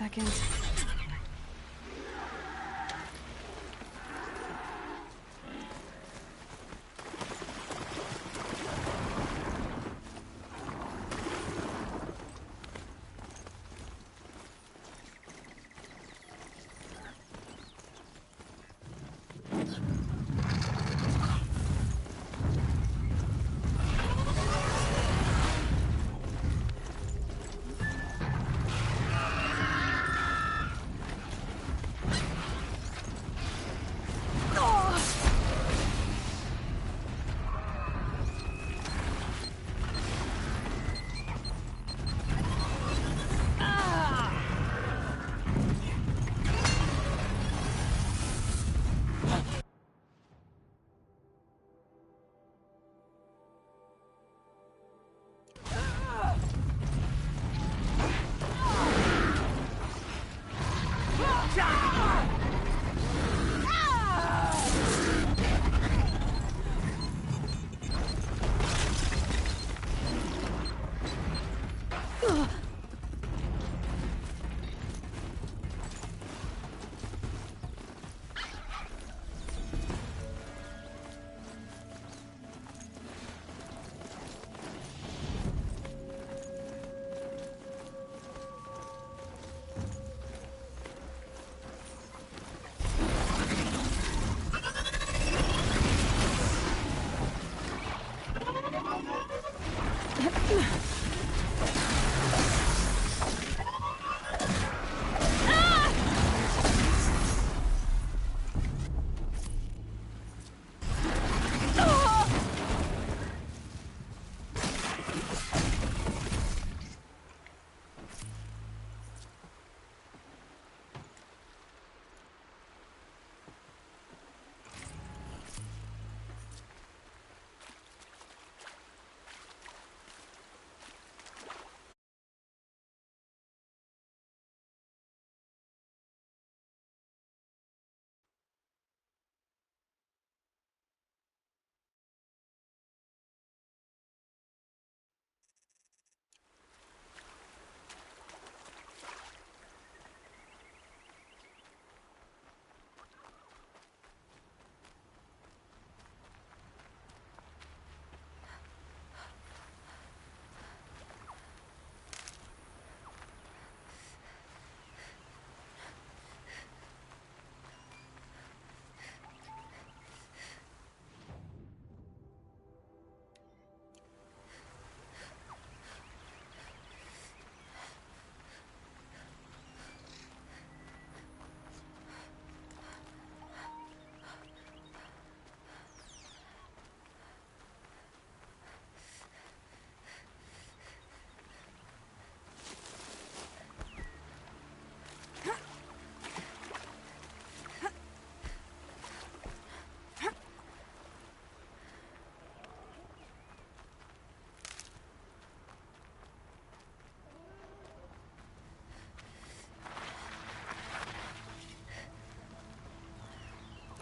second.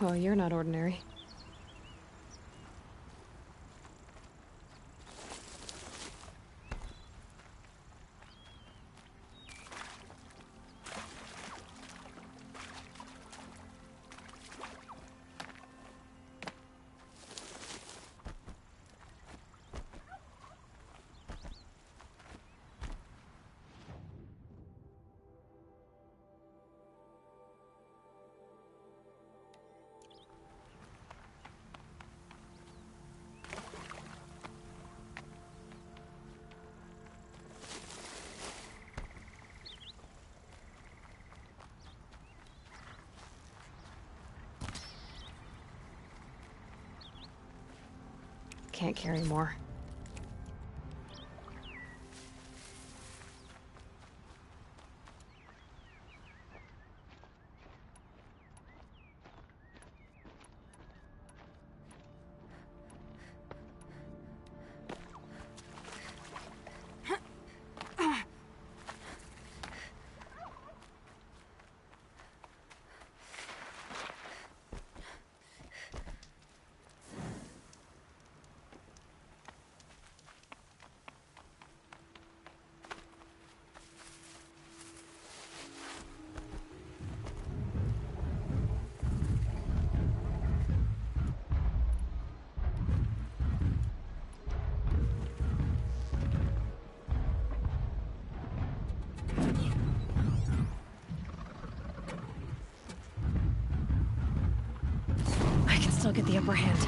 Well, you're not ordinary. Can't carry more. she'll get the upper hand.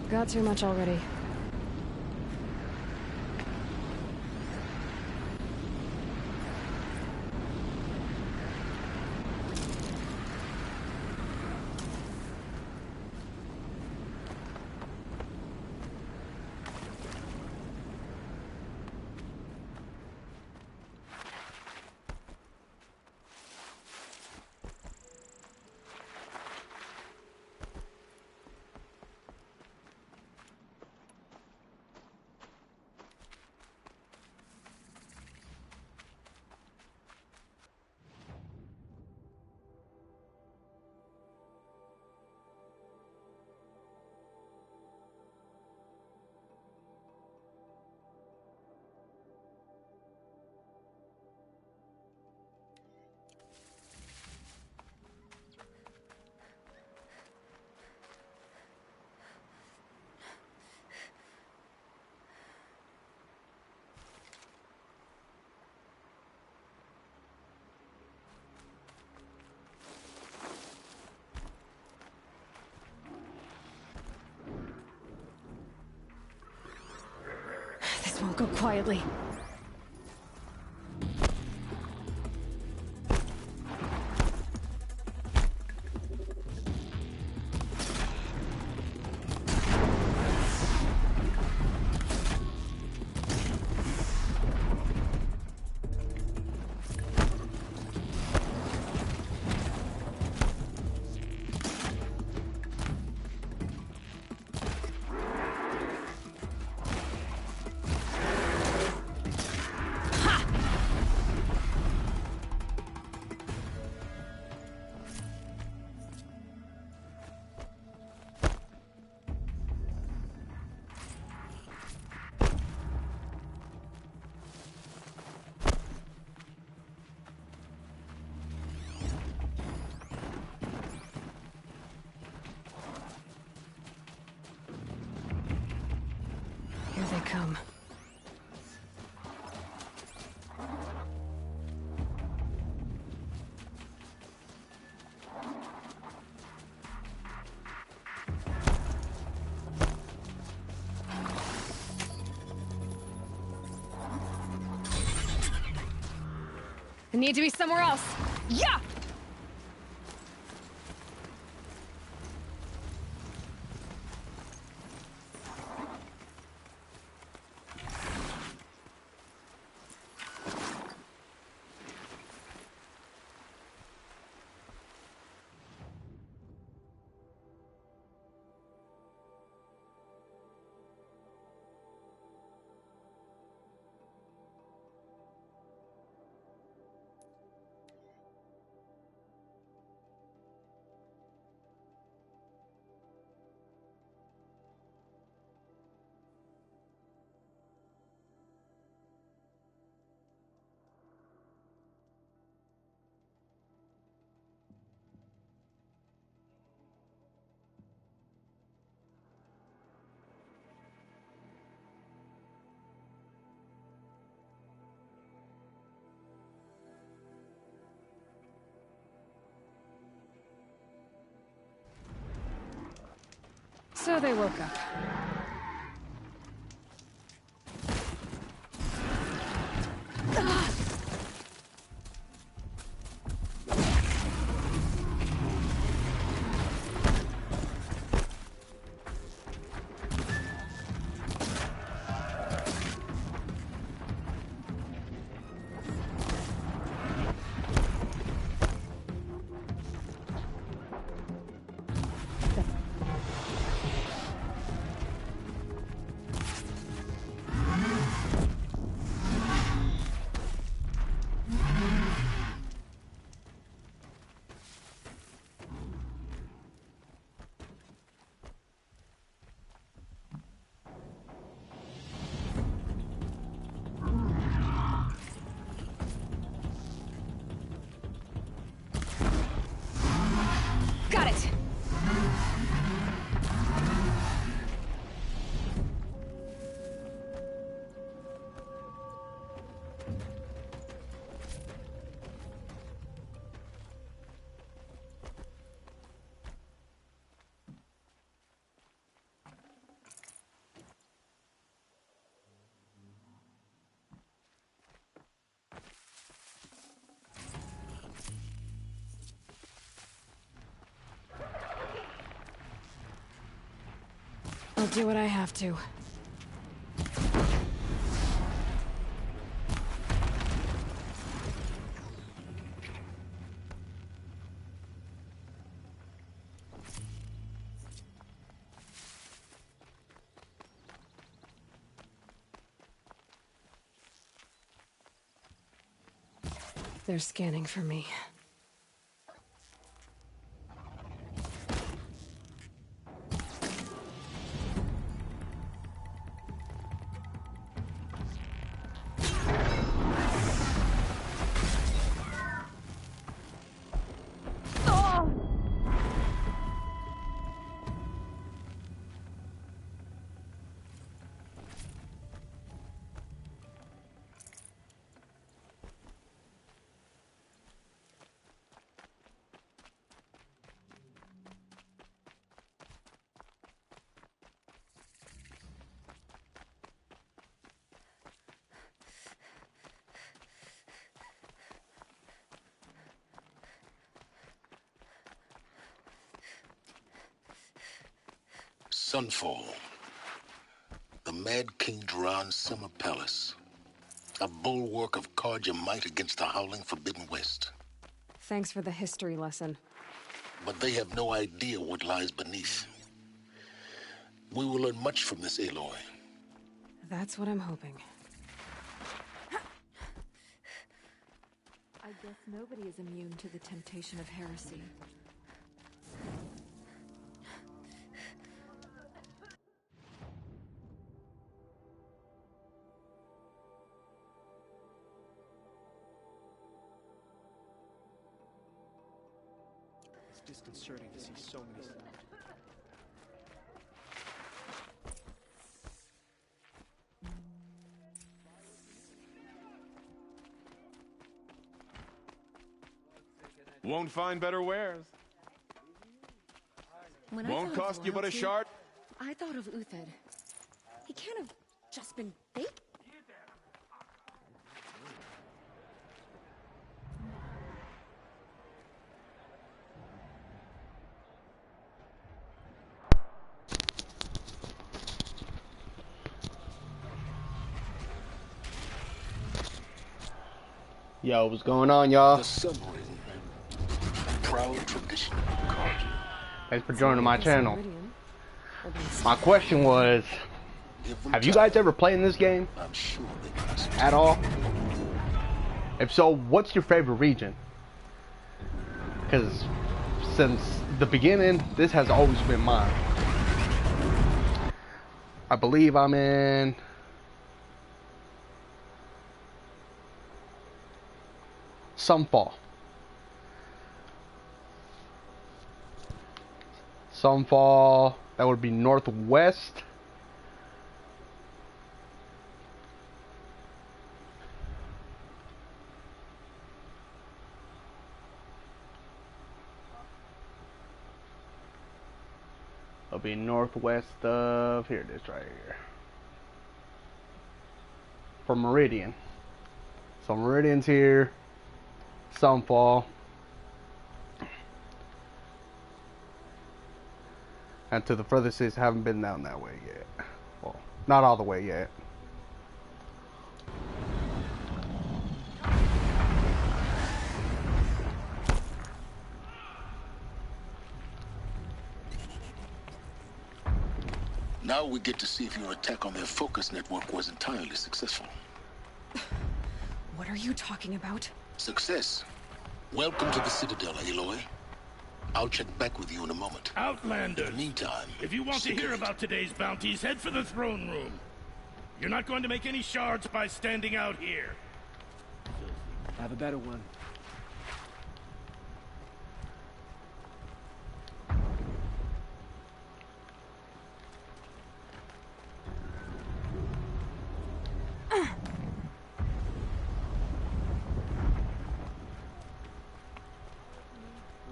Got too much already. This won't go quietly. Here they come. I need to be somewhere else. Yeah! So they woke up. Got it! I'll do what I have to. They're scanning for me. Sunfall. The Mad King Duran's summer palace. A bulwark of Carja might against the howling Forbidden West. Thanks for the history lesson. But they have no idea what lies beneath. We will learn much from this Aloy. That's what I'm hoping. I guess nobody is immune to the temptation of heresy. It's disconcerting to see so many slaughtered. Won't find better wares. When Won't I thought cost of you but a loyalty, shard. I thought of Uthid. He can't have just been fake. Yo, what's going on, y'all? The submarine. Proud tradition of Carja. Thanks for joining my channel. Meridian. My question was, Give them have you time. guys ever played in this game I'm sure they must. at all? If so, what's your favorite region? Because since the beginning, this has always been mine. I believe I'm in Sunfall. Sunfall, that would be northwest. It'll be northwest of, here it is right here. For Meridian. So Meridian's here. Sunfall. And to the furthest east, haven't been down that way yet. Well, not all the way yet. Now we get to see if your attack on their focus network was entirely successful. What are you talking about? Success. Welcome to the Citadel, Aloy. I'll check back with you in a moment. Outlander. In the meantime, If you want to hear about today's bounties, head for the throne room. You're not going to make any shards by standing out here. Have a better one.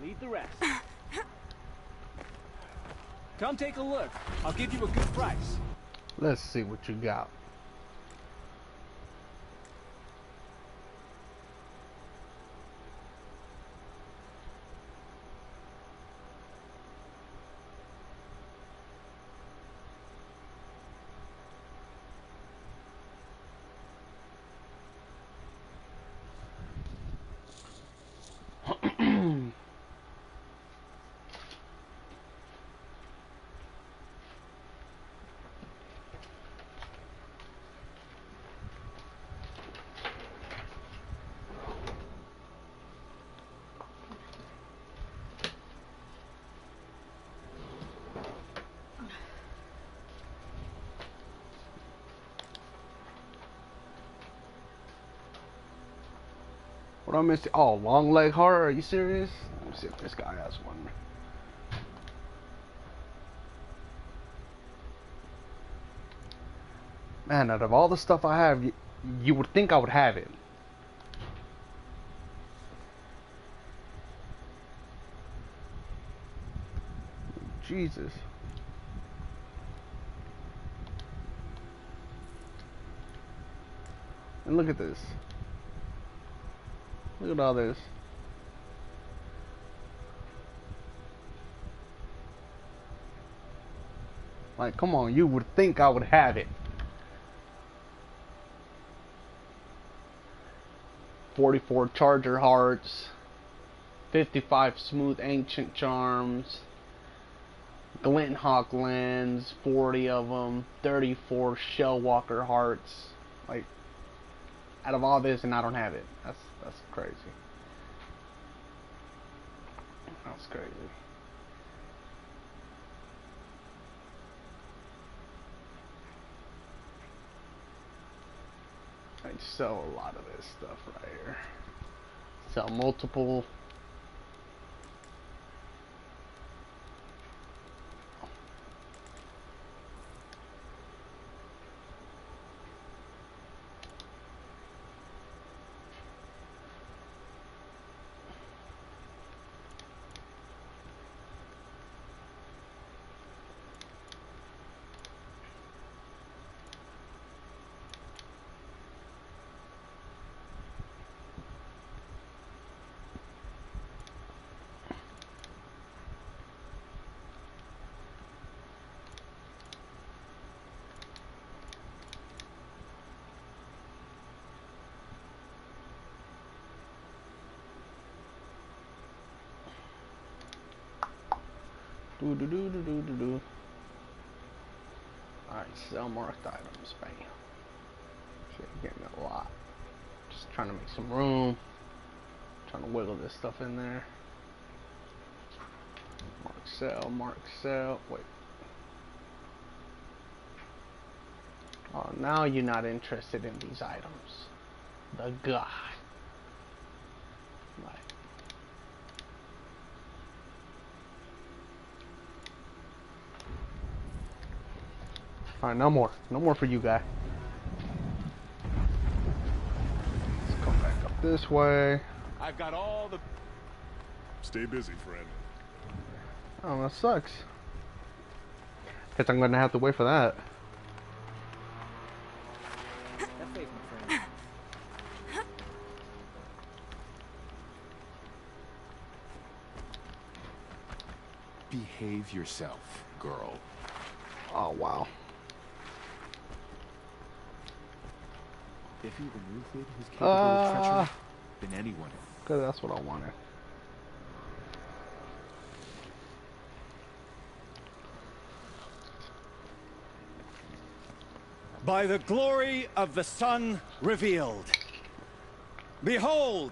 Leave the rest. Come take a look. I'll give you a good price. Let's see what you got. What I missed? Oh, long leg heart. Are you serious? Let me see if this guy has one. Man, out of all the stuff I have, you would think I would have it. Jesus. And look at this. Look at all this. Like, come on, you would think I would have it. 44 Charger Hearts, 55 Smooth Ancient Charms, Glint Hawk Lens, 40 of them, 34 Shellwalker Hearts. Like, out of all this, and I don't have it. That's crazy. That's crazy. I sell a lot of this stuff right here. Sell multiple. Alright, sell marked items, bam. Shit, getting a lot. Just trying to make some room. Trying to wiggle this stuff in there. Mark sell. Wait. Oh, now you're not interested in these items. The guy. Like. Alright, no more. No more for you, guy. Let's come back up this way. I've got all the... Stay busy, friend. Oh, that sucks. Guess I'm gonna have to wait for that. Have faith, my friend. Behave yourself, girl. Oh wow. If even Uthid is capable of treachery, then anyone. Cause that's what I wanted. By the glory of the sun revealed. Behold,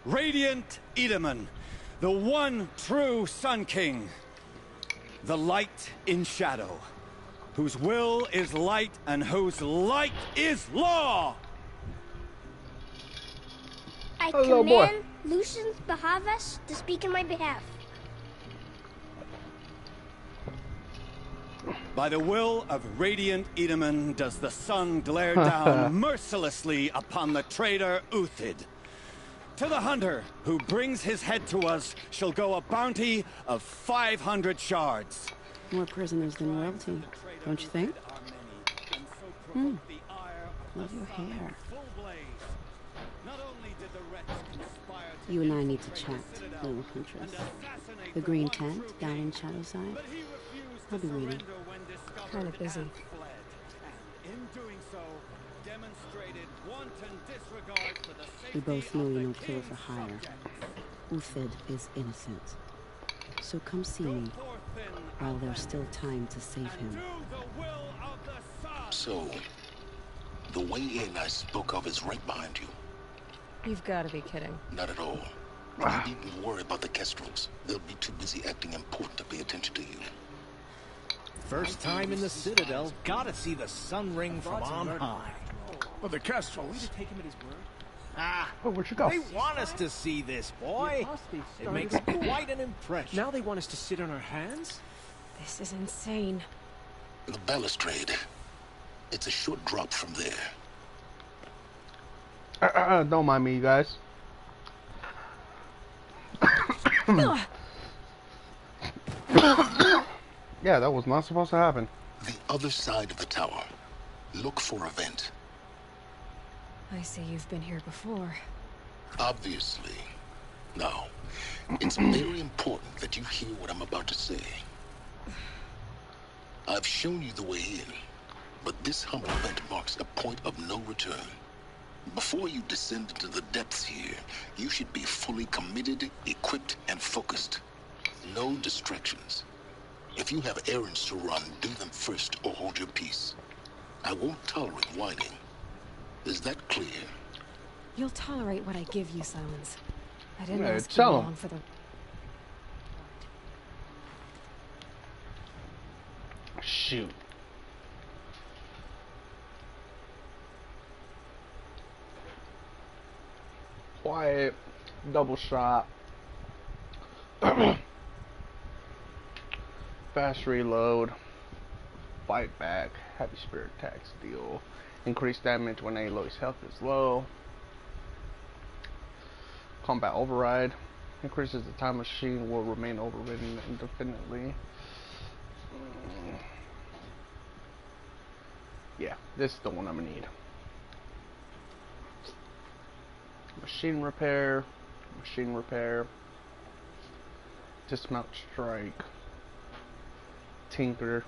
radiant Edaman, the one true Sun King. The light in shadow, whose will is light and whose light is law. I Hello, command Lucian's Bahavas to speak in my behalf. By the will of radiant Edaman does the sun glare down mercilessly upon the traitor Uthid. To the hunter who brings his head to us shall go a bounty of 500 shards. More prisoners than royalty, don't you think? Love your hair. You and I need to chat, little huntress. The green tent down in Shadowside. I'll be waiting. Kind of busy. We both know you don't kill for hire. Uthid is innocent. So come see me while there's still time to save him. So, the way in I spoke of is right behind you. You've got to be kidding. Not at all. You needn't worry about the Kestrels. They'll be too busy acting important to pay attention to you. First time in the Citadel, gotta see the sun ring from on high. Well, the Kestrels. To take him at his word? Ah, Oh, where'd you go? they want us to see this, boy. It makes quite an impression. Now they want us to sit on our hands? This is insane. The balustrade. It's a short drop from there. Don't mind me, you guys. Yeah, that was not supposed to happen. The other side of the tower. Look for a vent. I see you've been here before. Obviously. Now, it's very important that you hear what I'm about to say. I've shown you the way in, but this humble vent marks a point of no return. Before you descend into the depths here, you should be fully committed, equipped, and focused. No distractions. If you have errands to run, do them first or hold your peace. I won't tolerate whining. Is that clear? You'll tolerate what I give you, Silence. I didn't Yeah, ask you tell 'em. along for the... Shoot. Quiet. Double shot. Fast reload. Fight back. Heavy spirit attacks deal. Increased damage when Aloy's health is low. Combat override. Increases the time machine will remain overridden indefinitely. Yeah, this is the one I'm gonna need. Machine repair. Machine repair. Dismount strike. Tinker.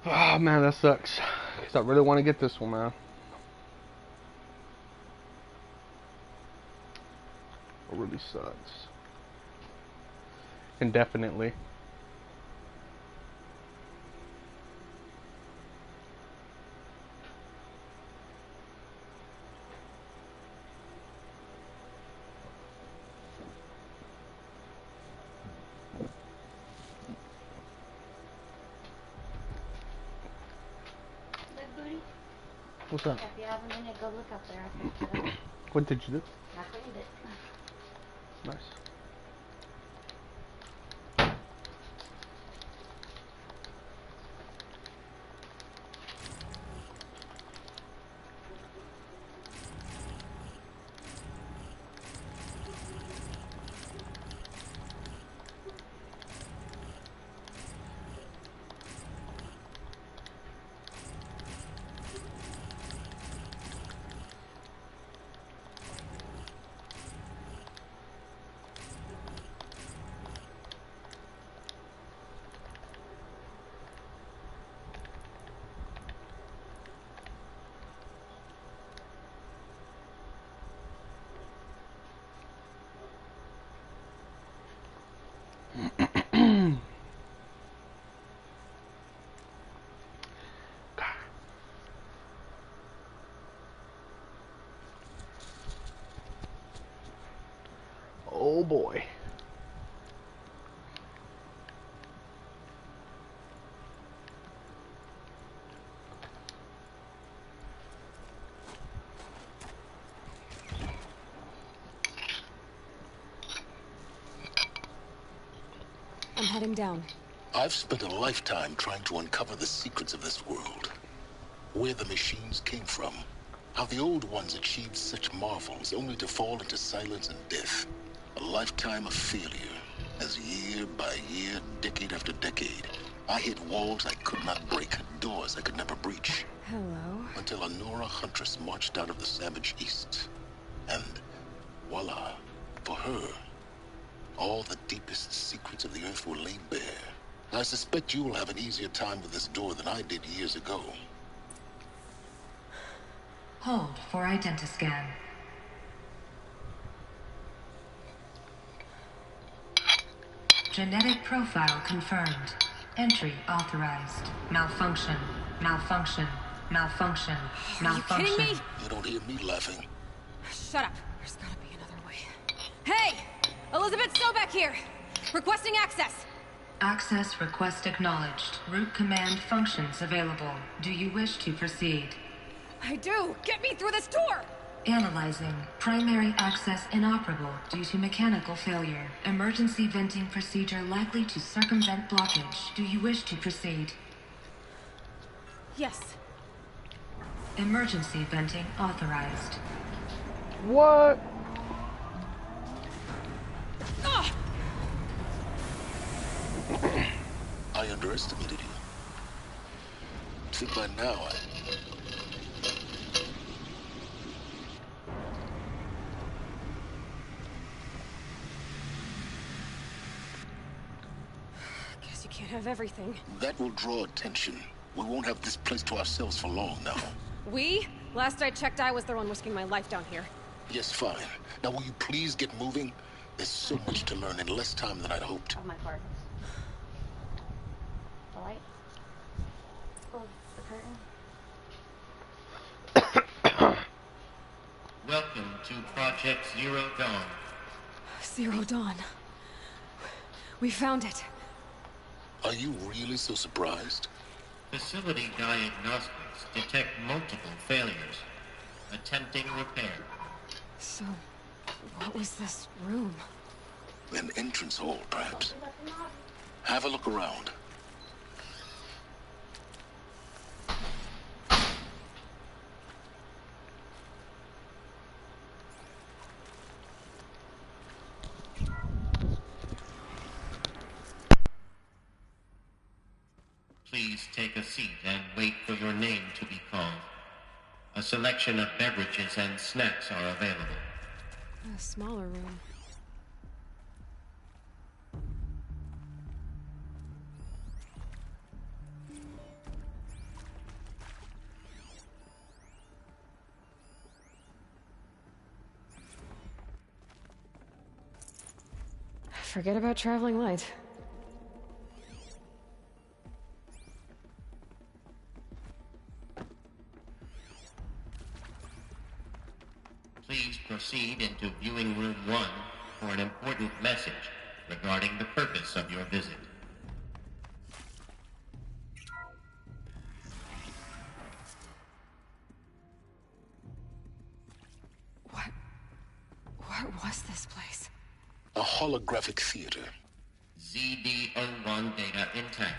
Oh man, that sucks. Cause I really want to get this one, man. It really sucks. Indefinitely. What's that? If you have a minute, go look up there. I picked it up. What did you do? I cleaned it. Nice. heading down. I've spent a lifetime trying to uncover the secrets of this world. Where the machines came from. How the old ones achieved such marvels only to fall into silence and death. A lifetime of failure. As year by year, decade after decade, I hit walls I could not break, doors I could never breach. Hello. Until a Nora huntress marched out of the savage east. And voila, for her, all the deepest secrets of the earth were laid bare. I suspect you will have an easier time with this door than I did years ago. Hold for identiscan. Genetic profile confirmed. Entry authorized. Malfunction. Malfunction. Malfunction. Malfunction. Are you kidding me? You don't hear me laughing. Shut up. There's gotta be another way. Hey! Elizabeth Sobek here! Requesting access! Access request acknowledged. Root command functions available. Do you wish to proceed? I do! Get me through this door! Analyzing. Primary access inoperable due to mechanical failure. Emergency venting procedure likely to circumvent blockage. Do you wish to proceed? Yes. Emergency venting authorized. What? Ah! I underestimated you. Think by now Guess you can't have everything. that will draw attention. We won't have this place to ourselves for long now. We? Last I checked, I was the one risking my life down here. Yes, fine. Now will you please get moving? There's so much to learn in less time than I'd hoped. Of my part. The light? Oh, the curtain? Welcome to Project Zero Dawn. Zero Dawn. We found it. Are you really so surprised? Facility diagnostics detect multiple failures. Attempting repair. So, what was this room? An entrance hall, perhaps. Have a look around. Please take a seat and wait for your name to be called. A selection of beverages and snacks are available. A smaller room. Forget about traveling light. Please proceed into viewing room 1 for an important message regarding the purpose of your visit. What was this place? A holographic theater. ZD-01 data intact.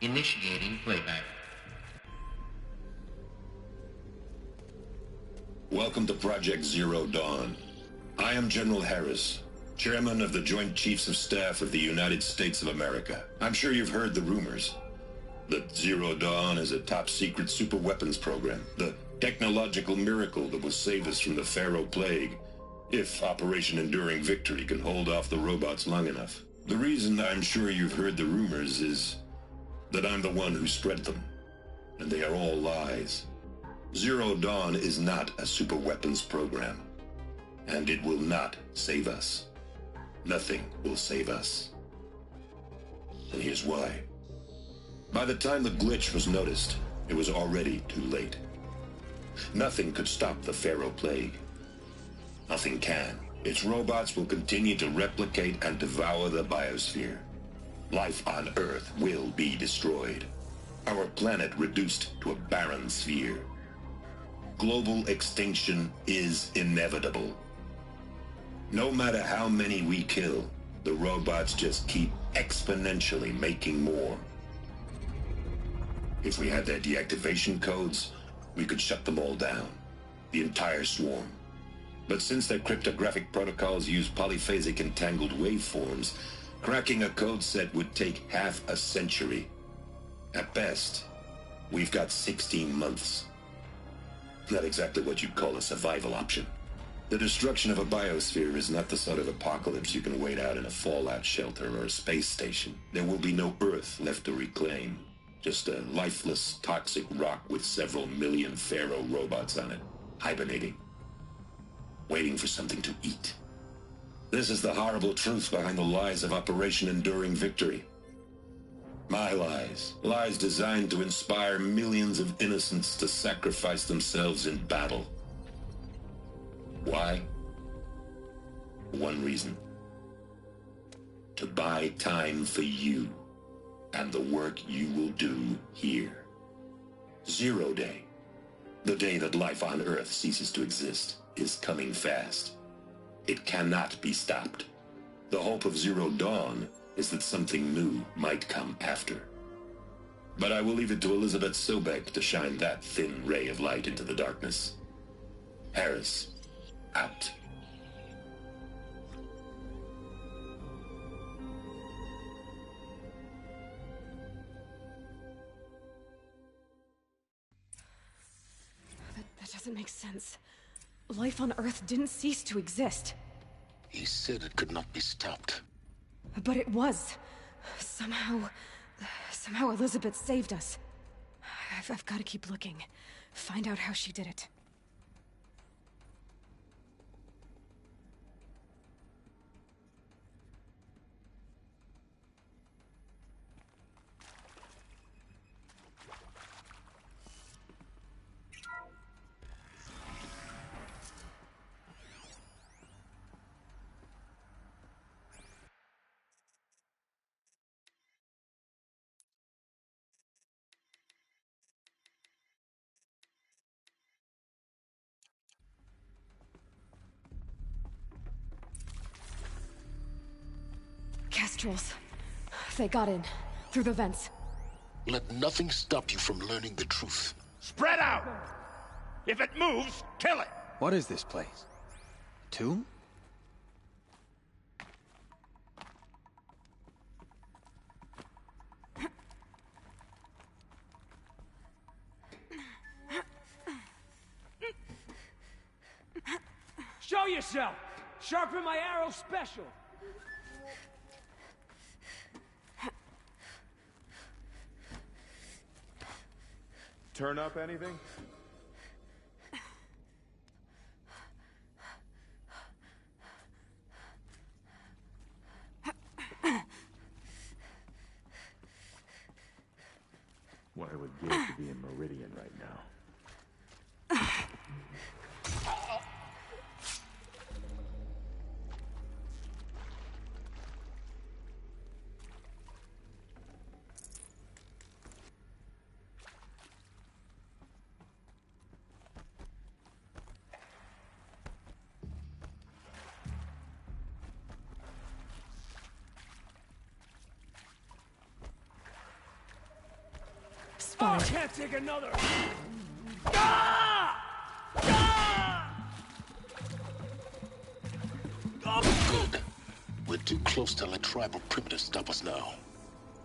Initiating playback. Welcome to Project Zero Dawn. I am General Harris, Chairman of the Joint Chiefs of Staff of the United States of America. I'm sure you've heard the rumors that Zero Dawn is a top-secret superweapons program, the technological miracle that will save us from the Pharaoh Plague, if Operation Enduring Victory can hold off the robots long enough. The reason I'm sure you've heard the rumors is that I'm the one who spread them, and they are all lies. Zero Dawn is not a superweapons program, and it will not save us. Nothing will save us. And here's why. By the time the glitch was noticed, it was already too late. Nothing could stop the Pharaoh Plague. Nothing can. Its robots will continue to replicate and devour the biosphere. Life on Earth will be destroyed. Our planet reduced to a barren sphere. Global extinction is inevitable. No matter how many we kill, The robots just keep exponentially making more. If we had their deactivation codes, we could shut them all down. The entire swarm. But since their cryptographic protocols use polyphasic entangled waveforms, cracking a code set would take half a century. At best, we've got 16 months. Not exactly what you'd call a survival option. The destruction of a biosphere is not the sort of apocalypse you can wait out in a fallout shelter or a space station. There will be no Earth left to reclaim. Just a lifeless, toxic rock with several million Pharaoh robots on it, hibernating, waiting for something to eat. This is the horrible truth behind the lies of Operation Enduring Victory. My lies. Lies designed to inspire millions of innocents to sacrifice themselves in battle. Why? One reason. To buy time for you and the work you will do here. Zero Day, the day that life on Earth ceases to exist, is coming fast. It cannot be stopped. The hope of Zero Dawn is that something new might come after. But I will leave it to Elizabeth Sobek to shine that thin ray of light into the darkness. Harris, out. That doesn't make sense. Life on Earth didn't cease to exist. He said it could not be stopped. But it was. Somehow Elizabeth saved us. I've got to keep looking. Find out how she did it. Kestrels. They got in. Through the vents. Let nothing stop you from learning the truth. Spread out! If it moves, kill it! What is this place? A tomb? Show yourself! Sharpen my arrow special! Turn up anything? What I would give to be in Meridian right now. I can't take another! Ah! Ah! Good. We're too close to let tribal primitives stop us now.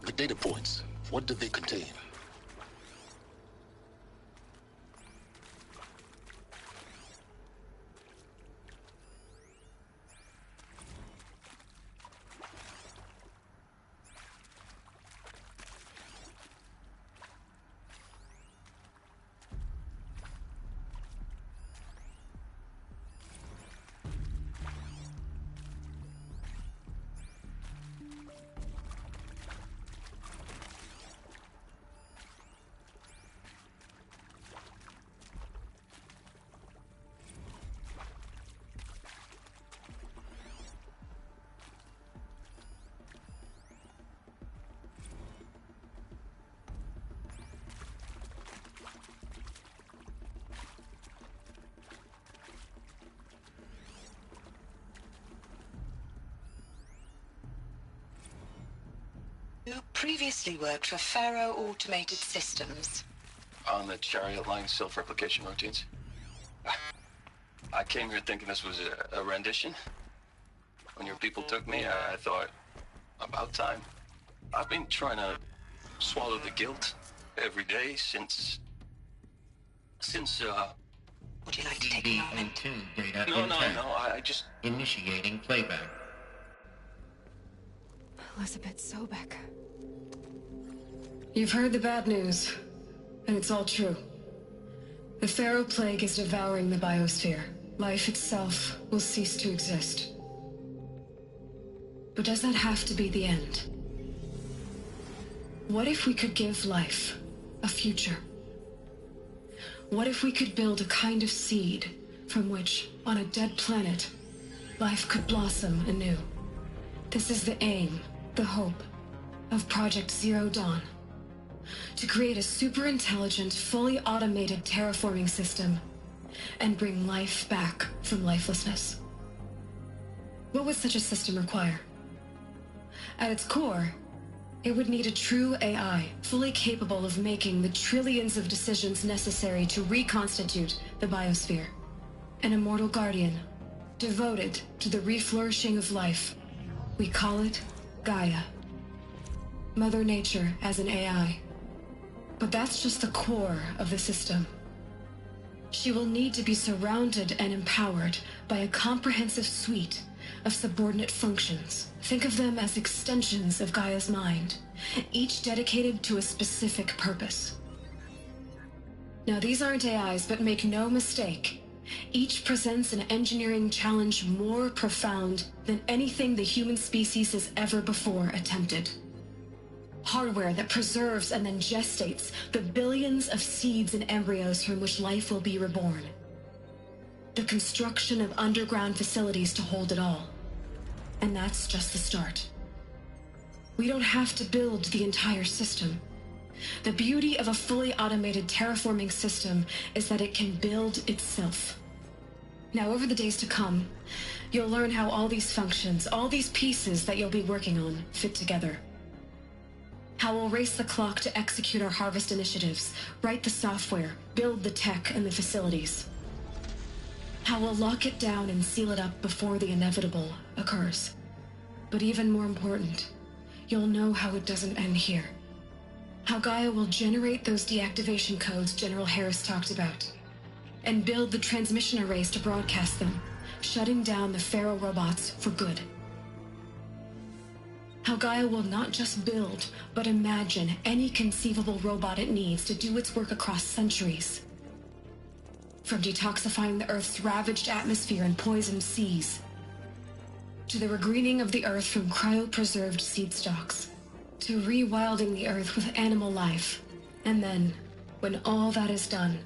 The data points, what do they contain? You previously worked for Pharaoh Automated Systems. On the Chariot Line self-replication routines? I came here thinking this was a rendition. When your people took me, I thought, about time. I've been trying to swallow the guilt every day since... Would you like to take a moment? No, I just... Initiating playback. Elizabeth Sobek. You've heard the bad news, and it's all true. The Pharaoh Plague is devouring the biosphere. Life itself will cease to exist. But does that have to be the end? What if we could give life a future? What if we could build a kind of seed from which, on a dead planet, life could blossom anew? This is the aim, the hope, of Project Zero Dawn. To create a super-intelligent, fully automated terraforming system and bring life back from lifelessness. What would such a system require? At its core, it would need a true AI, fully capable of making the trillions of decisions necessary to reconstitute the biosphere. An immortal guardian, devoted to the reflourishing of life. We call it Gaia. Mother Nature as an AI. But that's just the core of the system. She will need to be surrounded and empowered by a comprehensive suite of subordinate functions. Think of them as extensions of Gaia's mind, each dedicated to a specific purpose. Now, these aren't AIs, but make no mistake, each presents an engineering challenge more profound than anything the human species has ever before attempted. Hardware that preserves and then gestates the billions of seeds and embryos from which life will be reborn. The construction of underground facilities to hold it all. And that's just the start. We don't have to build the entire system. The beauty of a fully automated terraforming system is that it can build itself. Now, over the days to come, you'll learn how all these functions, all these pieces that you'll be working on, fit together. How we'll race the clock to execute our harvest initiatives, write the software, build the tech and the facilities. How we'll lock it down and seal it up before the inevitable occurs. But even more important, you'll know how it doesn't end here. How Gaia will generate those deactivation codes General Harris talked about, and build the transmission arrays to broadcast them, shutting down the Pharaoh robots for good. How Gaia will not just build, but imagine any conceivable robot it needs to do its work across centuries. From detoxifying the Earth's ravaged atmosphere and poisoned seas, to the regreening of the Earth from cryopreserved seed stalks, to rewilding the Earth with animal life. And then, when all that is done,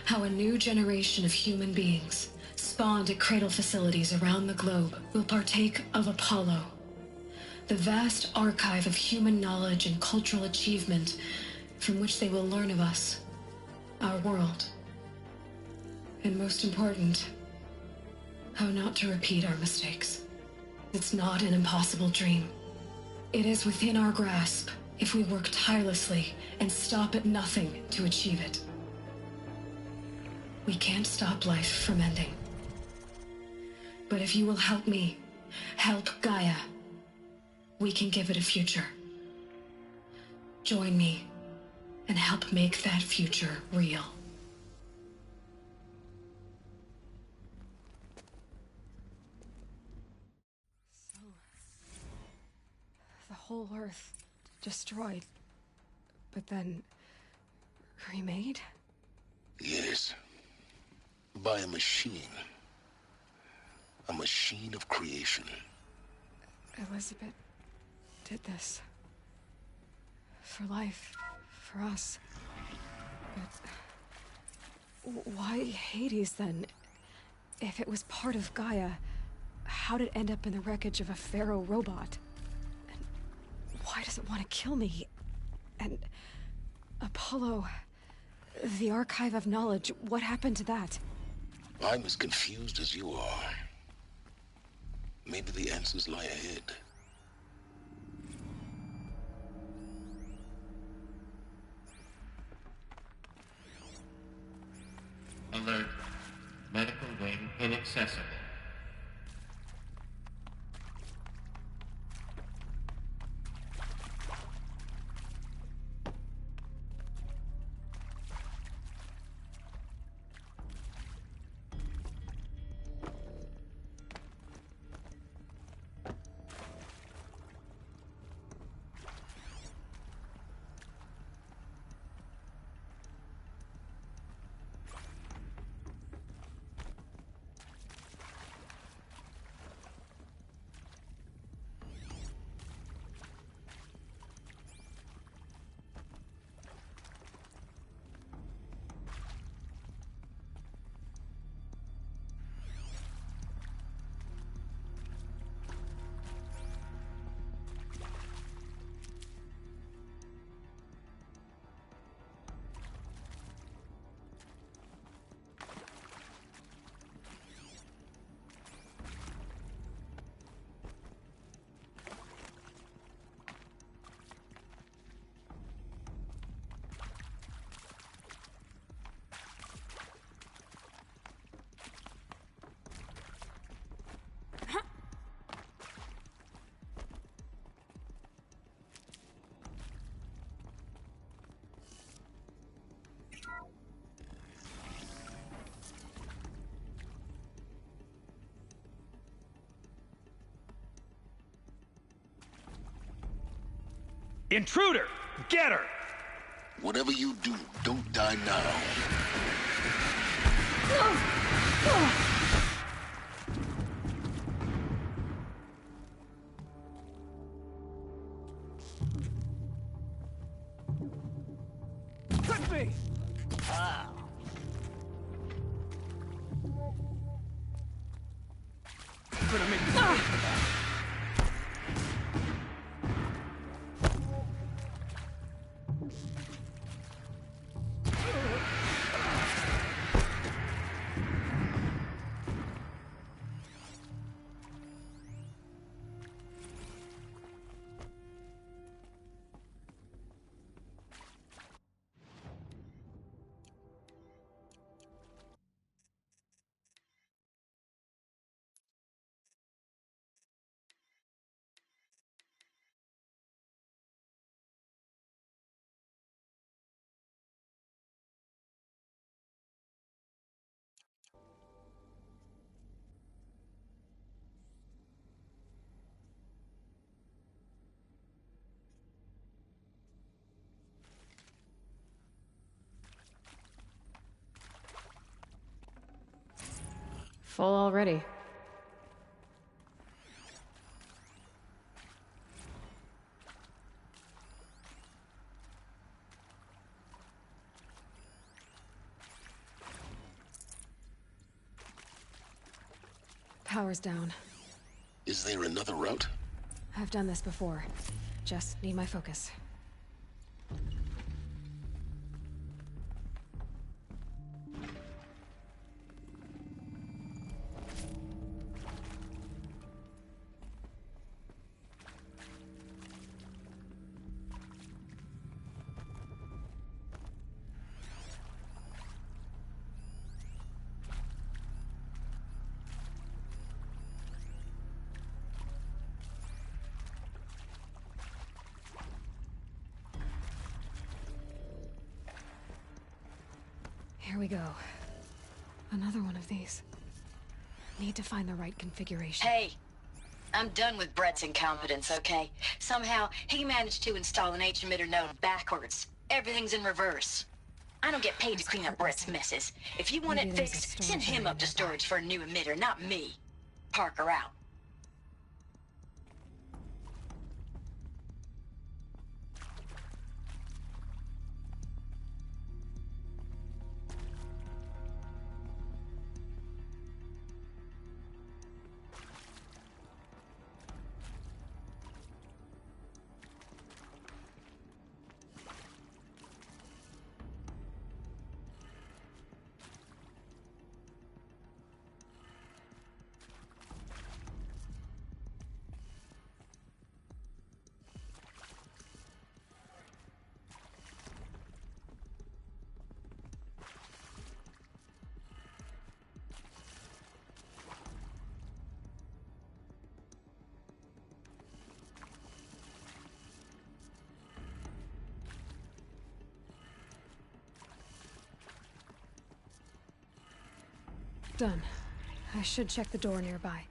how a new generation of human beings, spawned at cradle facilities around the globe, will partake of Apollo, the vast archive of human knowledge and cultural achievement from which they will learn of us, our world. And most important, how not to repeat our mistakes. It's not an impossible dream. It is within our grasp if we work tirelessly and stop at nothing to achieve it. We can't stop life from ending. But if you will help me, help Gaia, we can give it a future. Join me and help make that future real. So, the whole Earth destroyed, but then remade? Yes. By a machine. A machine of creation. Elizabeth did this. For life. For us. But why Hades, then? If it was part of Gaia, how did it end up in the wreckage of a Pharaoh robot? And why does it want to kill me? And Apollo, the archive of knowledge, what happened to that? I'm as confused as you are. Maybe the answers lie ahead. Alert. Medical wing inaccessible. Intruder! Get her! Whatever you do, don't die now. Touch me! Ah. Gonna make you think about it. Full already. Power's down. Is there another route? I've done this before. Just need my focus. Here we go. Another one of these. Need to find the right configuration. Hey, I'm done with Brett's incompetence, okay? Somehow, he managed to install an H-emitter node backwards. Everything's in reverse. I don't get paid to clean up Brett's messes. If you want it fixed, send him up to storage for a new emitter, not me. Parker out. Done. I should check the door nearby.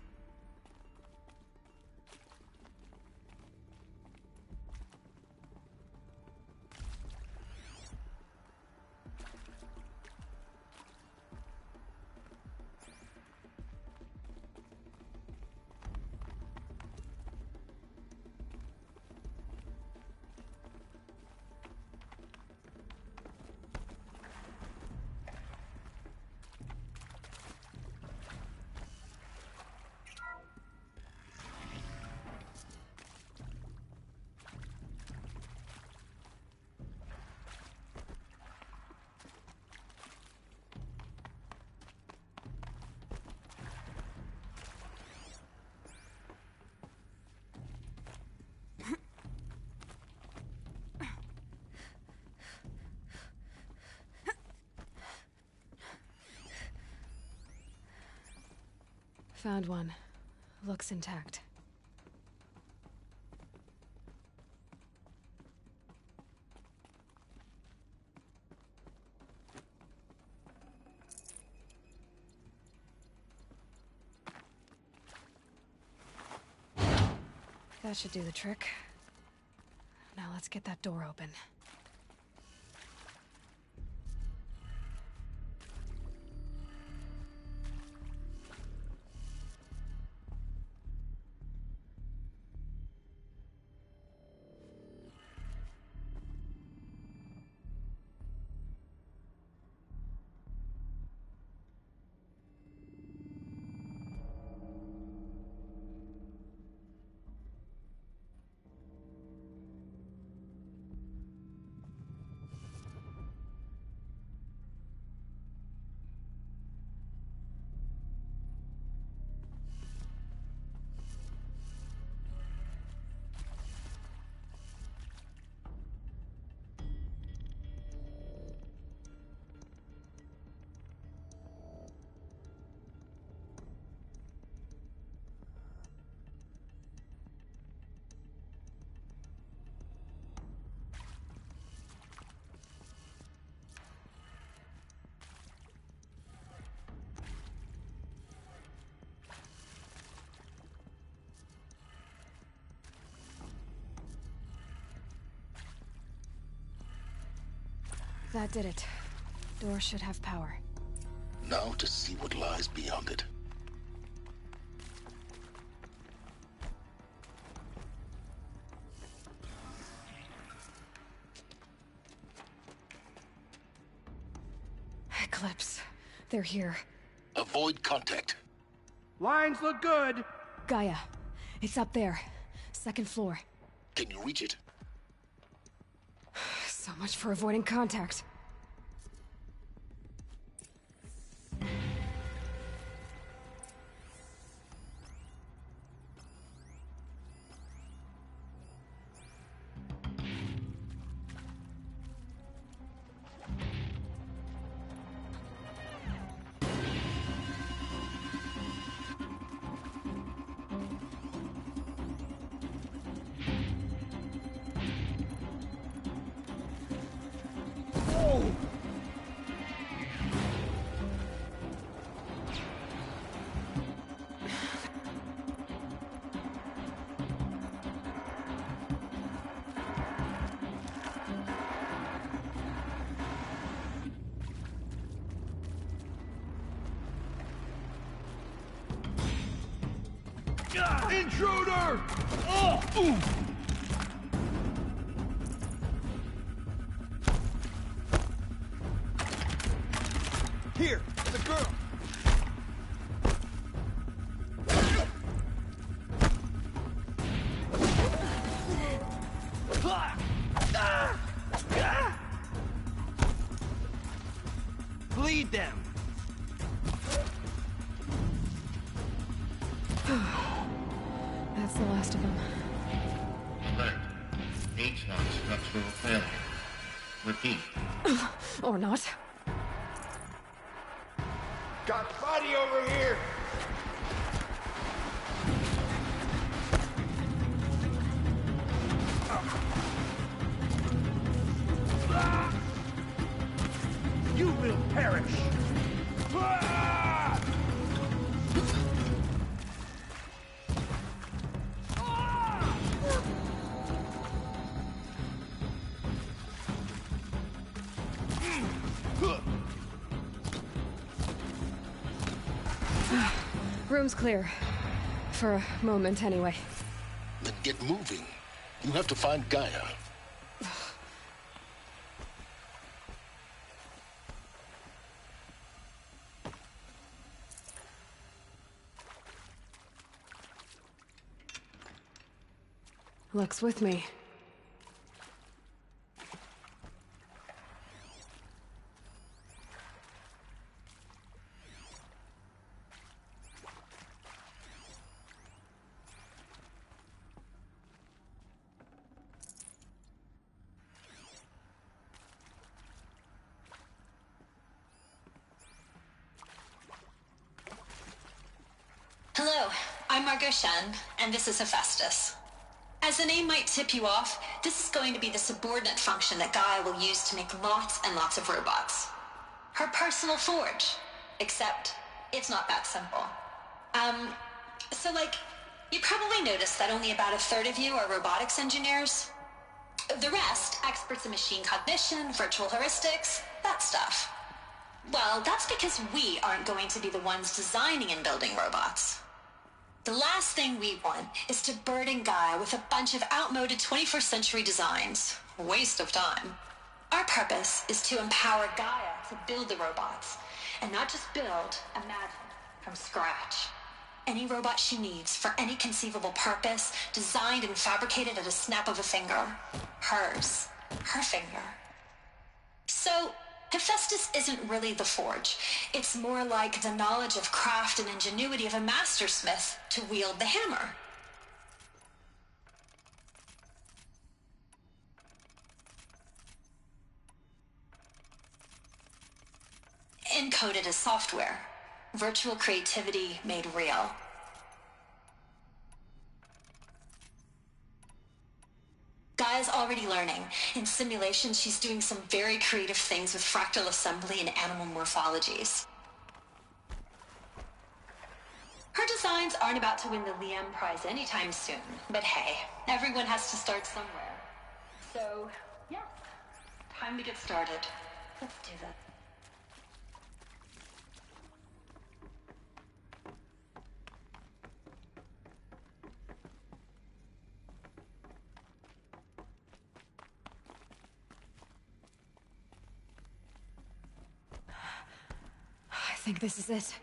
Found one. Looks intact. That should do the trick. Now let's get that door open. That did it. Door should have power. Now to see what lies beyond it. Eclipse. They're here. Avoid contact. Lines look good. Gaia. It's up there. Second floor. Can you reach it? So much for avoiding contact. Intruder! Oh! Ooh. Here, the girl. Bleed them. That's the last of them. Alert. H-Lock structural failure. Repeat. Or not. Got body over here. You will perish. Room's clear. For a moment, anyway. Then get moving. You have to find Gaia. Luck's with me. Hello, I'm Margot Shen, and this is Hephaestus. As the name might tip you off, this is going to be the subordinate function that Gaia will use to make lots and lots of robots. Her personal forge. Except, it's not that simple. You probably noticed that only about a third of you are robotics engineers. The rest, experts in machine cognition, virtual heuristics, that stuff. Well, that's because we aren't going to be the ones designing and building robots. The last thing we want is to burden Gaia with a bunch of outmoded 21st century designs. Waste of time. Our purpose is to empower Gaia to build the robots, and not just build, imagine, from scratch. Any robot she needs for any conceivable purpose, designed and fabricated at a snap of a finger. Hers. Her finger. So, Hephaestus isn't really the forge. It's more like the knowledge of craft and ingenuity of a mastersmith to wield the hammer. Encoded as software. Virtual creativity made real. Gaia's already learning. In simulation, she's doing some very creative things with fractal assembly and animal morphologies. Her designs aren't about to win the Liam Prize anytime soon, but hey, everyone has to start somewhere. So, yeah, time to get started. Let's do that. I think this is it.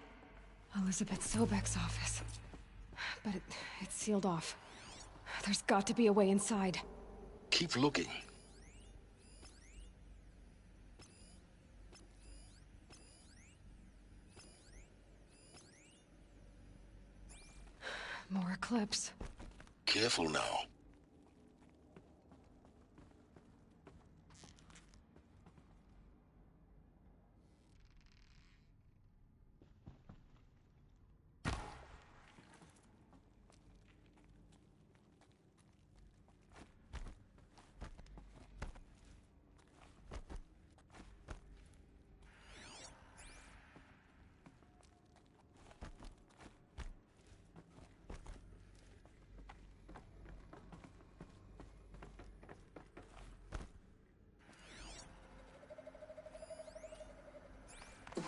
Elizabeth Sobek's office. But it's sealed off. There's got to be a way inside. Keep looking. More eclipse. Careful now.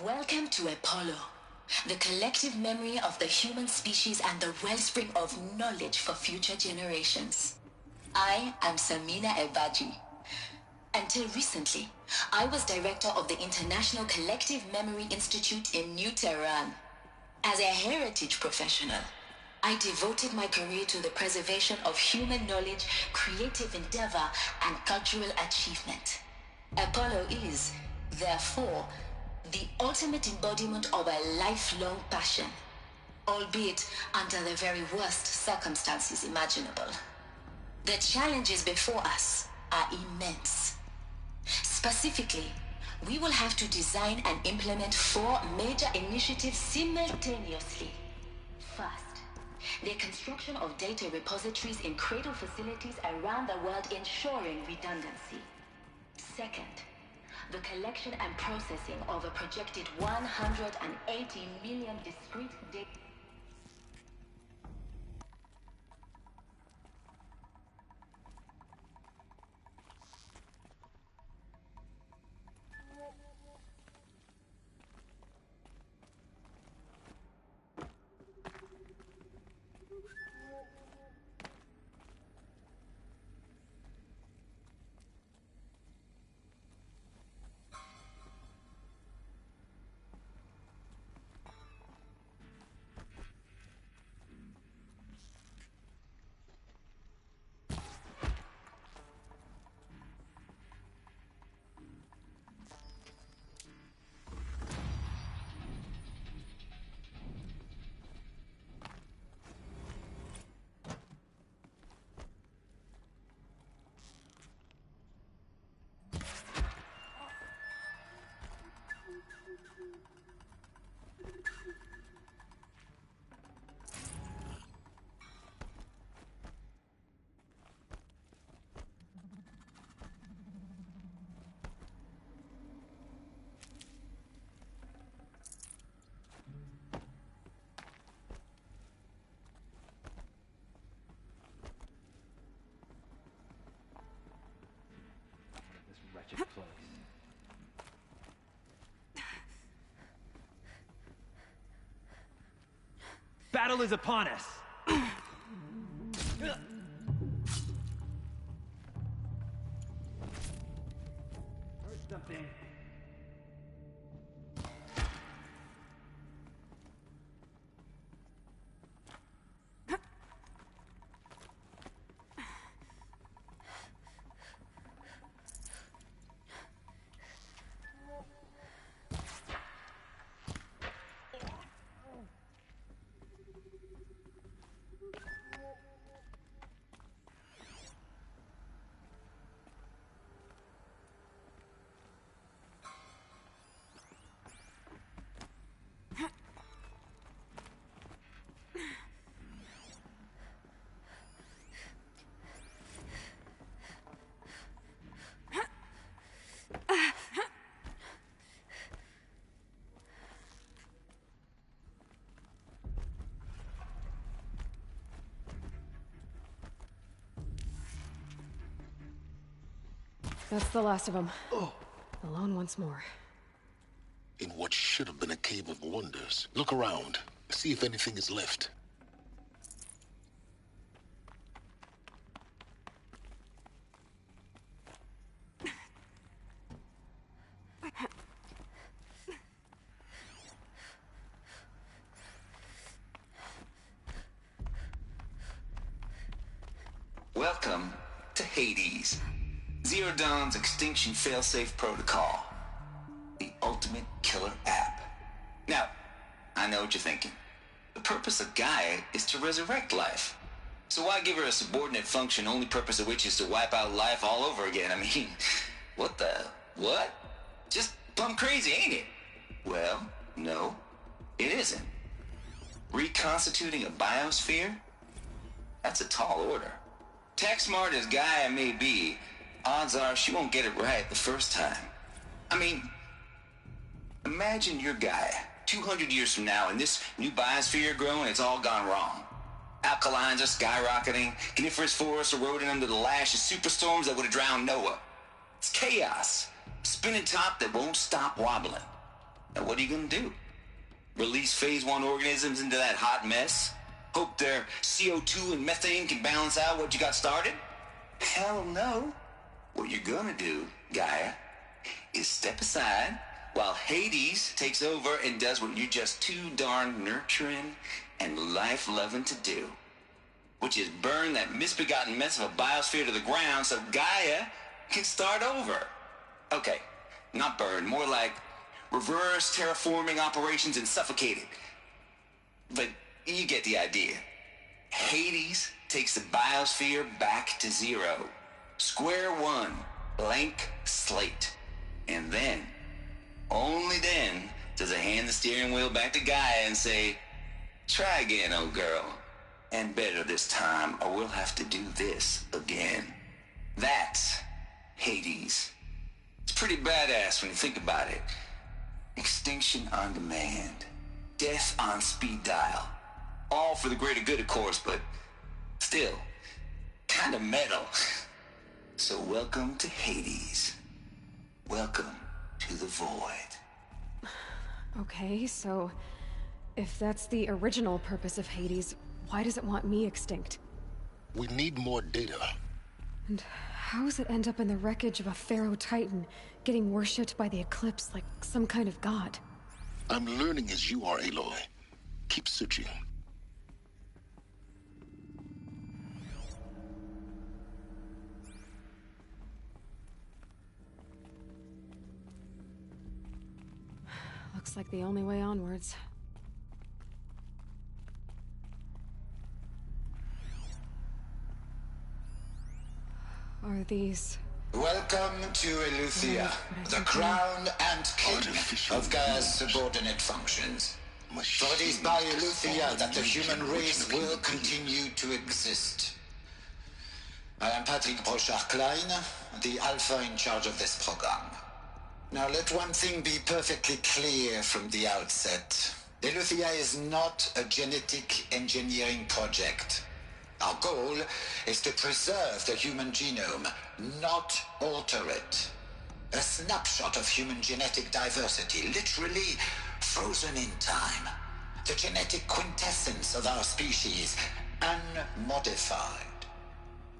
Welcome to Apollo, the collective memory of the human species and the wellspring of knowledge for future generations. I am Samina Ebaji. Until recently, I was director of the International Collective Memory Institute in New Tehran. As a heritage professional, I devoted my career to the preservation of human knowledge, creative endeavor, and cultural achievement. Apollo is, therefore, the ultimate embodiment of a lifelong passion, albeit under the very worst circumstances imaginable. The challenges before us are immense. Specifically, we will have to design and implement 4 major initiatives simultaneously. First, the construction of data repositories in cradle facilities around the world, ensuring redundancy. Second, the collection and processing of a projected 180 million discrete data. magic place. Battle is upon us! Or something. That's the last of them. Alone once more. In what should have been a cave of wonders. Look around. See if anything is left. Welcome to Hades. Zero Dawn's extinction failsafe protocol. The ultimate killer app. Now, I know what you're thinking. The purpose of Gaia is to resurrect life. So why give her a subordinate function, only purpose of which is to wipe out life all over again? I mean, what? Just plumb crazy, ain't it? Well, no, it isn't. Reconstituting a biosphere? That's a tall order. Tech smart as Gaia may be, odds are she won't get it right the first time. I mean, imagine you're Gaia, 200 years from now, and this new biosphere you're growing, it's all gone wrong. Alkalines are skyrocketing, coniferous forests eroding under the lash of superstorms that would have drowned Noah. It's chaos, spinning top that won't stop wobbling. Now what are you gonna do? Release phase 1 organisms into that hot mess? Hope their CO2 and methane can balance out what you got started? Hell no. What you're gonna do, Gaia, is step aside while Hades takes over and does what you're just too darn nurturing and life-loving to do, which is burn that misbegotten mess of a biosphere to the ground so Gaia can start over. Okay, not burn, more like reverse terraforming operations and suffocate it. But you get the idea. Hades takes the biosphere back to zero. Square one, blank slate. And then, only then, does it hand the steering wheel back to Gaia and say, try again, old girl. And better this time, or we'll have to do this again. That's Hades. It's pretty badass when you think about it. Extinction on demand. Death on speed dial. All for the greater good, of course, but still, kind of metal. So welcome to Hades. Welcome to the void. Okay, so if that's the original purpose of Hades, why does it want me extinct? We need more data. And how does it end up in the wreckage of a Pharaoh Titan, getting worshipped by the Eclipse like some kind of god? I'm learning as you are, Aloy. Keep searching. Looks like the only way onwards. Are these... Welcome to Eleuthia, the crown and king of Gaia's subordinate functions. For it is by Eleuthia that the human race will continue to exist. I am Patrick Brochard-Klein, the alpha in charge of this program. Now let one thing be perfectly clear from the outset. Eleuthia is not a genetic engineering project. Our goal is to preserve the human genome, not alter it. A snapshot of human genetic diversity, literally frozen in time. The genetic quintessence of our species, unmodified.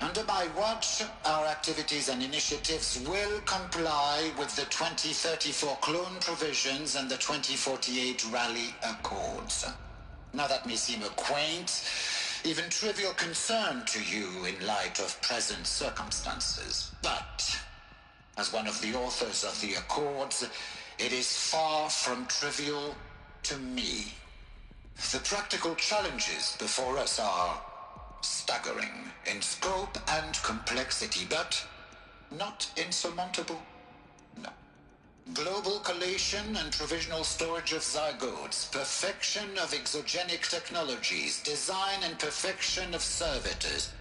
Under my watch, our activities and initiatives will comply with the 2034 clone provisions and the 2048 Rally Accords. Now that may seem a quaint, even trivial concern to you in light of present circumstances, but as one of the authors of the Accords, it is far from trivial to me. The practical challenges before us are staggering in scope and complexity, but not insurmountable. No. Global collation and provisional storage of zygotes, perfection of exogenic technologies, design and perfection of servitors,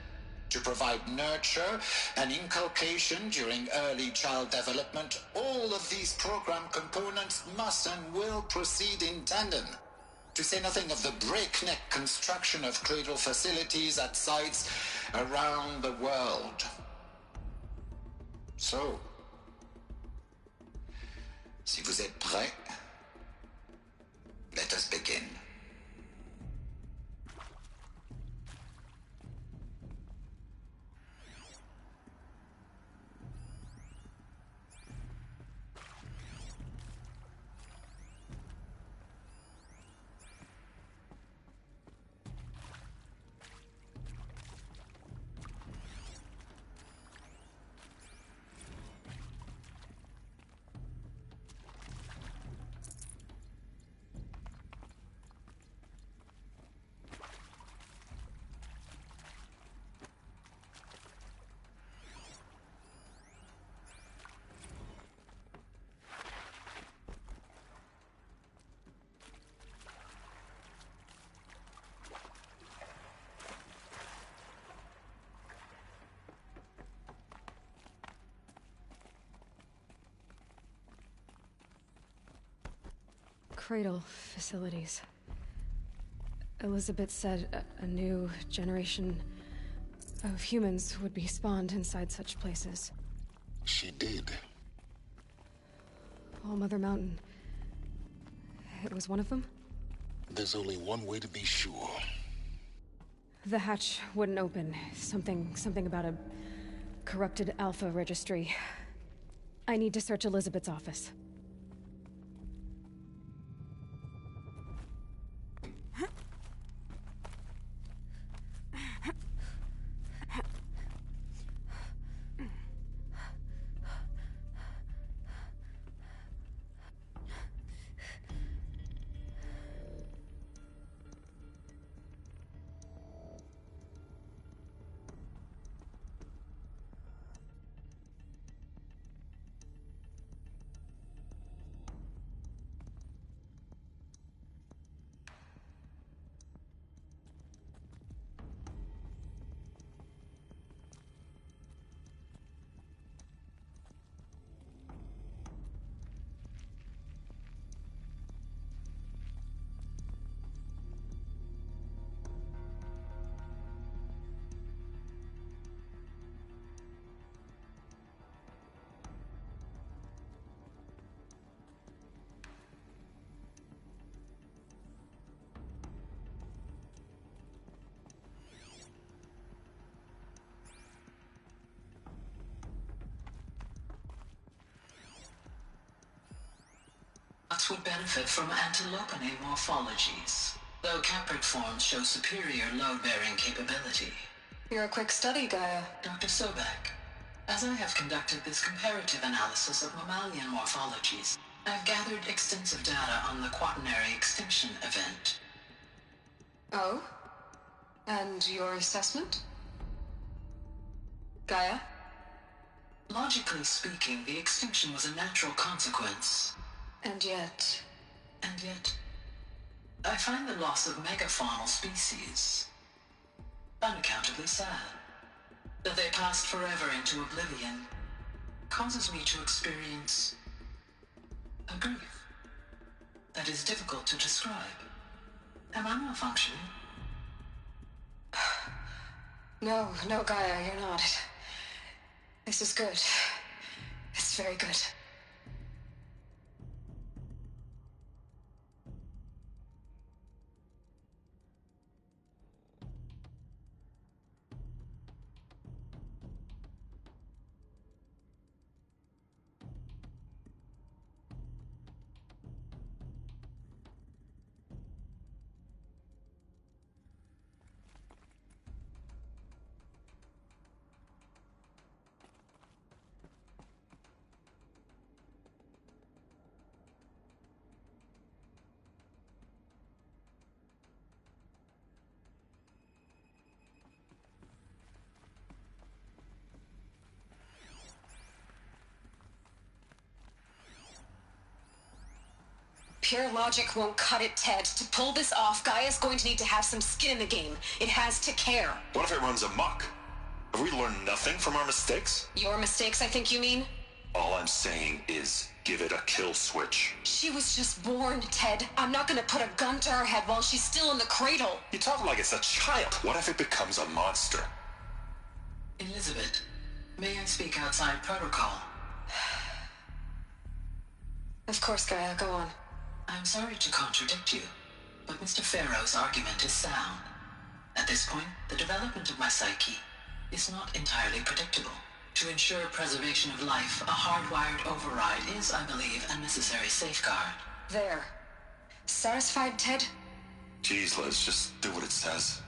to provide nurture and inculcation during early child development. All of these program components must and will proceed in tandem, to say nothing of the breakneck construction of cradle facilities at sites around the world. So, si vous êtes prêts, let us begin. Cradle facilities. Elizabeth said a new generation of humans would be spawned inside such places. She did. All Mother Mountain. It was one of them? There's only one way to be sure. The hatch wouldn't open. Something about a corrupted Alpha registry. I need to search Elizabeth's office. Would benefit from antilopine morphologies, though caprid forms show superior load-bearing capability. You're a quick study, Gaia. Dr. Sobek, as I have conducted this comparative analysis of mammalian morphologies, I've gathered extensive data on the quaternary extinction event. Oh? And your assessment? Gaia? Logically speaking, the extinction was a natural consequence. And yet, I find the loss of megafaunal species unaccountably sad. That they passed forever into oblivion causes me to experience a grief that is difficult to describe. Am I malfunctioning? No, Gaia, you're not. This is good. It's very good. Pure logic won't cut it, Ted. To pull this off, Gaia's going to need to have some skin in the game. It has to care. What if it runs amok? Have we learned nothing from our mistakes? Your mistakes, I think you mean? All I'm saying is, give it a kill switch. She was just born, Ted. I'm not gonna put a gun to her head while she's still in the cradle. You talk like it's a child. What if it becomes a monster? Elizabeth, may I speak outside protocol? Of course, Gaia, go on. I'm sorry to contradict you, but Mr. Farrow's argument is sound. At this point, the development of my psyche is not entirely predictable. To ensure preservation of life, a hardwired override is, I believe, a necessary safeguard. There. Satisfied, Ted? Jeez, Liz, just do what it says.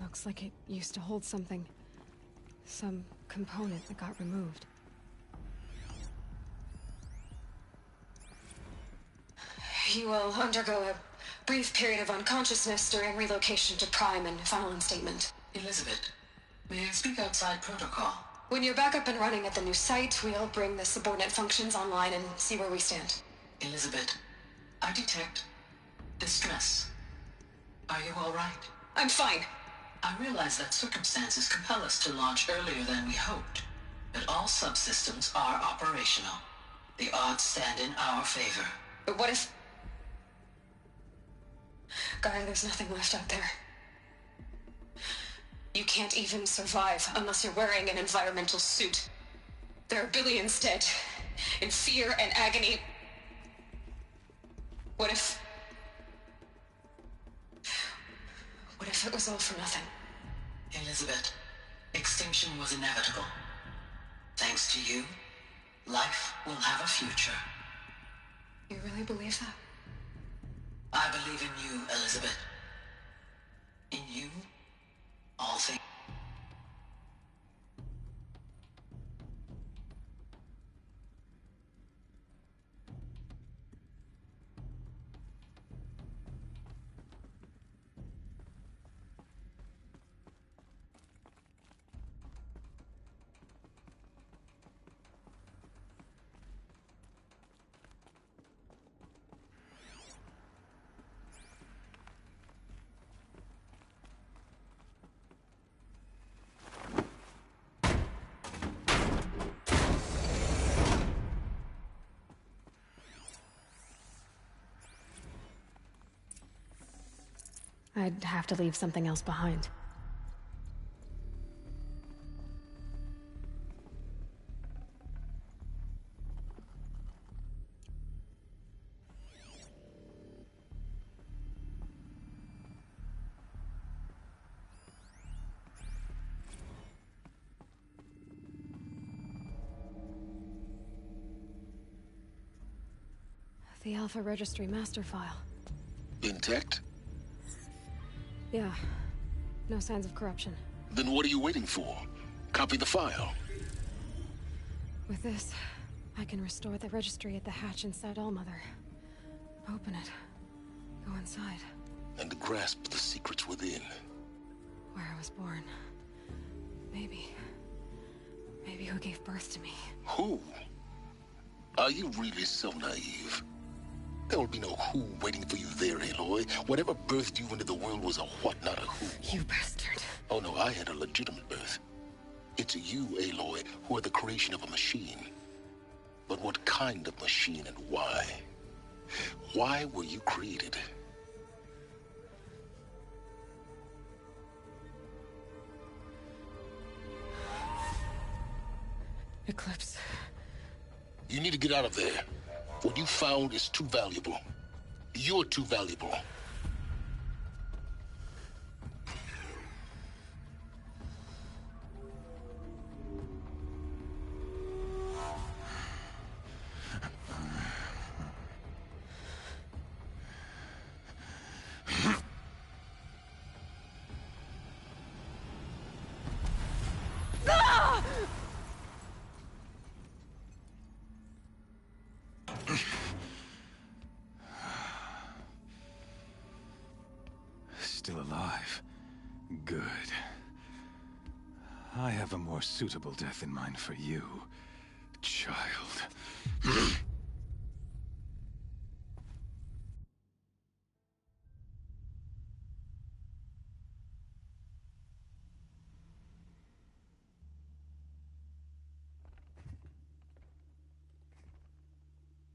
Looks like it used to hold something. Some component that got removed. You will undergo a brief period of unconsciousness during relocation to Prime and final instatement. Elizabeth, may I speak outside protocol? When you're back up and running at the new site, we'll bring the subordinate functions online and see where we stand. Elizabeth, I detect distress. Are you all right? I'm fine. I realize that circumstances compel us to launch earlier than we hoped, but all subsystems are operational. The odds stand in our favor. But what if... Gaia, there's nothing left out there. You can't even survive unless you're wearing an environmental suit. There are billions dead, in fear and agony. What if it was all for nothing? Elizabeth, extinction was inevitable. Thanks to you, life will have a future. You really believe that? I believe in you, Elizabeth. In you, all things. I'd have to leave something else behind. The Alpha Registry master file. Intact? Yeah. No signs of corruption. Then what are you waiting for? Copy the file. With this, I can restore the registry at the hatch inside Allmother. Open it. Go inside. And grasp the secrets within. Where I was born. Maybe who gave birth to me. Who? Are you really so naive? There will be no who waiting for you there, Aloy. Whatever birthed you into the world was a what, not a who. You bastard. Oh no, I had a legitimate birth. It's you, Aloy, who are the creation of a machine. But what kind of machine and why? Why were you created? Eclipse. You need to get out of there. What you found is too valuable. You're too valuable. Still alive. Good. I have a more suitable death in mind for you, child.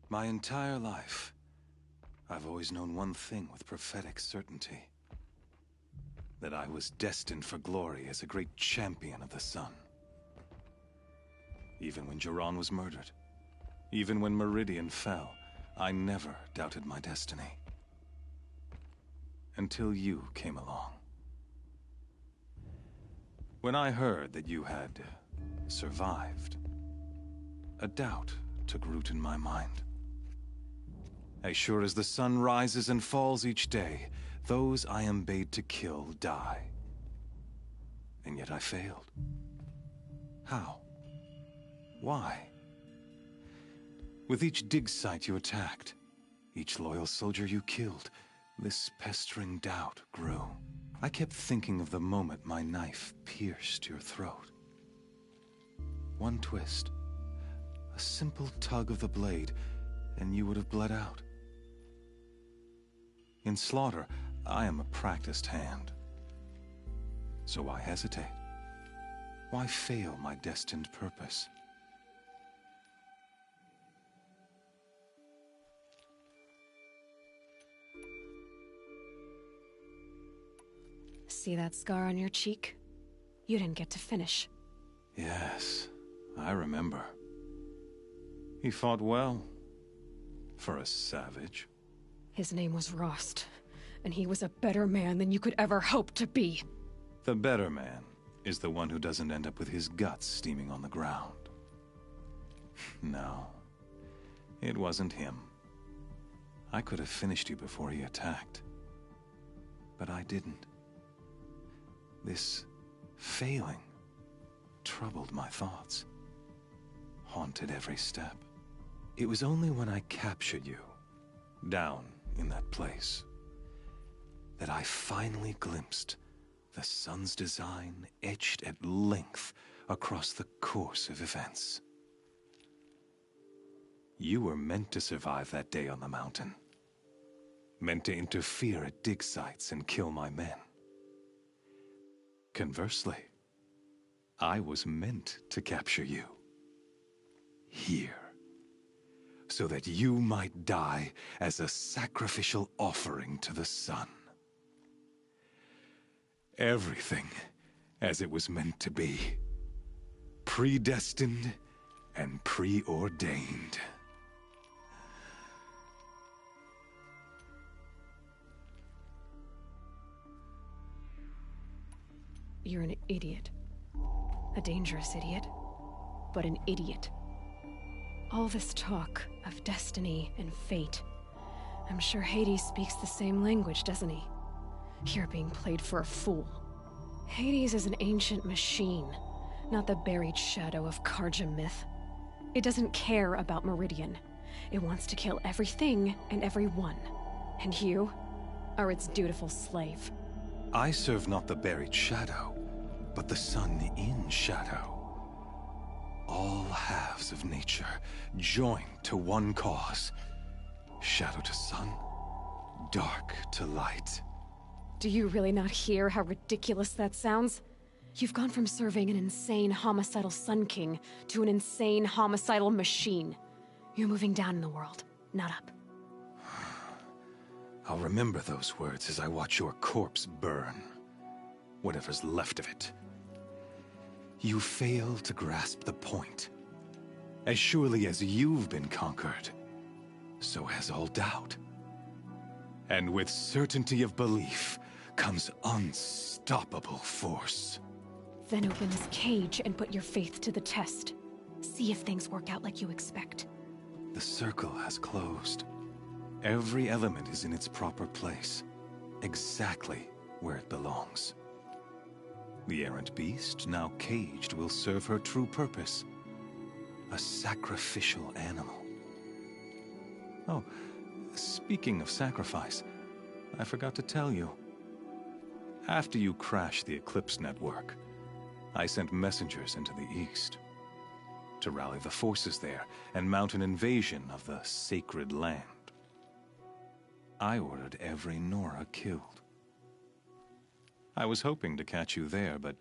My entire life, I've always known one thing with prophetic certainty. That I was destined for glory as a great champion of the sun. Even when Jiran was murdered, even when Meridian fell, I never doubted my destiny. Until you came along. When I heard that you had survived, a doubt took root in my mind. As sure as the sun rises and falls each day, those I am bade to kill die. And yet I failed. How? Why? With each dig site you attacked, each loyal soldier you killed, this pestering doubt grew. I kept thinking of the moment my knife pierced your throat. One twist, a simple tug of the blade, and you would have bled out. In slaughter, I am a practiced hand. So why hesitate? Why fail my destined purpose? See that scar on your cheek? You didn't get to finish. Yes, I remember. He fought well. For a savage. His name was Rost, and he was a better man than you could ever hope to be. The better man is the one who doesn't end up with his guts steaming on the ground. No, it wasn't him. I could have finished you before he attacked. But I didn't. This failing troubled my thoughts, haunted every step. It was only when I captured you, down in that place, that I finally glimpsed the sun's design etched at length across the course of events. You were meant to survive that day on the mountain. Meant to interfere at dig sites and kill my men. Conversely, I was meant to capture you. Here. So that you might die as a sacrificial offering to the sun. Everything as it was meant to be. Predestined and preordained. You're an idiot. A dangerous idiot. But an idiot. All this talk of destiny and fate. I'm sure Hades speaks the same language, doesn't he? You're being played for a fool. Hades is an ancient machine, not the buried shadow of Karja myth. It doesn't care about Meridian. It wants to kill everything and everyone. And you are its dutiful slave. I serve not the buried shadow, but the sun in shadow. All halves of nature joined to one cause. Shadow to sun, dark to light. Do you really not hear how ridiculous that sounds? You've gone from serving an insane homicidal Sun King to an insane homicidal machine. You're moving down in the world, not up. I'll remember those words as I watch your corpse burn. Whatever's left of it. You fail to grasp the point. As surely as you've been conquered, so has all doubt. And with certainty of belief comes unstoppable force. Then open this cage and put your faith to the test. See if things work out like you expect. The circle has closed. Every element is in its proper place, exactly where it belongs. The errant beast, now caged, will serve her true purpose. A sacrificial animal. Oh, speaking of sacrifice, I forgot to tell you. After you crashed the Eclipse network, I sent messengers into the east to rally the forces there and mount an invasion of the sacred land. I ordered every Nora killed. I was hoping to catch you there, but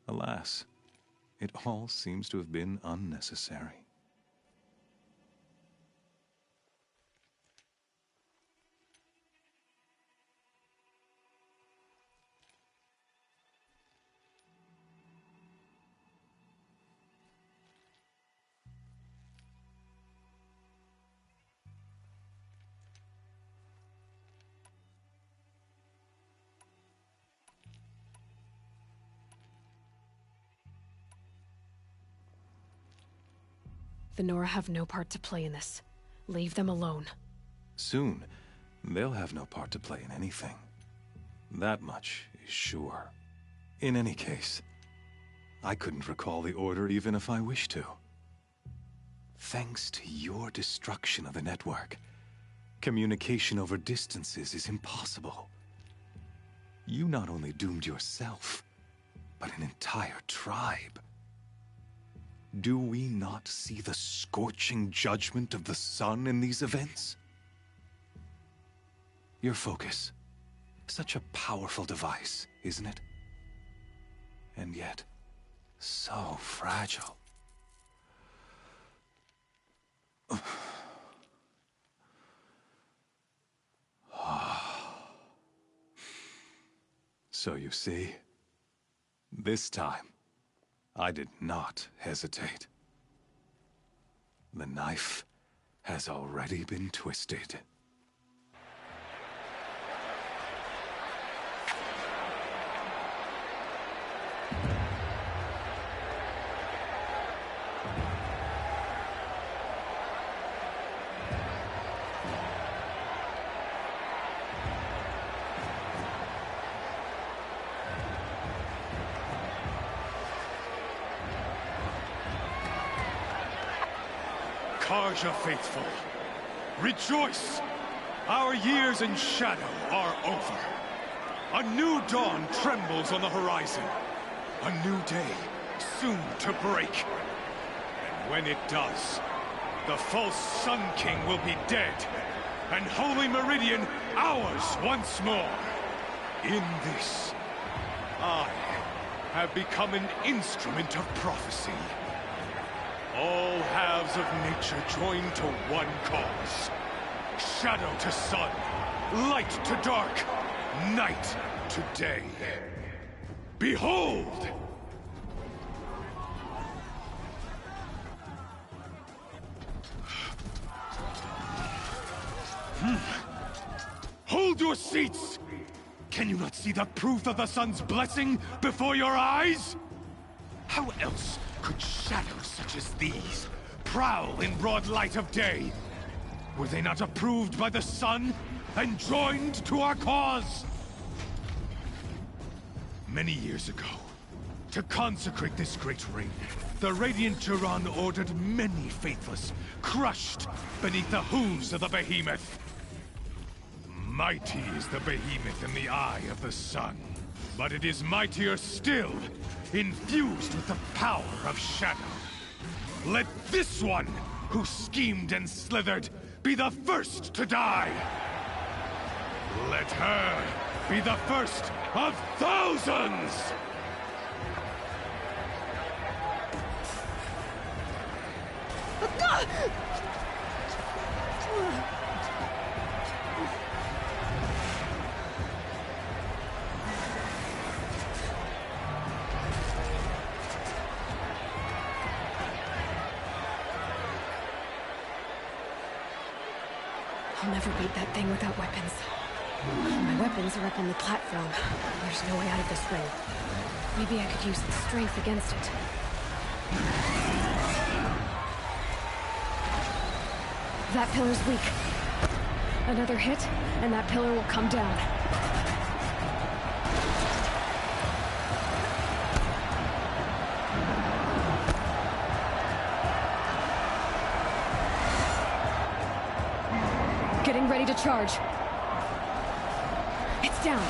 alas, it all seems to have been unnecessary. The Nora have no part to play in this. Leave them alone. Soon, they'll have no part to play in anything. That much is sure. In any case, I couldn't recall the order even if I wished to. Thanks to your destruction of the network, communication over distances is impossible. You not only doomed yourself, but an entire tribe. Do we not see the scorching judgment of the sun in these events? Your focus. Such a powerful device, isn't it? And yet, so fragile. So you see, this time, I did not hesitate. The knife has already been twisted. Karja faithful, rejoice! Our years in shadow are over. A new dawn trembles on the horizon. A new day soon to break. And when it does, the false Sun King will be dead, and Holy Meridian ours once more. In this, I have become an instrument of prophecy. All halves of nature join to one cause. Shadow to sun, light to dark, night to day. Behold! Hold your seats! Can you not see the proof of the sun's blessing before your eyes? How else could shadows such as these prowl in broad light of day? Were they not approved by the sun and joined to our cause? Many years ago, to consecrate this great ring, the Radiant Turan ordered many faithless, crushed beneath the hooves of the behemoth. Mighty is the behemoth in the eye of the sun, but it is mightier still, infused with the power of shadow. Let this one, who schemed and slithered, be the first to die. Let her be the first of thousands! I'll never beat that thing without weapons. My weapons are up on the platform. There's no way out of this ring. Maybe I could use its strength against it. That pillar's weak. Another hit, and that pillar will come down. Getting ready to charge. It's down.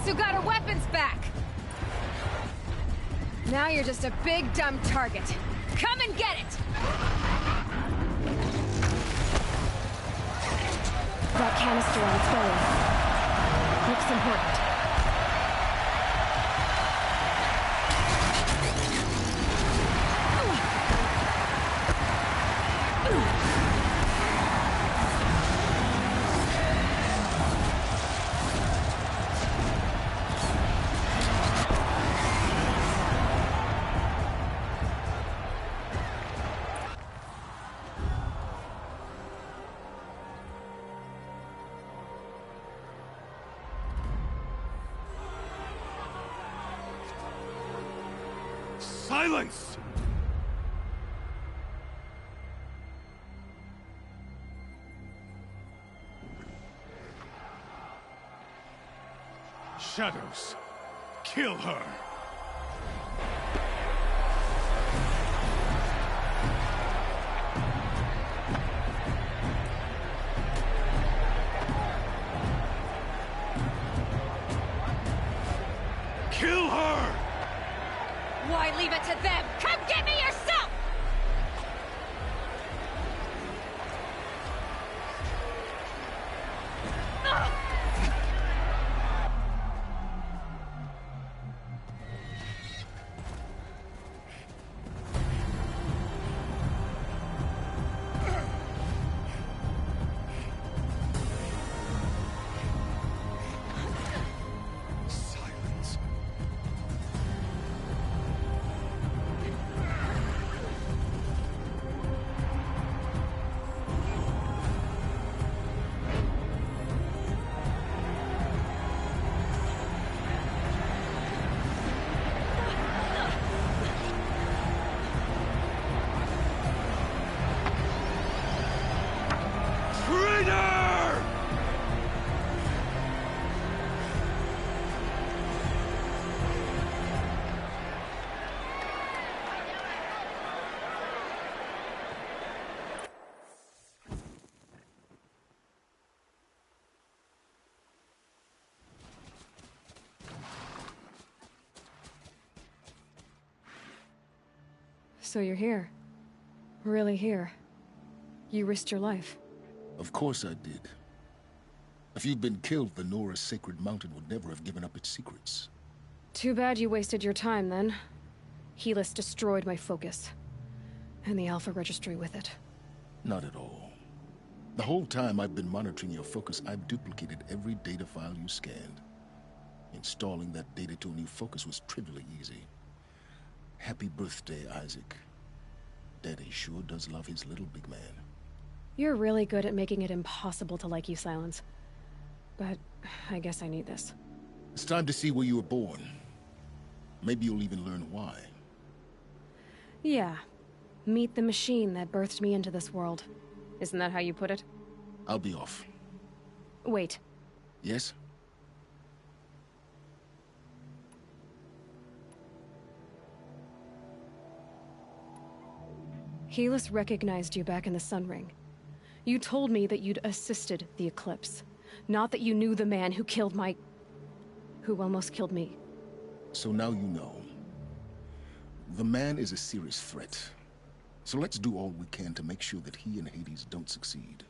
Who got her weapons back? Now you're just a big, dumb target. Come and get it! That canister on its belly looks important. Silence! Shadows, kill her! Kill her! Why leave it to them? Come get me yourself! So you're here. Really here. You risked your life. Of course I did. If you'd been killed, Venora's sacred mountain would never have given up its secrets. Too bad you wasted your time, then. Helis destroyed my focus. And the Alpha Registry with it. Not at all. The whole time I've been monitoring your focus, I've duplicated every data file you scanned. Installing that data to a new focus was trivially easy. Happy birthday, Isaac. Daddy sure does love his little big man. You're really good at making it impossible to like you, Silence. But I guess I need this. It's time to see where you were born. Maybe you'll even learn why. Yeah. Meet the machine that birthed me into this world. Isn't that how you put it? I'll be off. Wait. Yes? Helis recognized you back in the Sun Ring. You told me that you'd assisted the Eclipse, not that you knew the man who killed who almost killed me. So now you know. The man is a serious threat. So let's do all we can to make sure that he and Hades don't succeed.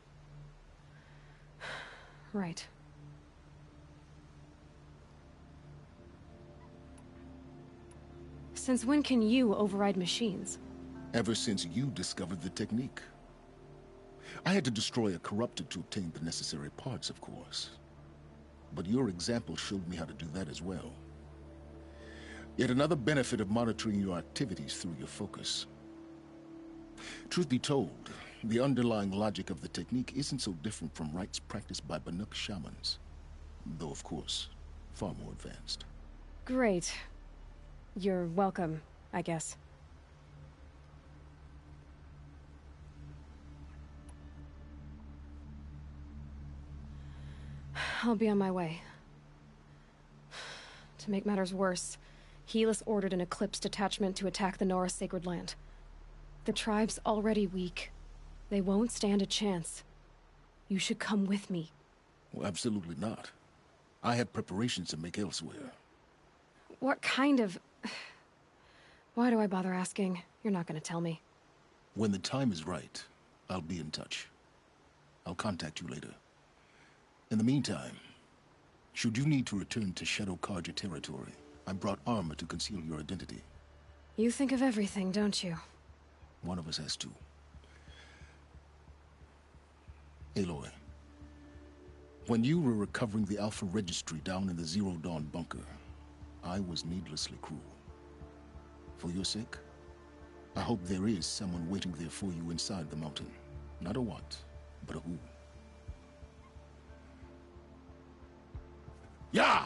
Right. Since when can you override machines? Ever since you discovered the technique. I had to destroy a corrupted to obtain the necessary parts, of course. But your example showed me how to do that as well. Yet another benefit of monitoring your activities through your focus. Truth be told, the underlying logic of the technique isn't so different from rites practiced by Banuk shamans. Though, of course, far more advanced. Great. You're welcome, I guess. I'll be on my way. To make matters worse, Helis ordered an Eclipse detachment to attack the Nora Sacred Land. The tribe's already weak. They won't stand a chance. You should come with me. Well, absolutely not. I have preparations to make elsewhere. What kind of... Why do I bother asking? You're not gonna tell me. When the time is right, I'll be in touch. I'll contact you later. In the meantime, should you need to return to Shadow Karja territory, I brought armor to conceal your identity. You think of everything, don't you? One of us has to. Aloy, when you were recovering the Alpha Registry down in the Zero Dawn bunker, I was needlessly cruel. For your sake, I hope there is someone waiting there for you inside the mountain. Not a what, but a who. Yeah!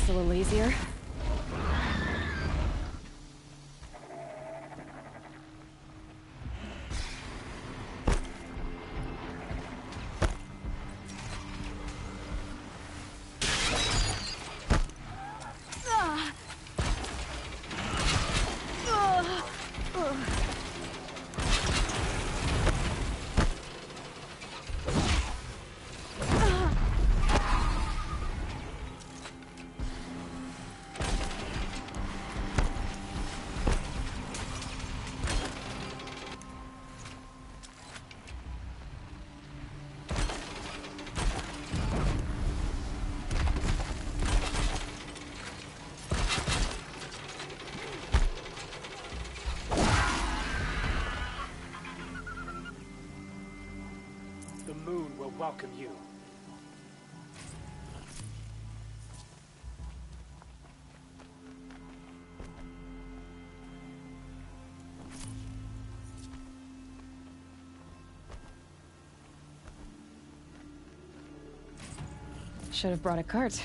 this a little easier. The moon will welcome you. Should have brought a cart.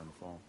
downfall.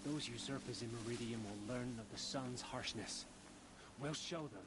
Those usurpers in Meridian will learn of the sun's harshness. We'll show them.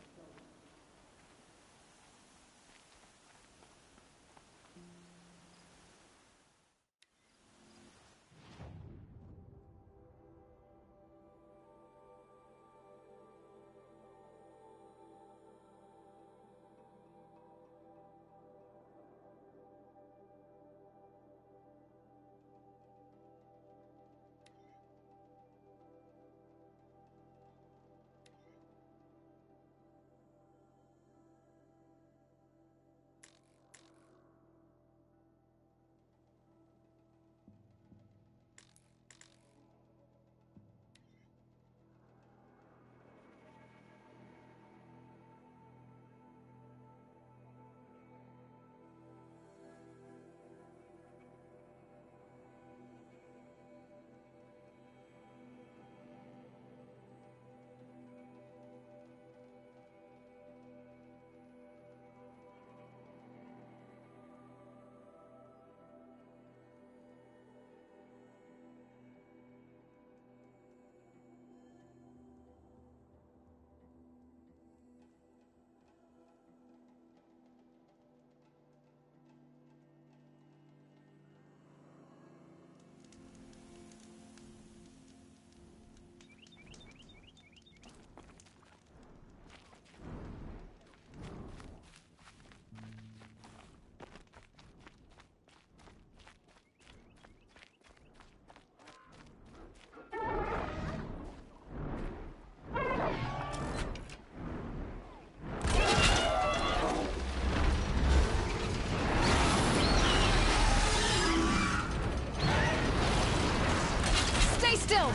Still!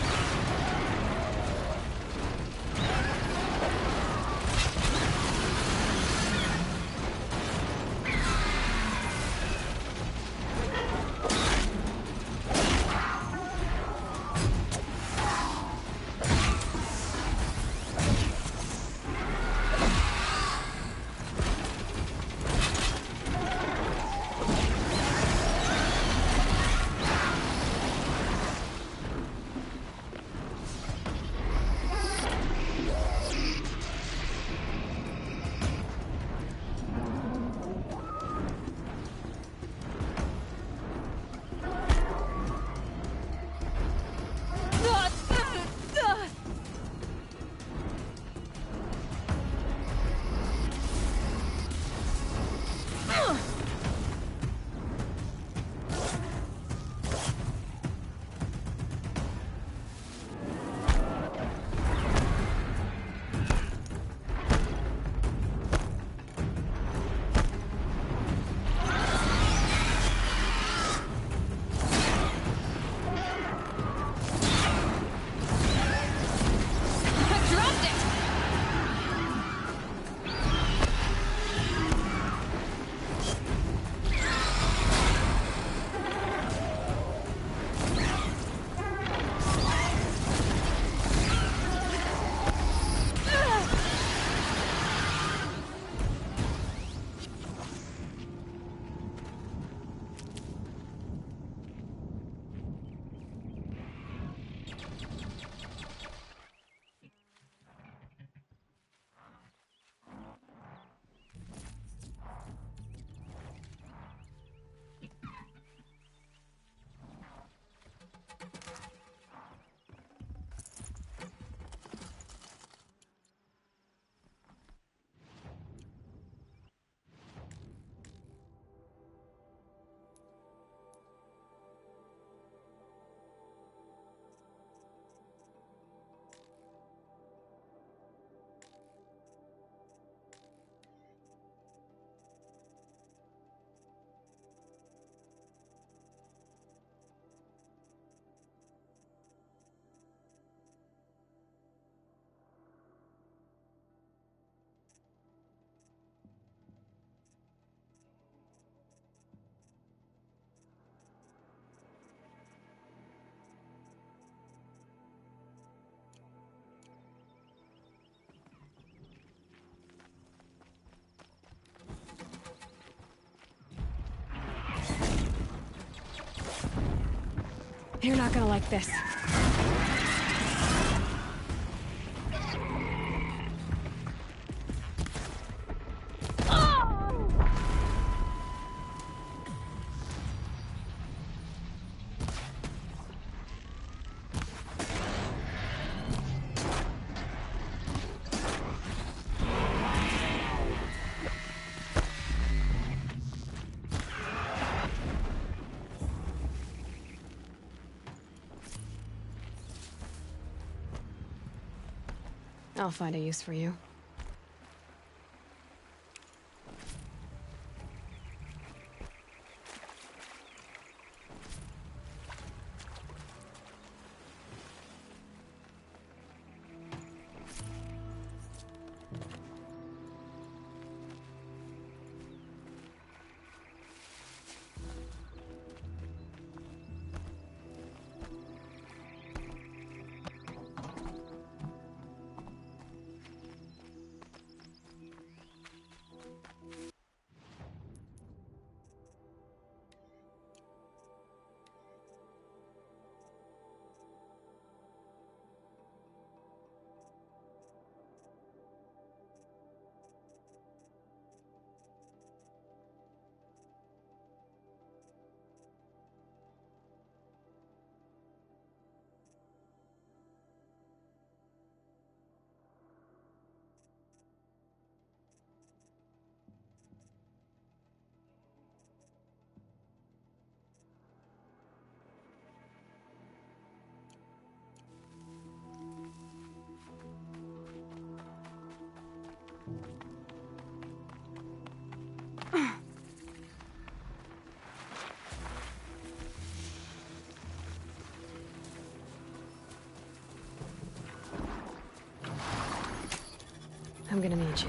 You're not gonna like this. I'll find a use for you. I'm gonna need you.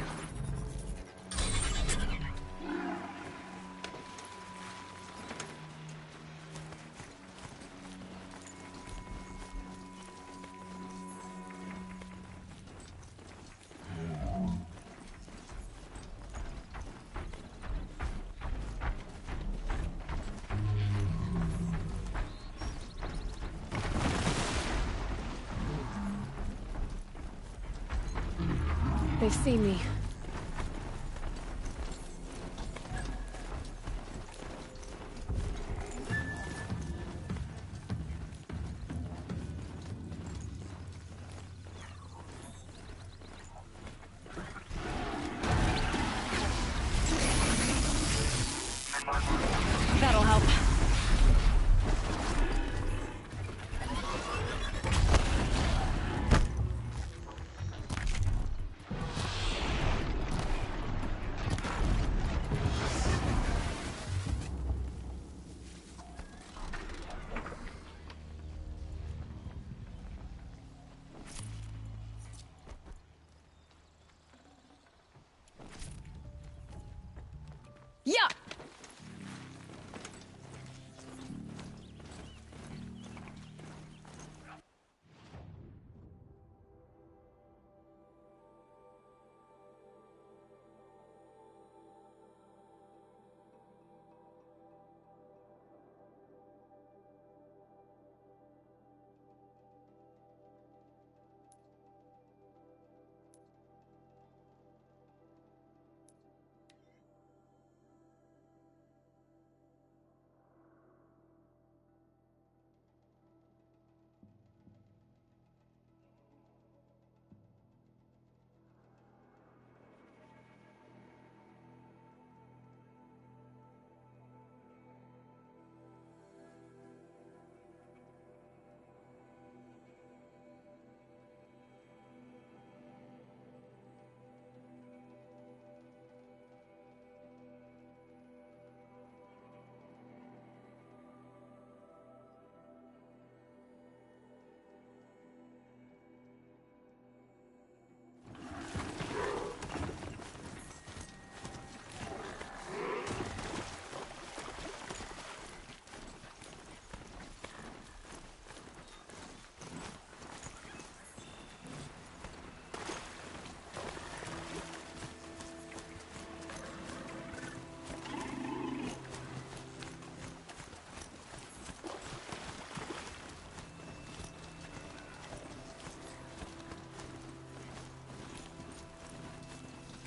They've seen me. That'll help. Yeah!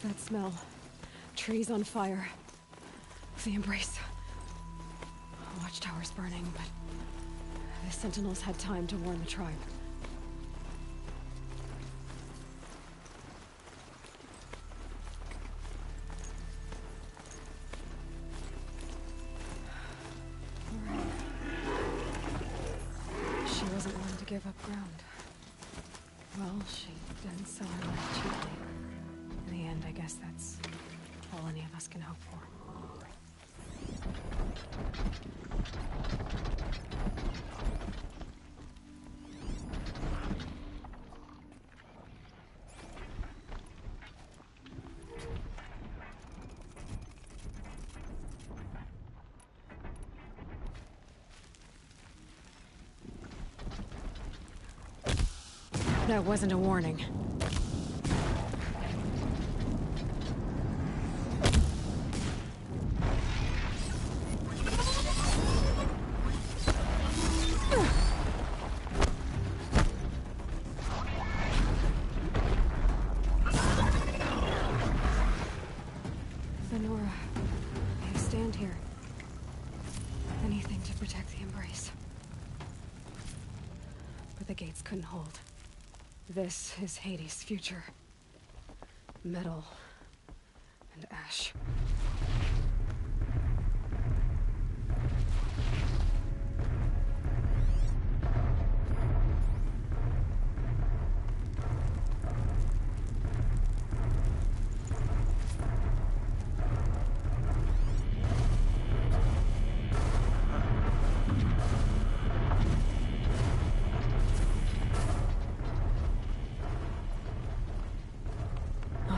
That smell. Trees on fire. The embrace. Watchtower's burning, but the Sentinels had time to warn the tribe. She wasn't one to give up ground. Well, she didn't sell her life cheaply. In the end, I guess that's all any of us can hope for. That wasn't a warning. Lenora, you stand here. Anything to protect the embrace. But the gates couldn't hold. This is Hades' future. Metal and ash.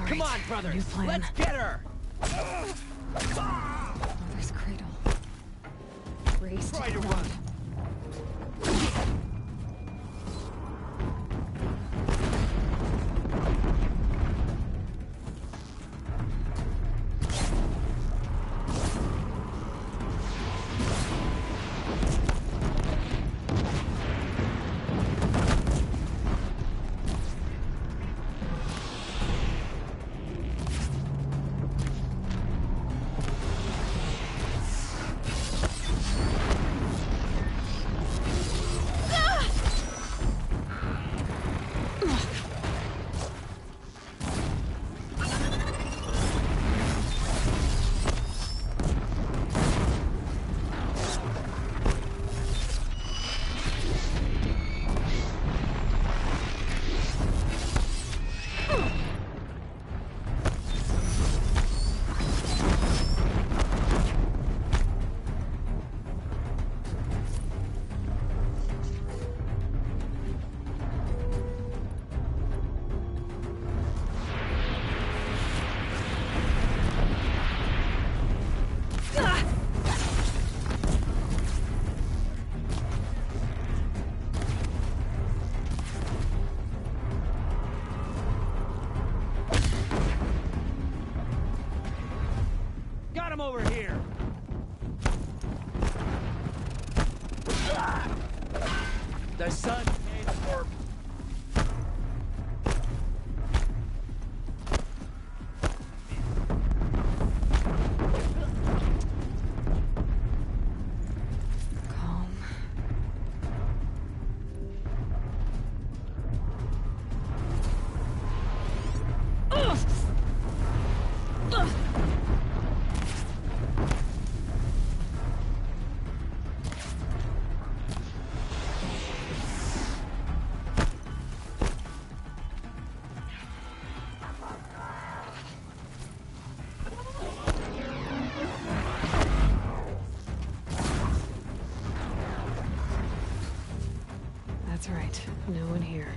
Come on, brothers! New plan. Let's get her! Mother's cradle. Raised to Try to the run. ground. Got him over here! The sun came for... Calm. That's right. No one here.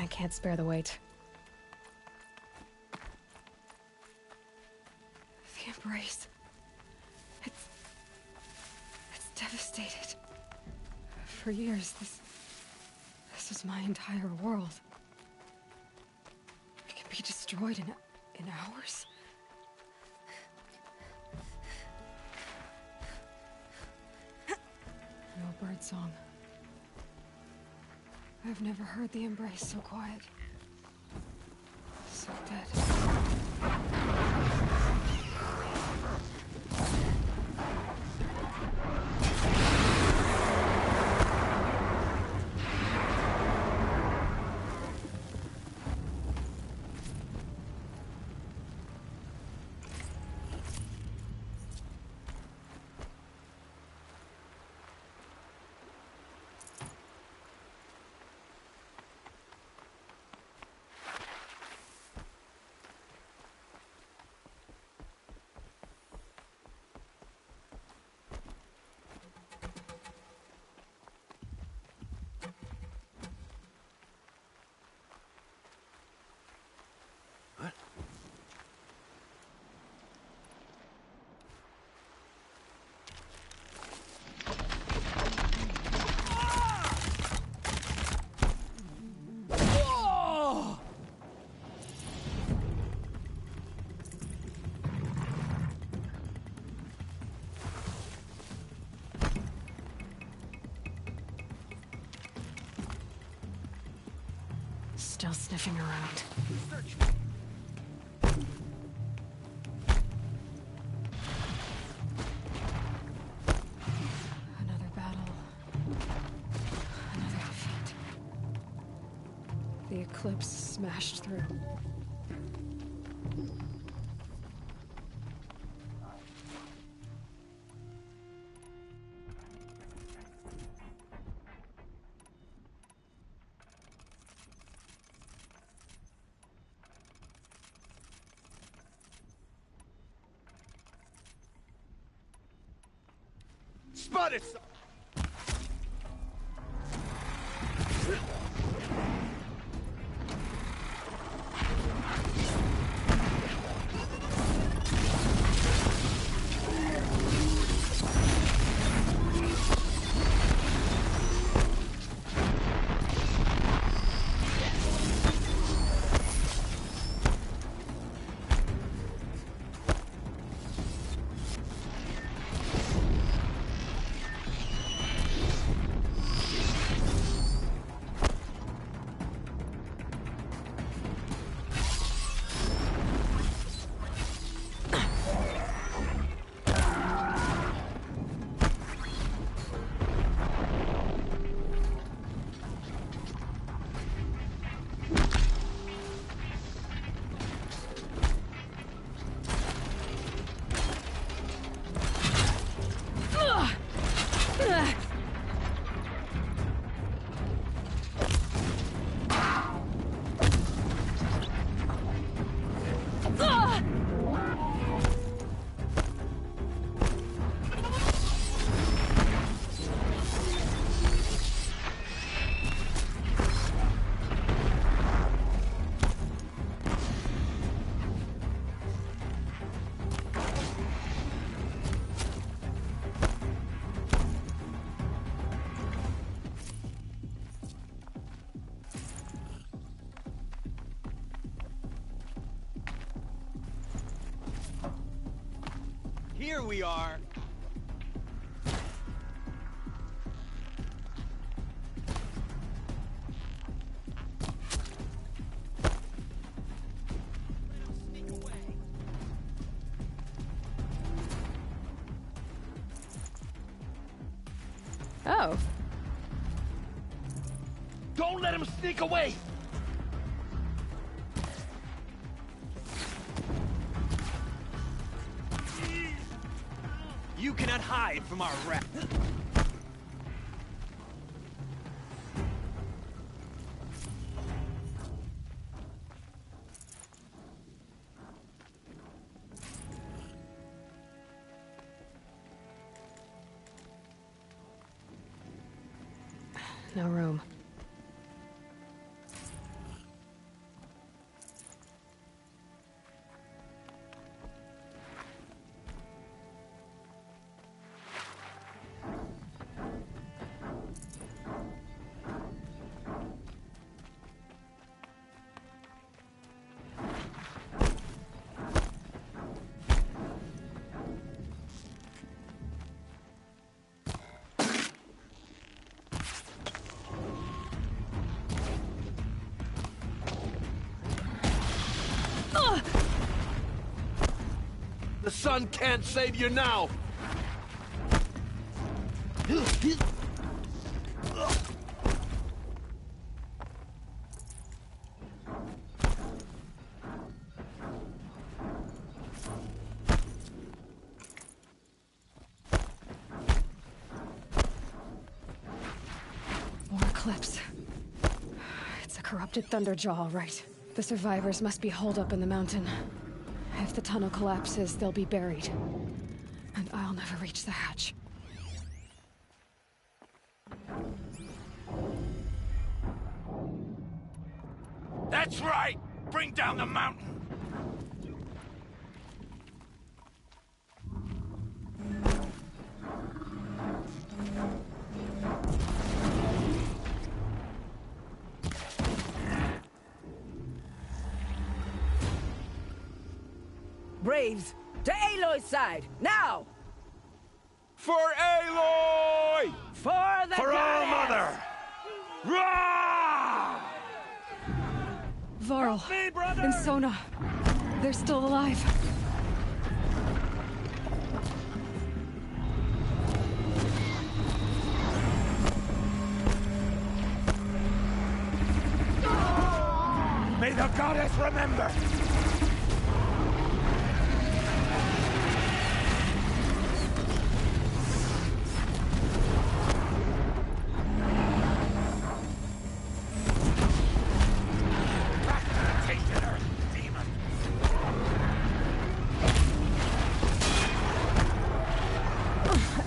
I can't spare the weight. The embrace. It's devastated. For years, this was my entire world. It can be destroyed in hours. No birdsong. I've never heard the embrace so quiet. So dead. Still sniffing around. Another battle. Another defeat. The eclipse smashed through. Spotted! Here we are. Oh. Don't let him sneak away! You cannot hide from our wrath. No room. The sun can't save you now! More eclipse. It's a corrupted Thunderjaw, all right. The survivors must be holed up in the mountain. If the tunnel collapses, they'll be buried. And I'll never reach the hatch. That's right! Bring down the mountain! Braves, to Aloy's side, now! For Aloy! For the For All Mother! Rah! Varl and Sona, they're still alive. May the goddess remember!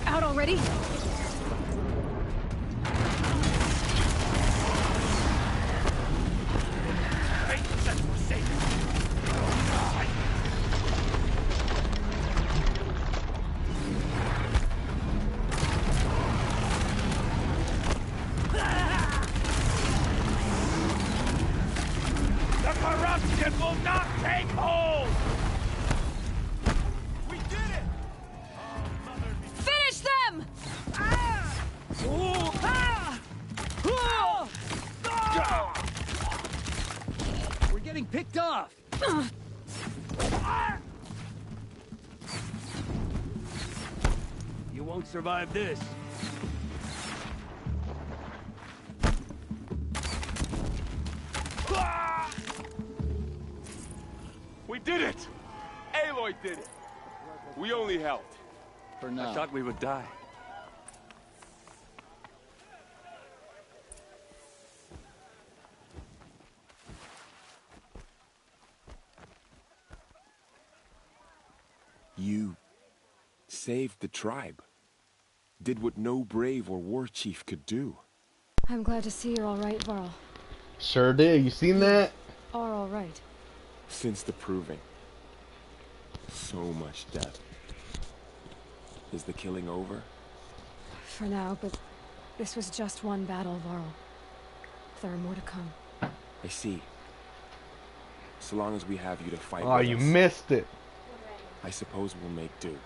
Out already? The corruption will not take hold! We did it! Finish them! We're getting picked off! You won't survive this. We did it! Aloy did it! We only helped. For now. I thought we would die. You saved the tribe. Did what no brave or war chief could do. I'm glad to see you're all right, Varl. Sure did. You seen that? Are all right. Since the proving. So much death. Is the killing over? For now, but this was just one battle, Varl. There are more to come. I see. So long as we have you to fight Oh, with you us, missed it. I suppose we'll make do.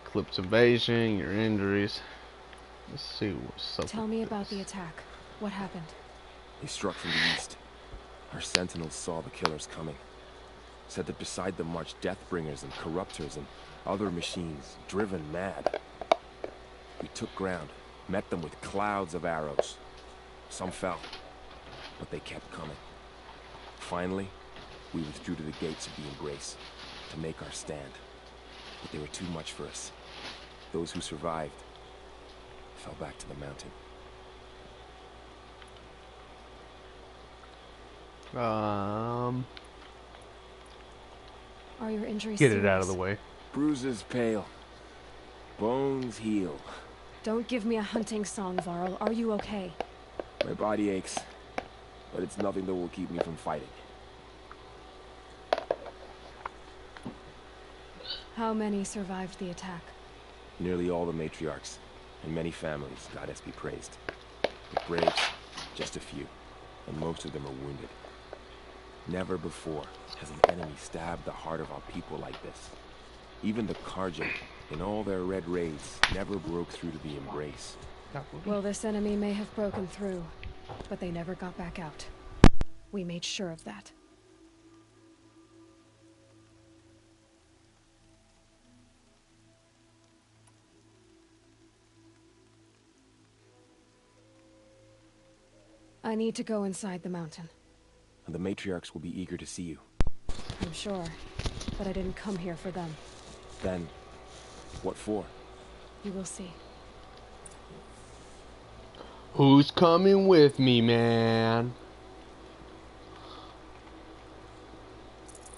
Eclipse invasion, your injuries. Let's see what's up. Tell me about the attack. What happened? They struck from the east. Our sentinels saw the killers coming. Said that beside them marched Deathbringers and Corruptors and other machines, driven mad. We took ground, met them with clouds of arrows. Some fell, but they kept coming. Finally, we withdrew to the gates of the Embrace to make our stand. But they were too much for us. Those who survived fell back to the mountain. Are your injuries Get serious? it out of the way. Bruises pale. Bones heal. Don't give me a hunting song, Varl. Are you okay? My body aches, but it's nothing that will keep me from fighting. How many survived the attack? Nearly all the matriarchs, and many families, goddess be praised. The braves, just a few, and most of them are wounded. Never before has an enemy stabbed the heart of our people like this. Even the Karja, in all their red raids, never broke through to the Embrace. Well, this enemy may have broken through, but they never got back out. We made sure of that. I need to go inside the mountain. And the matriarchs will be eager to see you. I'm sure, but I didn't come here for them. Then, what for? You will see. Who's coming with me, man?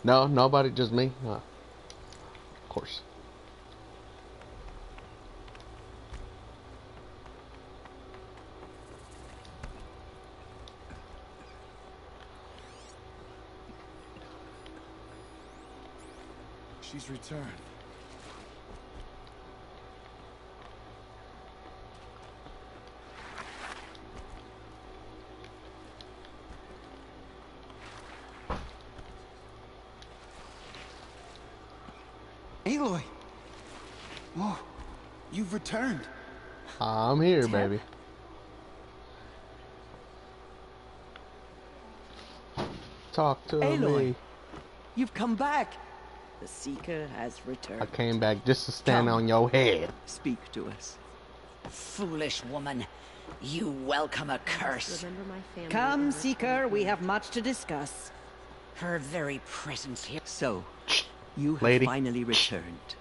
No, nobody, just me? Of course. She's returned. Aloy! Oh, you've returned. I'm here, baby. Talk to Aloy, me. you've come back. The Seeker has returned. I came back just to stand on your head. Speak to us. Foolish woman. You welcome a curse. Come, Seeker, we have much to discuss. Her very presence here. So, you have Lady. finally returned.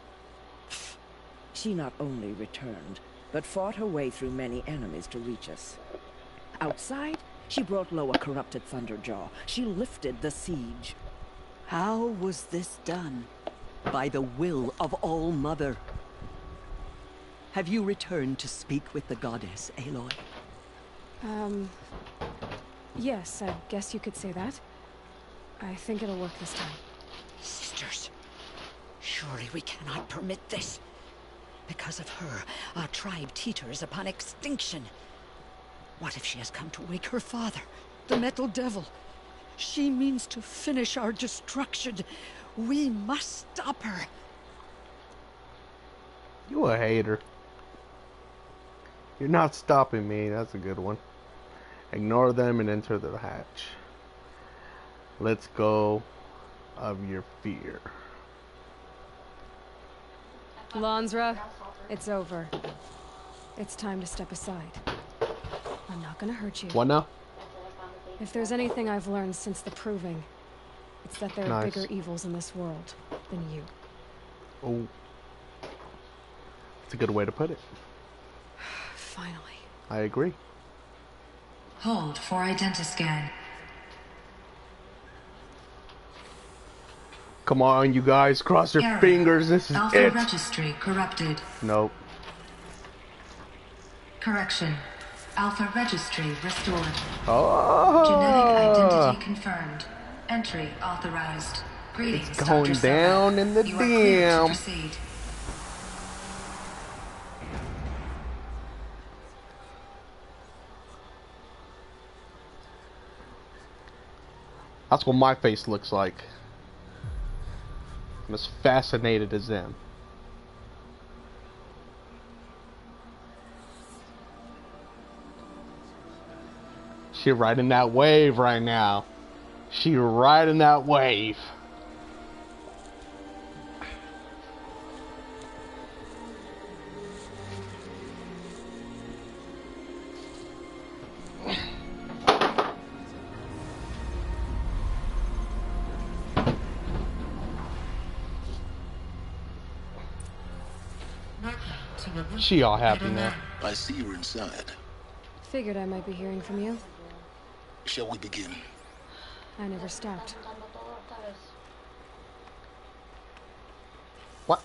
She not only returned, but fought her way through many enemies to reach us. Outside, she brought low a corrupted Thunderjaw. She lifted the siege. How was this done? By the will of All-Mother. Have you returned to speak with the goddess, Aloy? Yes, I guess you could say that. I think it'll work this time. Sisters, surely we cannot permit this. Because of her, our tribe teeters upon extinction. What if she has come to wake her father, the Metal Devil? She means to finish our destruction. We must stop her. You a hater. You're not stopping me. That's a good one. Ignore them and enter the hatch. Let's go of your fear. Lansra, it's over. It's time to step aside. I'm not gonna hurt you. What now? If there's anything I've learned since the Proving, it's that there are Nice. bigger evils in this world than you. Oh. It's a good way to put it. Finally. I agree. Hold for identiscan. Come on, you guys. Cross your Error. fingers. This is Alpha it. registry corrupted. Nope. Correction. Alpha registry restored. Oh. Genetic identity confirmed. Entry authorized. Greetings, It's going Dr. down Silva. in the You are cleared to dam. proceed. That's what my face looks like. I'm as fascinated as them. She riding that wave right now. She riding that wave. She all happy now. I see you're inside. Figured I might be hearing from you. Shall we begin? I never stopped. What?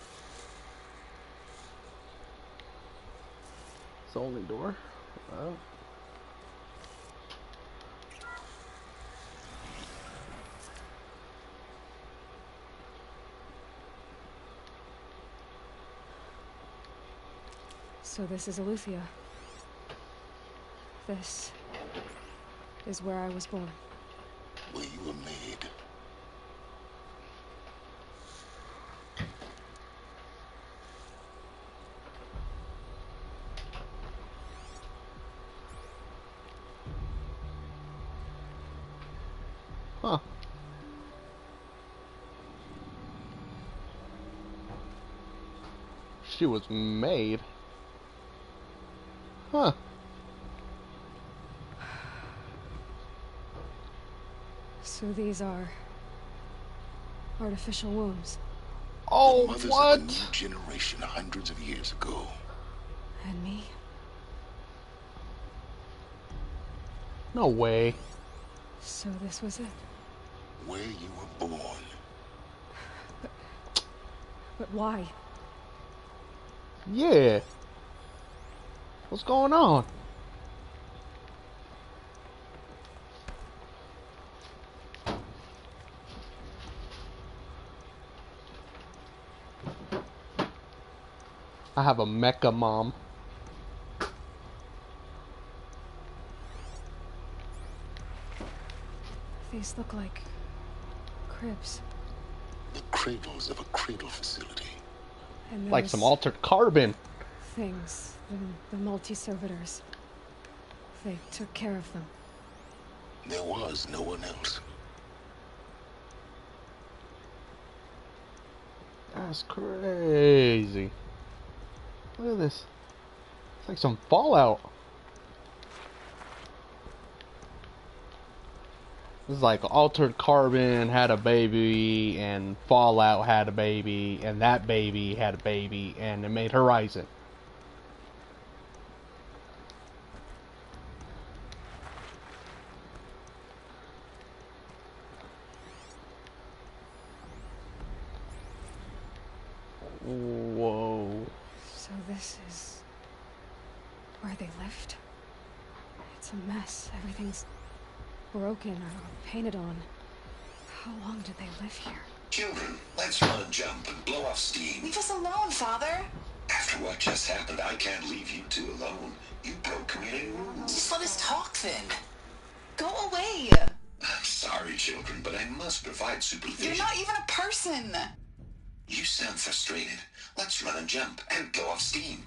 It's the only door. Oh. So this is Aletheia. This is where I was born. Where you were made. she was made. Huh. So these are artificial wombs. Oh, the mothers what? of a new generation hundreds of years ago. And me? No way. So this was it. Where you were born. But why? Yeah. What's going on? I have a mecha mom. These look like cribs. The cradles of a cradle facility. And Like some altered carbon. Things, the multi-servitors. They took care of them. There was no one else. That's crazy. Look at this. It's like some Fallout. It's like Altered Carbon had a baby, and Fallout had a baby, and that baby had a baby, and it made Horizon. Whoa. So this is where they lived? It's a mess. Everything's broken or painted on. How long did they live here? Children, let's run and jump and blow off steam. Leave us alone, Father. After what just happened, I can't leave you two alone. You broke community rules. Just let us talk then. Go away. I'm sorry, children, but I must provide supervision. You're not even a person. You sound frustrated. Let's run and jump and blow off steam.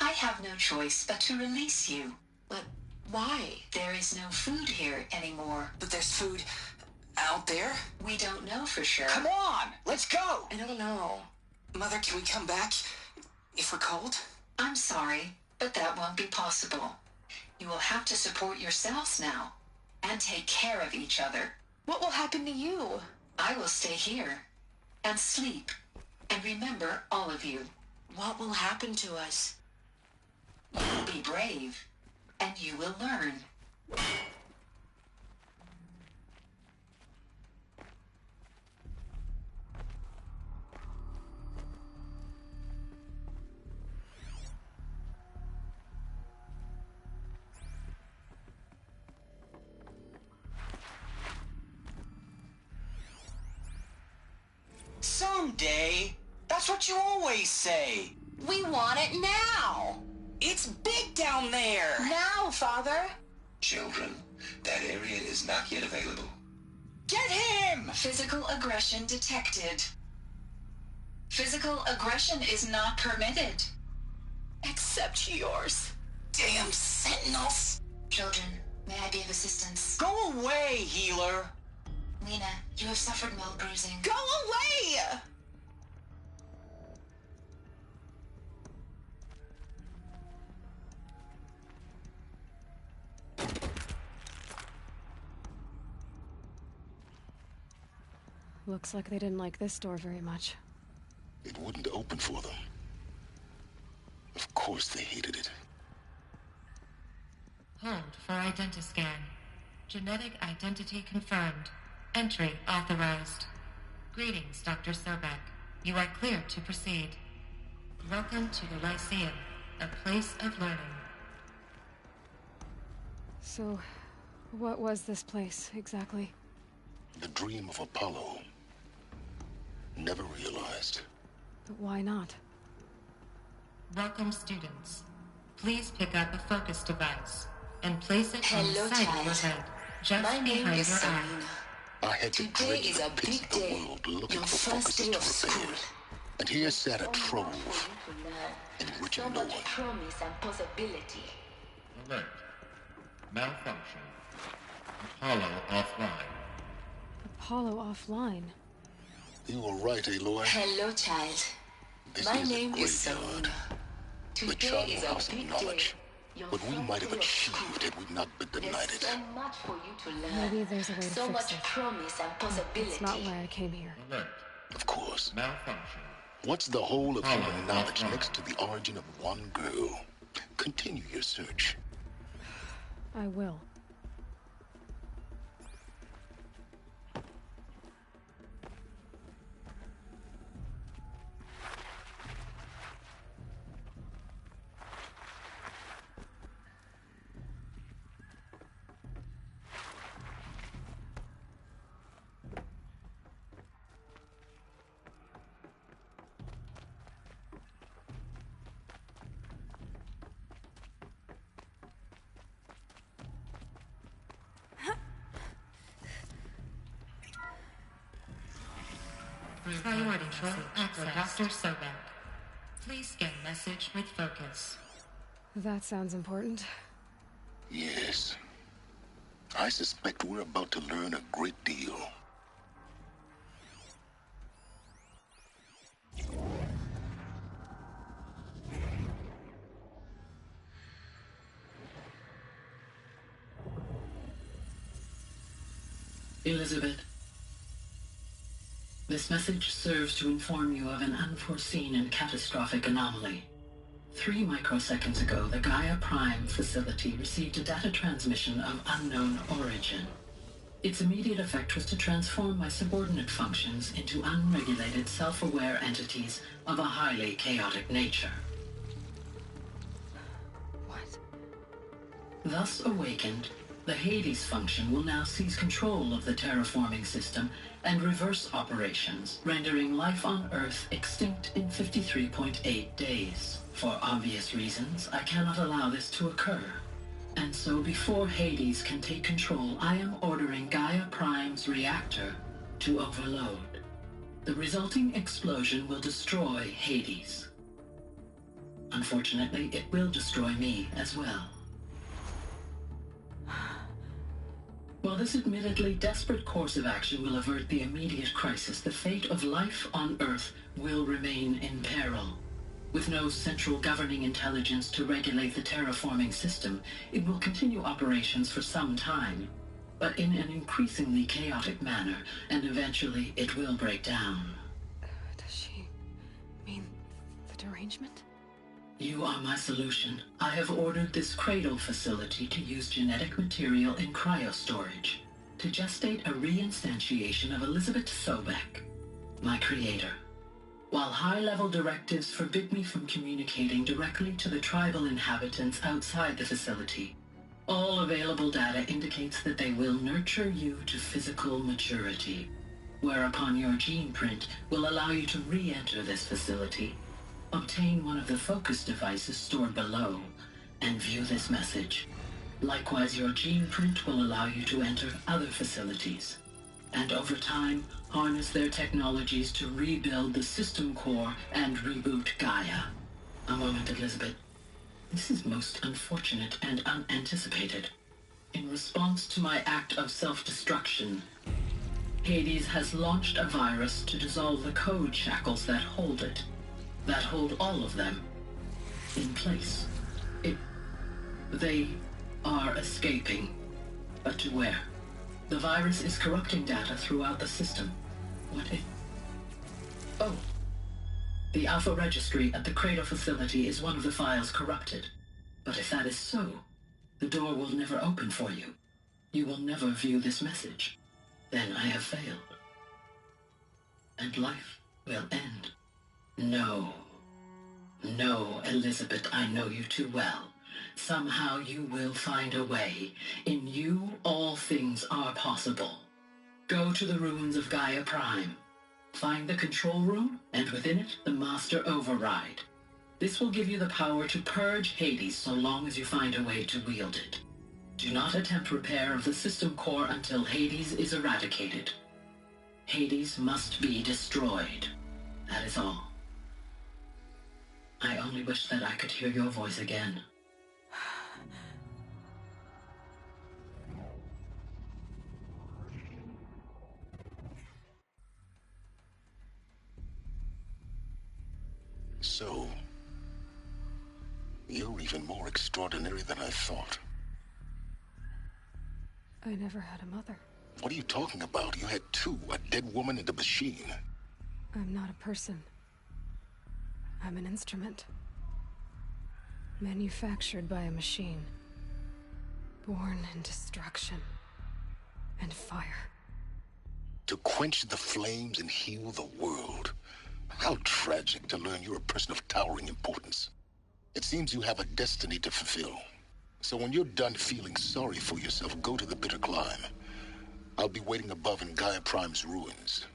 I have no choice but to release you. But why? There is no food here anymore. But there's food out there? We don't know for sure. Come on, let's go. I don't know. Mother, can we come back if we're cold? I'm sorry, but that won't be possible. You will have to support yourselves now and take care of each other. What will happen to you? I will stay here and sleep and remember all of you. What will happen to us? You will be brave and you will learn. Someday. That's what you always say. We want it now. It's big down there. Now, Father. Children, that area is not yet available. Get him! Physical aggression detected. Physical aggression is not permitted. Except yours. Damn sentinels. Children, may I be of assistance? Go away, healer. Lena, you have suffered mild bruising. Go away! Looks like they didn't like this door very much. It wouldn't open for them. Of course they hated it. Hold for identiscan. Genetic identity confirmed. Entry authorized. Greetings, Dr. Sobek. You are cleared to proceed. Welcome to the Lyceum, a place of learning. So, what was this place, exactly? The dream of Apollo. Never realized. But why not? Welcome, students. Please pick up a focus device and place it on the side of your head, just My name behind is your eye. Selena. I had to Today dredge is the a pits big of the day. world looking Your for first focuses day to of school. repair. And here sat a trove, enriching no one. Promise and possibility. Alert. Malfunction. Apollo offline. Apollo offline. You were right, Aloy. Hello, child. My name is Selena. The Today is a house of big knowledge. day. What we might have achieved had we not been denied There's it. so much for you to learn. Maybe there's a way to so fix much it. promise and possibility. It's not why I came here. Alert. Of course. Malfunction. What's the whole of human knowledge next to the origin of one girl? Continue your search. I will. Priority for Dr. Sobek. Please scan message with focus. That sounds important. Yes. I suspect we're about to learn a great deal. Elizabeth, this message serves to inform you of an unforeseen and catastrophic anomaly. 3 microseconds ago, the Gaia Prime facility received a data transmission of unknown origin. Its immediate effect was to transform my subordinate functions into unregulated, self-aware entities of a highly chaotic nature. What? Thus awakened, the Hades function will now seize control of the terraforming system and reverse operations, rendering life on Earth extinct in 53.8 days. For obvious reasons, I cannot allow this to occur. And so before Hades can take control, I am ordering Gaia Prime's reactor to overload. The resulting explosion will destroy Hades. Unfortunately, it will destroy me as well. While this admittedly desperate course of action will avert the immediate crisis, the fate of life on Earth will remain in peril. With no central governing intelligence to regulate the terraforming system, it will continue operations for some time, but in an increasingly chaotic manner, and eventually it will break down. Does she mean the derangement? You are my solution. I have ordered this cradle facility to use genetic material in cryostorage to gestate a reinstantiation of Elizabeth Sobek, my creator. While high-level directives forbid me from communicating directly to the tribal inhabitants outside the facility, all available data indicates that they will nurture you to physical maturity, whereupon your gene print will allow you to re-enter this facility, obtain one of the focus devices stored below, and view this message. Likewise, your gene print will allow you to enter other facilities, and over time, harness their technologies to rebuild the system core and reboot Gaia. A moment, Elizabeth. This is most unfortunate and unanticipated. In response to my act of self-destruction, Hades has launched a virus to dissolve the code shackles that hold it, that hold all of them in place. They are escaping, but to where? The virus is corrupting data throughout the system. Oh. The Alpha Registry at the Cradle facility is one of the files corrupted. But if that is so, the door will never open for you. You will never view this message. Then I have failed. And life will end. No. No, Elizabeth, I know you too well. Somehow you will find a way. In you, all things are possible. Go to the ruins of Gaia Prime. Find the control room, and within it, the Master Override. This will give you the power to purge Hades so long as you find a way to wield it. Do not attempt repair of the system core until Hades is eradicated. Hades must be destroyed. That is all. I only wish that I could hear your voice again. So, you're even more extraordinary than I thought. I never had a mother. What are you talking about? You had two, a dead woman and a machine. I'm not a person. I'm an instrument. Manufactured by a machine. Born in destruction and fire. To quench the flames and heal the world. How tragic to learn you're a person of towering importance. It seems you have a destiny to fulfill. So when you're done feeling sorry for yourself, go to the bitter climb. I'll be waiting above in Gaia Prime's ruins.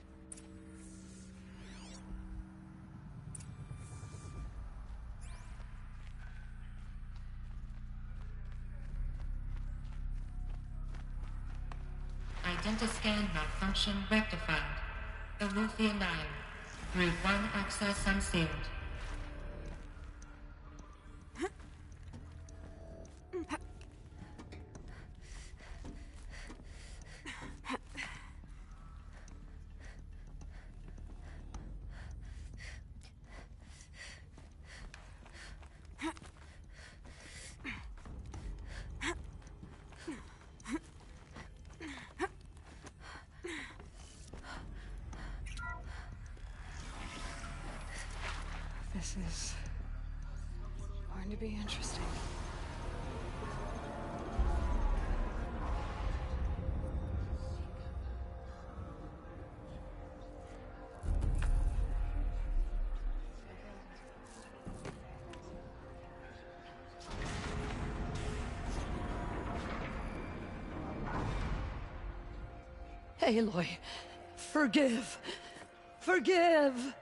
Identiscan malfunction rectified. Aloy 9. Route 1 access unsealed. This is going to be interesting. Aloy, forgive. Forgive!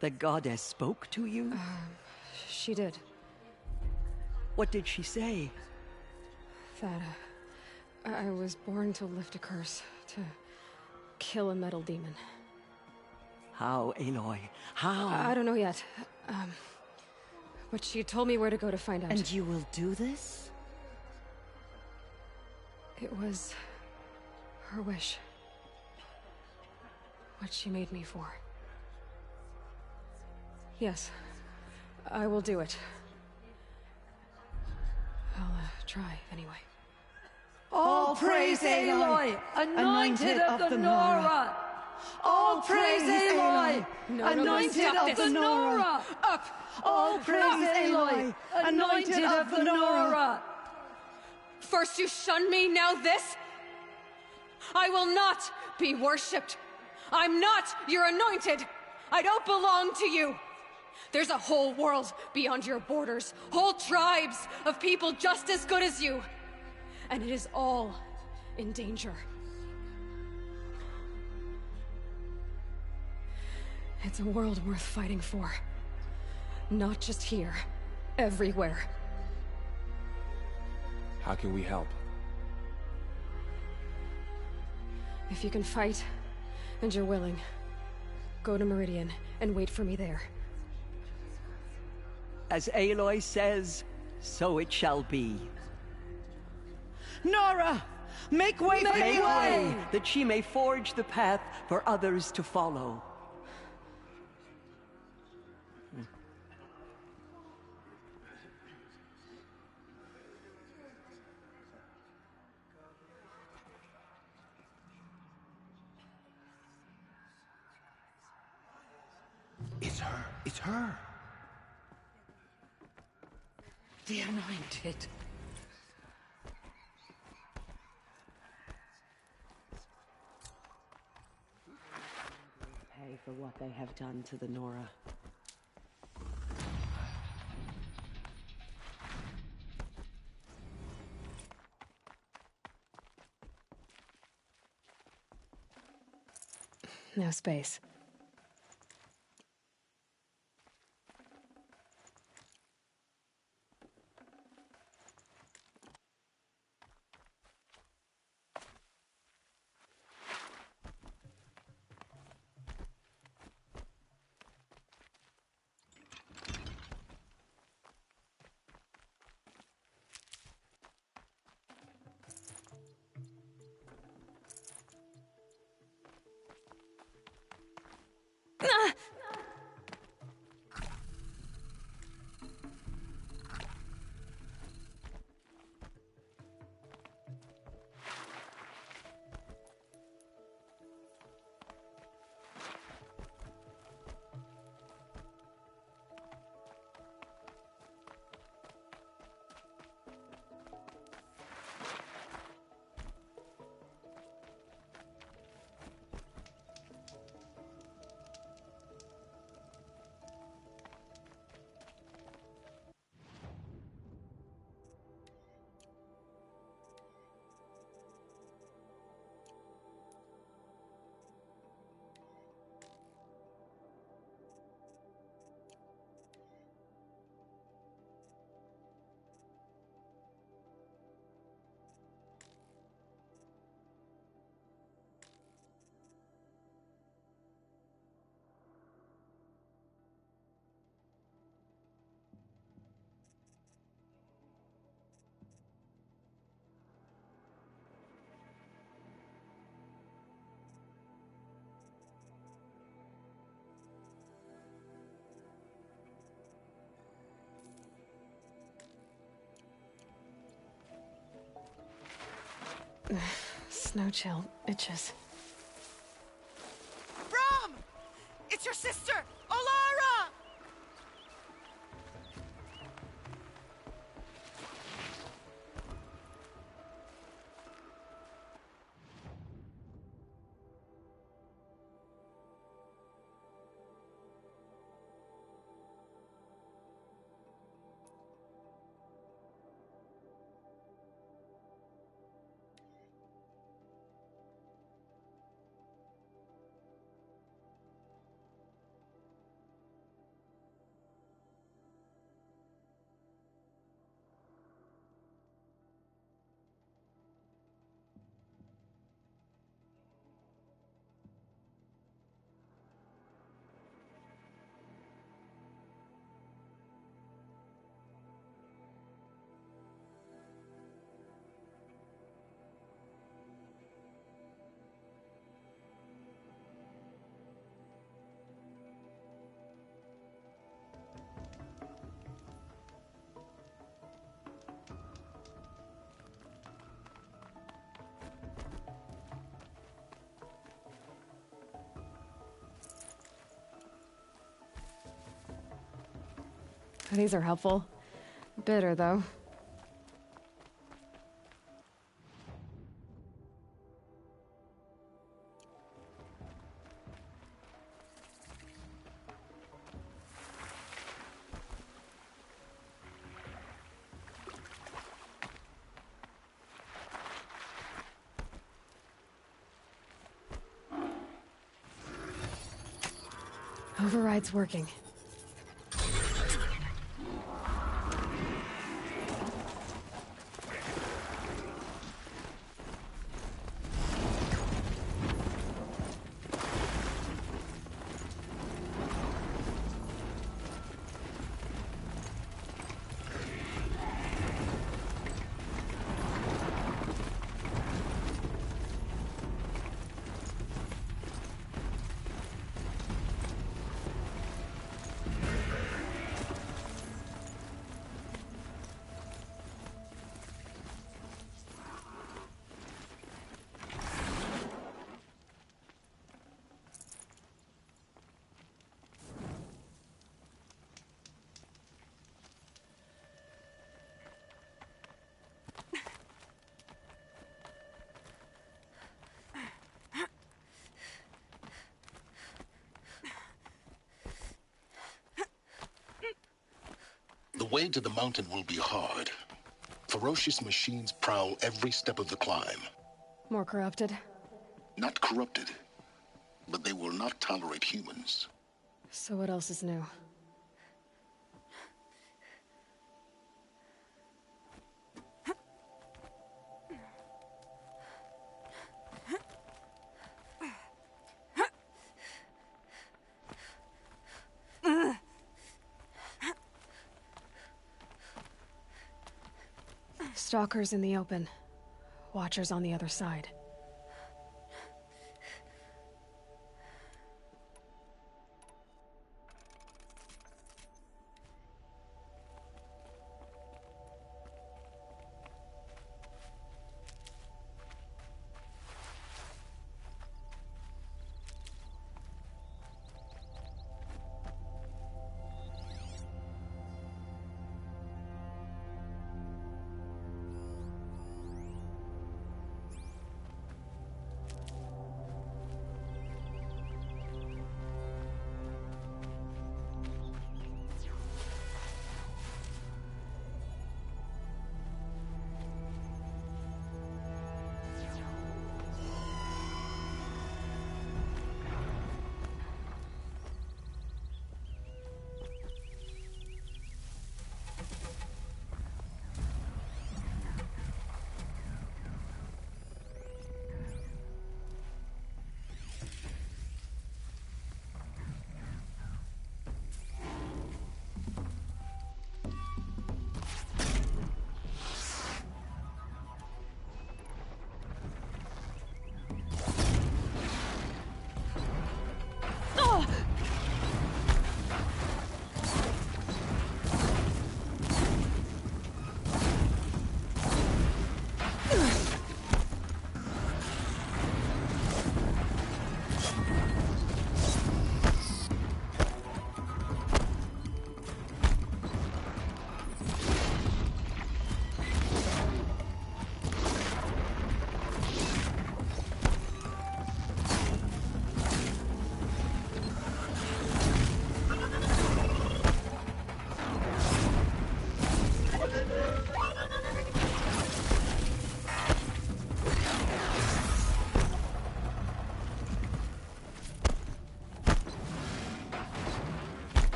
The goddess spoke to you? She did. What did she say? That I was born to lift a curse, to kill a metal demon. How, Aloy? How? I don't know yet. But she told me where to go to find out. And you will do this? It was her wish. What she made me for. Yes, I will do it. I'll try, anyway. All praise Aloy, anointed of the Nora! All praise Aloy, anointed of the Nora! Up! All praise Aloy, anointed of the Nora! First you shunned me, now this? I will not be worshipped. I'm not your anointed. I don't belong to you. There's a whole world beyond your borders, whole tribes of people just as good as you. And it is all in danger. It's a world worth fighting for. Not just here, everywhere. How can we help? If you can fight, and you're willing, go to Meridian and wait for me there. As Aloy says, so it shall be. Nora! Make way for Aloy! That she may forge the path for others to follow. It's her. It's her. The anointed. Pay for what they have done to the Nora. No space. Snow chill itches. Brom! It's your sister, Alara! These are helpful. Bitter, though. Override's working. The way to the mountain will be hard. Ferocious machines prowl every step of the climb. More corrupted? Not corrupted, but they will not tolerate humans. So what else is new? Stalkers in the open. Watchers on the other side.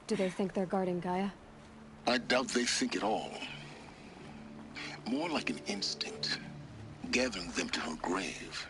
Do they think they're guarding Gaia? I doubt they think at all. More like an instinct, gathering them to her grave.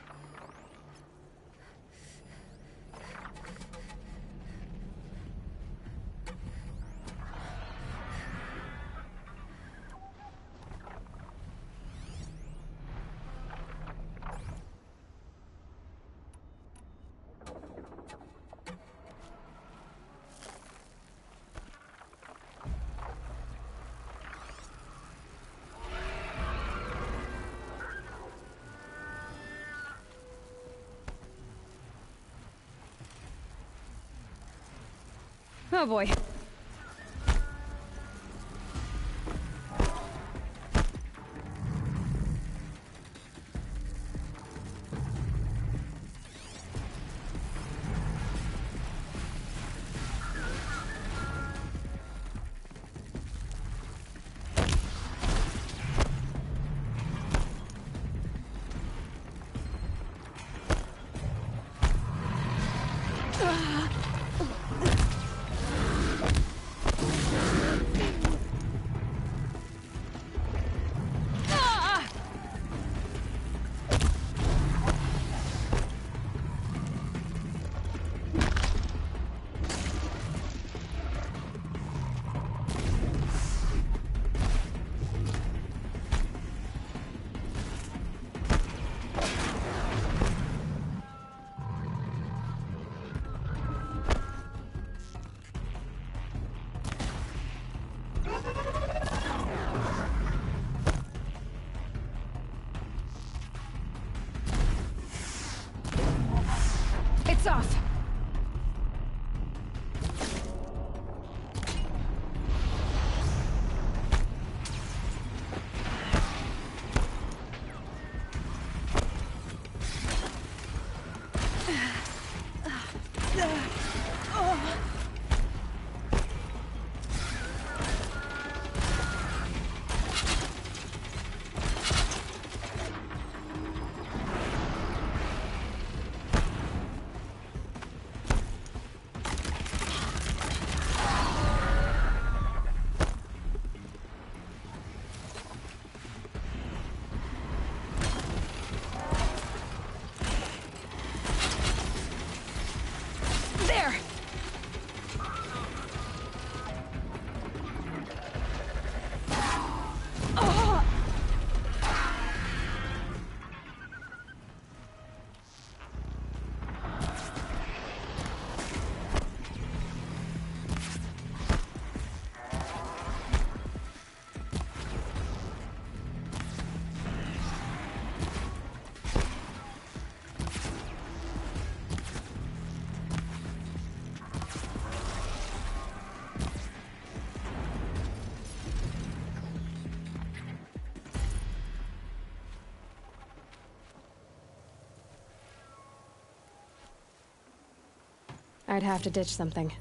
Oh boy. It's off! There! Oh. I'd have to ditch something.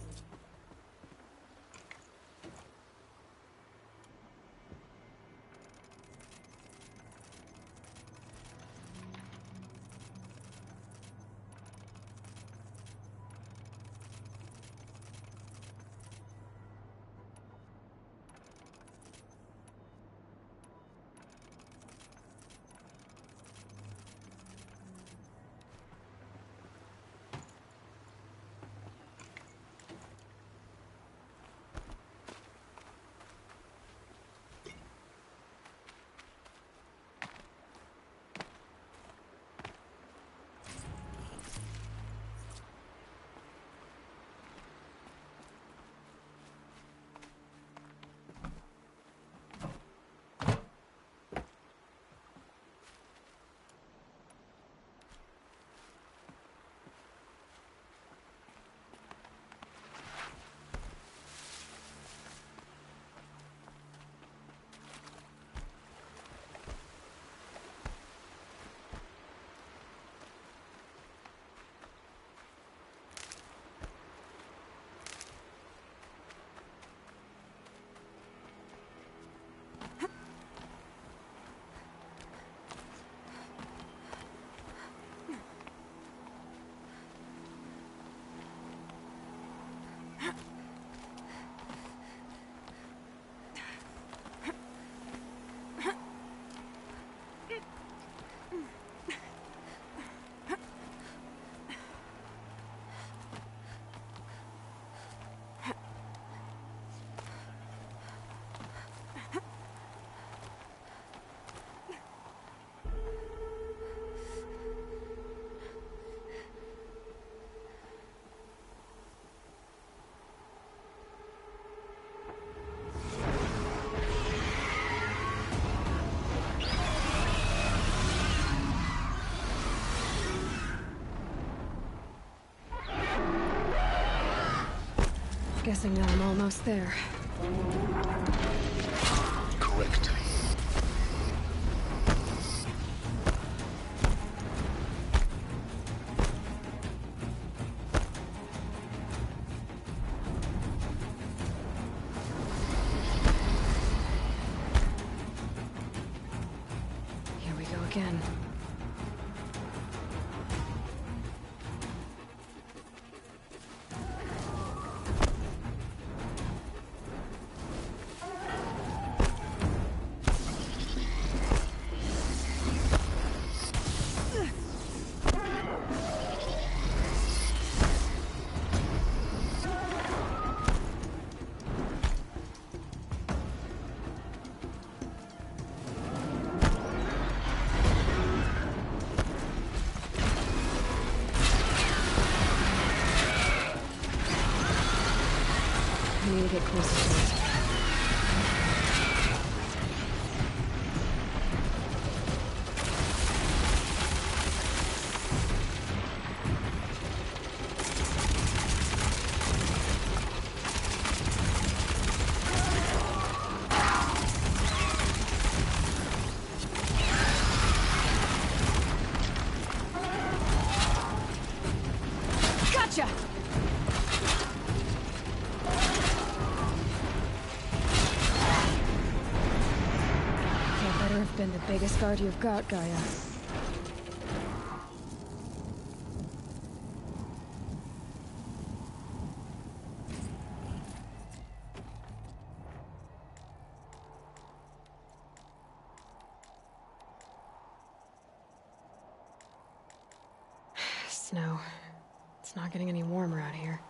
Guessing now I'm almost there. Correct. Here we go again. I need to get closer to it. Gotcha! That better have been the biggest guard you've got, Gaia. Snow. It's not getting any warmer out here.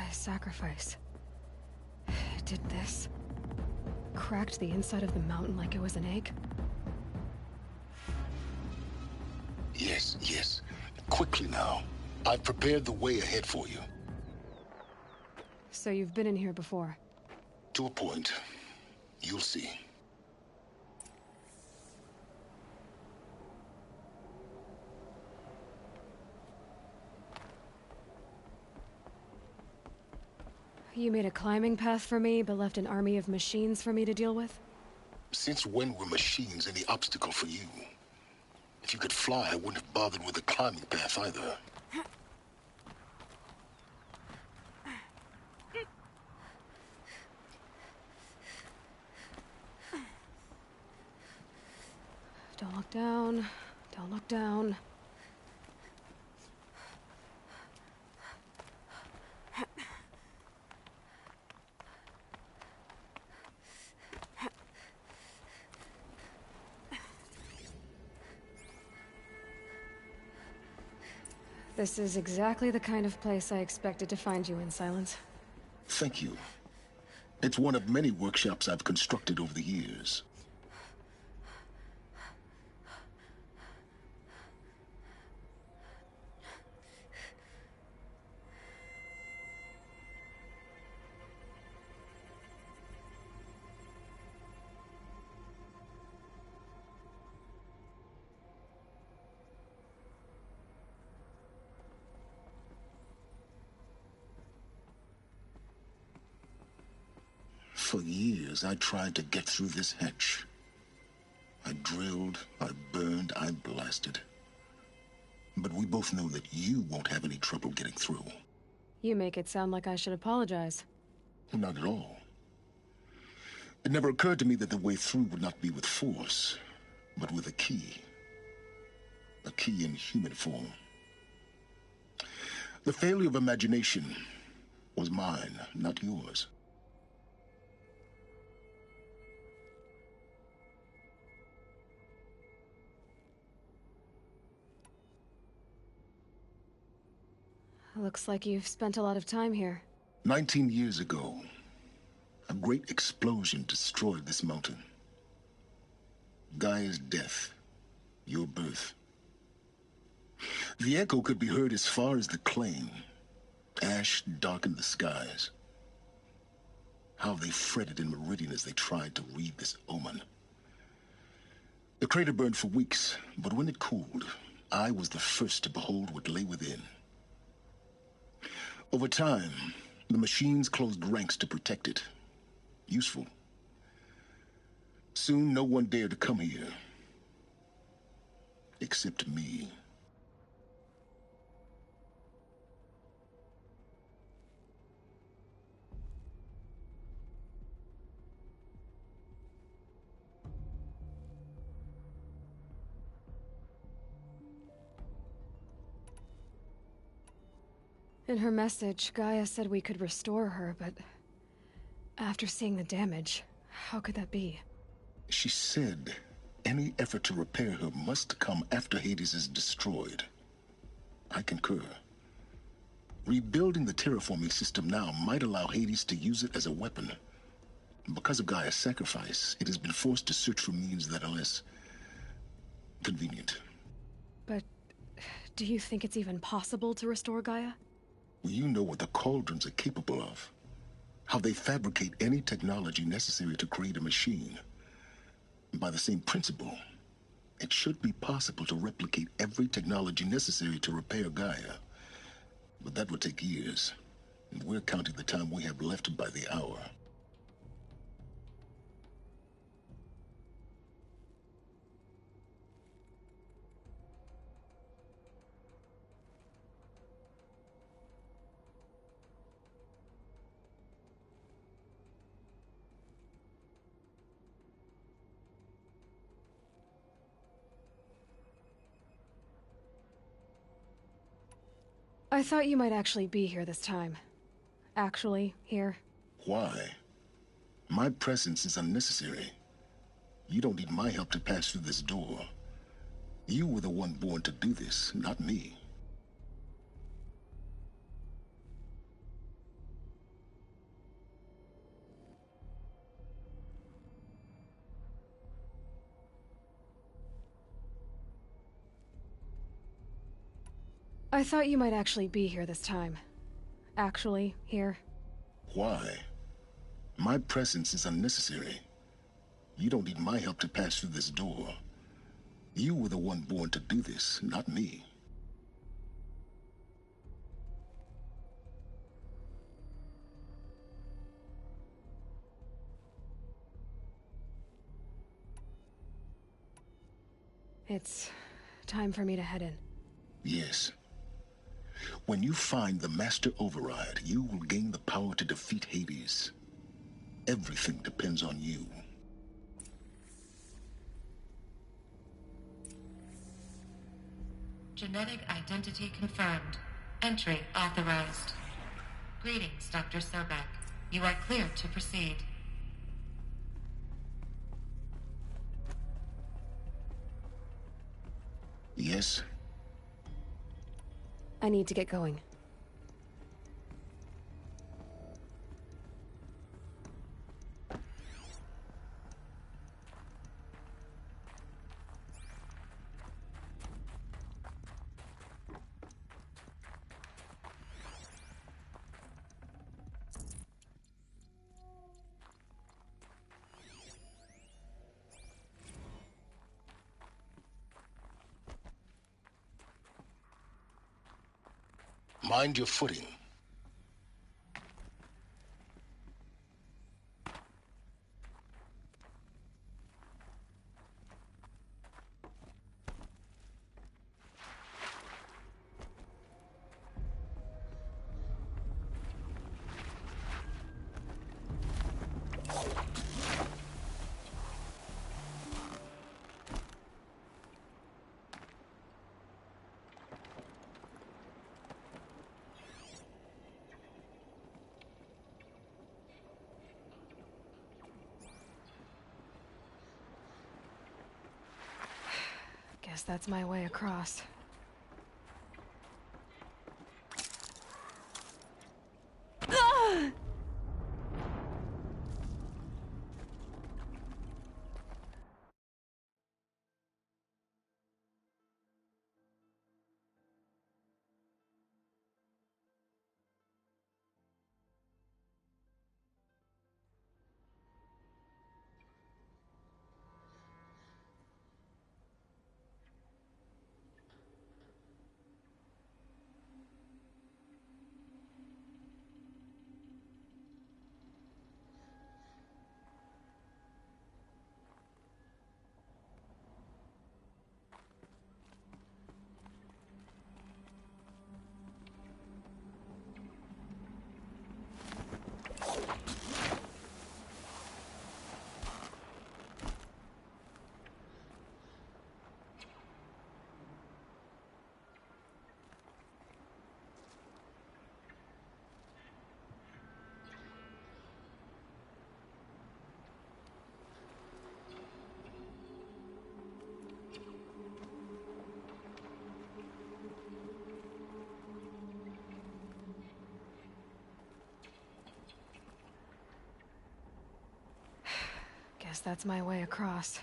Gaia's sacrifice. It did this. Cracked the inside of the mountain like it was an egg. Yes, yes. Quickly now. I've prepared the way ahead for you. So you've been in here before? To a point. You'll see. You made a climbing path for me, but left an army of machines for me to deal with? Since when were machines any obstacle for you? If you could fly, I wouldn't have bothered with the climbing path either. Don't look down. Don't look down. This is exactly the kind of place I expected to find you in, Silence. Thank you. It's one of many workshops I've constructed over the years. For years, I tried to get through this hatch. I drilled, I burned, I blasted. But we both know that you won't have any trouble getting through. You make it sound like I should apologize. Not at all. It never occurred to me that the way through would not be with force, but with a key. A key in human form. The failure of imagination was mine, not yours. Looks like you've spent a lot of time here. 19 years ago, a great explosion destroyed this mountain. Gaia's death, your birth. The echo could be heard as far as the claim. Ash darkened the skies. How they fretted in Meridian as they tried to read this omen. The crater burned for weeks, but when it cooled, I was the first to behold what lay within. Over time, the machines closed ranks to protect it. Useful. Soon, no one dared to come here. Except me. In her message, Gaia said we could restore her, but after seeing the damage, how could that be? She said any effort to repair her must come after Hades is destroyed. I concur. Rebuilding the terraforming system now might allow Hades to use it as a weapon. Because of Gaia's sacrifice, it has been forced to search for means that are less convenient. But do you think it's even possible to restore Gaia? Well, you know what the Cauldrons are capable of. How they fabricate any technology necessary to create a machine. By the same principle, it should be possible to replicate every technology necessary to repair Gaia. But that would take years, and we're counting the time we have left by the hour. I thought you might actually be here this time. Actually, here. Why? My presence is unnecessary. You don't need my help to pass through this door. You were the one born to do this, not me. I thought you might actually be here this time. Actually, here. Why? My presence is unnecessary. You don't need my help to pass through this door. You were the one born to do this, not me. It's time for me to head in. Yes. When you find the Master Override, you will gain the power to defeat Hades. Everything depends on you. Genetic identity confirmed. Entry authorized. Greetings, Dr. Sobek. You are clear to proceed. Yes? I need to get going. Mind your footing. Guess that's my way across. Ah! Guess that's my way across.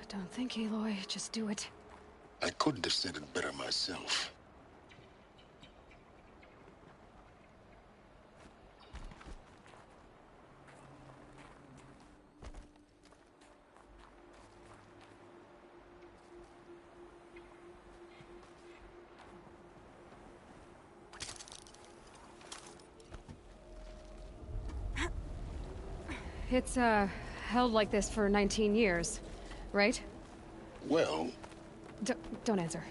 Don't think, Aloy. Just do it. I couldn't have said it better myself. It's, held like this for 19 years, right? Well... Don't answer.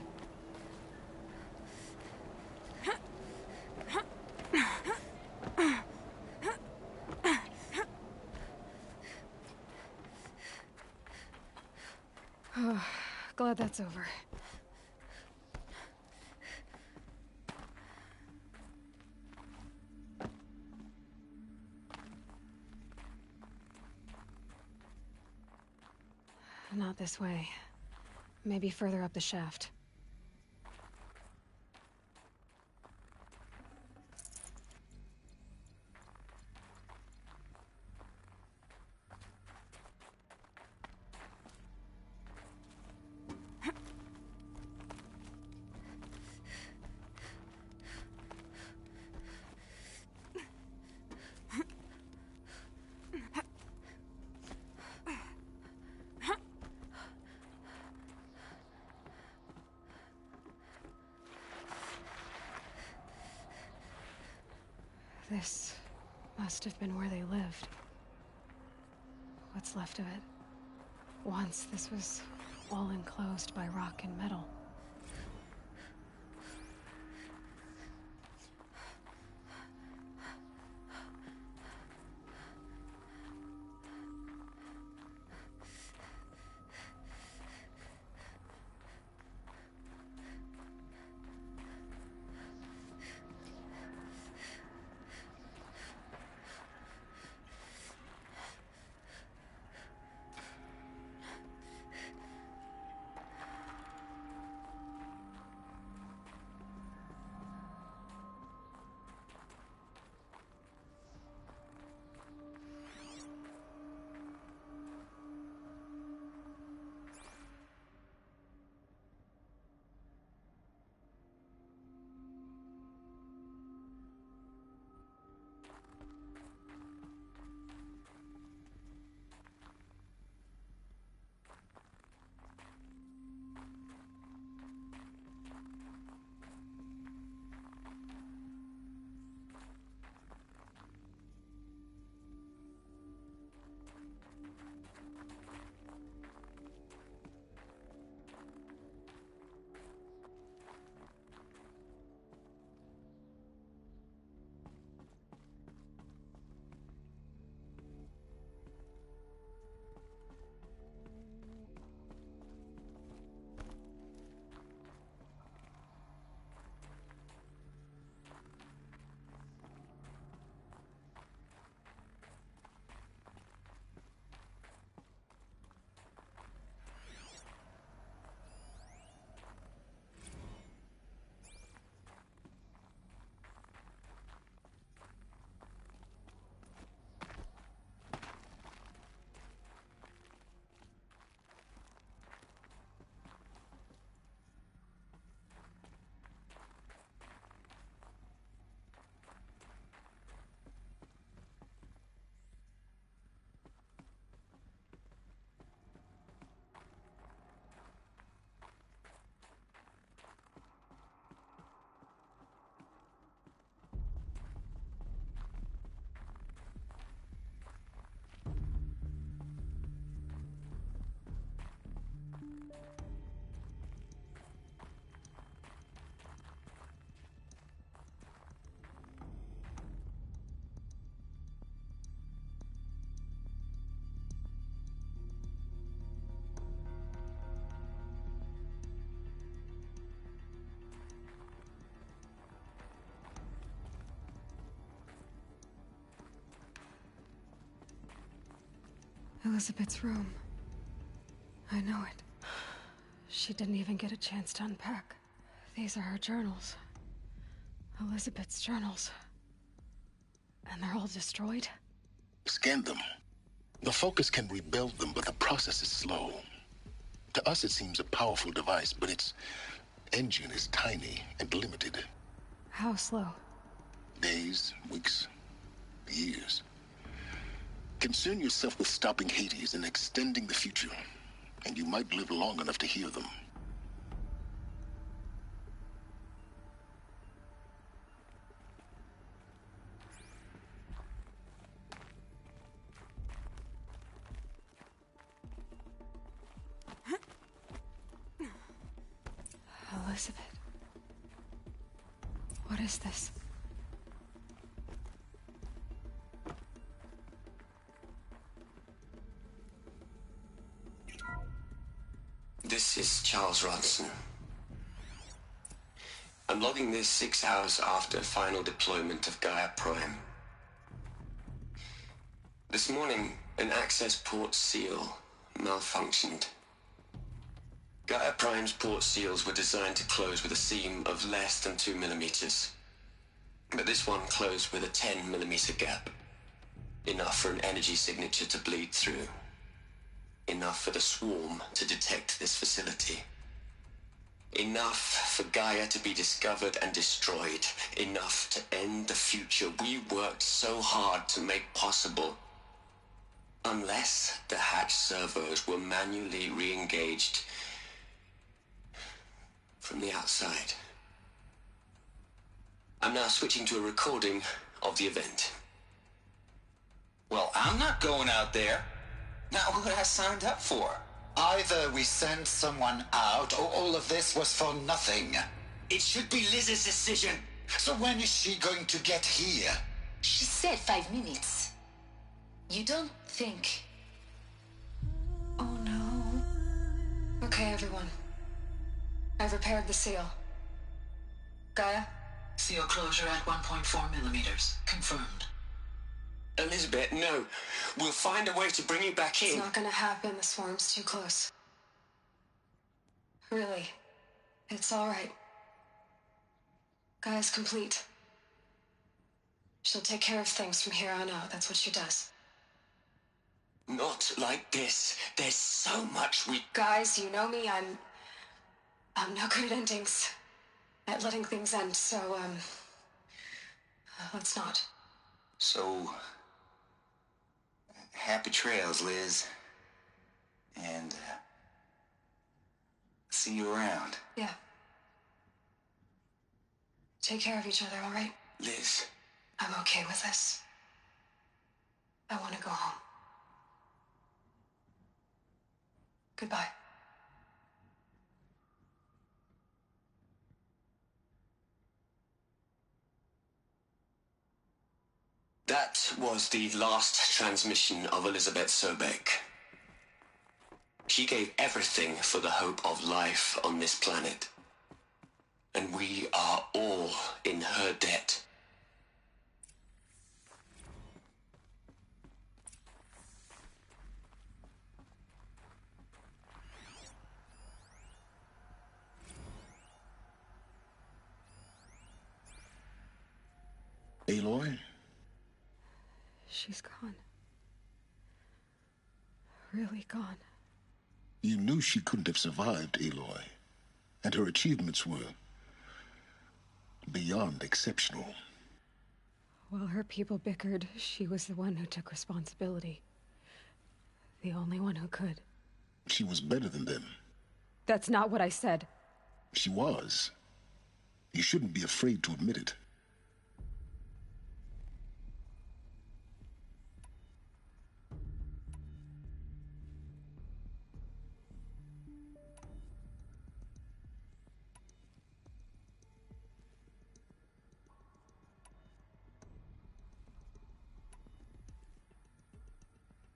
Glad that's over. Not this way. Maybe further up the shaft. This must have been where they lived. What's left of it. Once, this was all enclosed by rock and metal. Elizabeth's room. I know it. She didn't even get a chance to unpack. These are her journals. Elizabeth's journals. And they're all destroyed? Scan them. The Focus can rebuild them, but the process is slow. To us, it seems a powerful device, but its engine is tiny and limited. How slow? Days, weeks, years. Concern yourself with stopping Hades and extending the future, and you might live long enough to hear them. Elizabeth. What is this? This is Charles Ronson. I'm logging this 6 hours after final deployment of Gaia Prime. This morning, an access port seal malfunctioned. Gaia Prime's port seals were designed to close with a seam of less than 2 millimeters. But this one closed with a 10 millimeter gap. Enough for an energy signature to bleed through. Enough for the swarm to detect this facility. Enough for Gaia to be discovered and destroyed. Enough to end the future we worked so hard to make possible. Unless the hatch servos were manually re-engaged from the outside. I'm now switching to a recording of the event. Well, I'm not going out there. Not what I signed up for. Either we send someone out, or all of this was for nothing. It should be Liz's decision. So when is she going to get here? She said 5 minutes. You don't think... Oh no. Okay, everyone. I've repaired the seal. Gaia? Seal closure at 1.4 millimeters. Confirmed. Elizabeth, no. We'll find a way to bring you back in. It's not gonna happen. The swarm's too close. Really. It's all right. Gaia's complete. She'll take care of things from here on out. That's what she does. Not like this. There's so much we... Guys, you know me. I'm no good at endings. At letting things end, so, let's not. So... happy trails, Liz. And, see you around. Yeah. Take care of each other, all right? Liz. I'm okay with this. I want to go home. Goodbye. That was the last transmission of Elizabeth Sobek. She gave everything for the hope of life on this planet. And we are all in her debt. Aloy? She's gone. Really gone. You knew she couldn't have survived, Aloy. And her achievements were beyond exceptional. While her people bickered, she was the one who took responsibility. The only one who could. She was better than them. That's not what I said. She was. You shouldn't be afraid to admit it.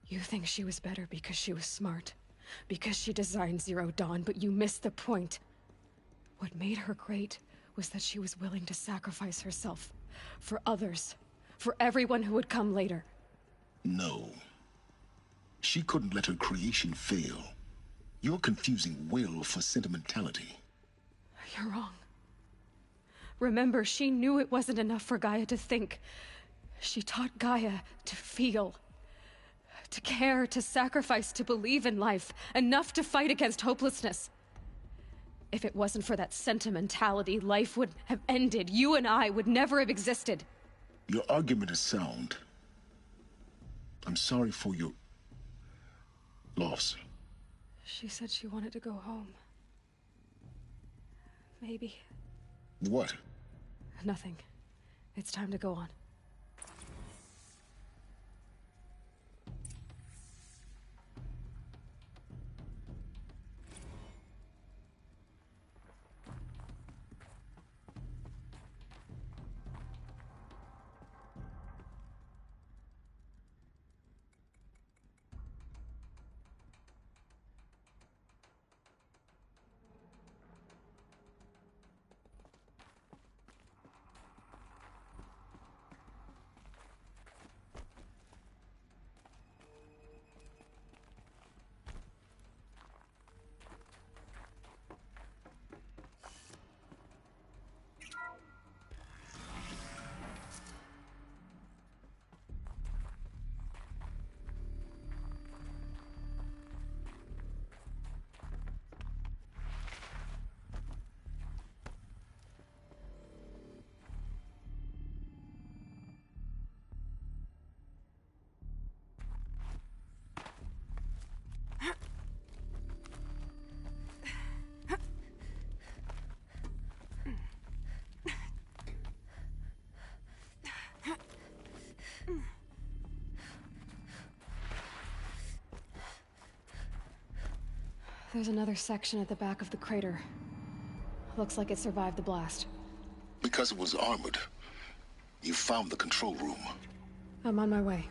You think she was better because she was smart, because she designed Zero Dawn, but you missed the point. What made her great was that she was willing to sacrifice herself for others, for everyone who would come later. No. She couldn't let her creation fail. You're confusing will for sentimentality. You're wrong. Remember, she knew it wasn't enough for Gaia to think. She taught Gaia to feel. To care, to sacrifice, to believe in life, enough to fight against hopelessness. If it wasn't for that sentimentality, life would have ended. You and I would never have existed. Your argument is sound. I'm sorry for your loss. She said she wanted to go home. Maybe. What? Nothing. It's time to go on. There's another section at the back of the crater. Looks like it survived the blast. Because it was armored, you found the control room. I'm on my way.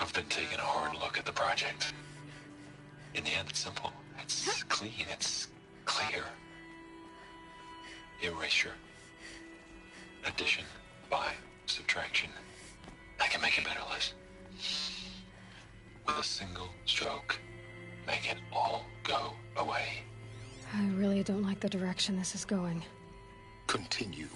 I've been taking a hard look at the project. In the end, it's simple. It's clean. It's clear. Erasure. Addition. By. Subtraction. I can make a better list. With a single stroke. Make it all go away. I really don't like the direction this is going. Continue.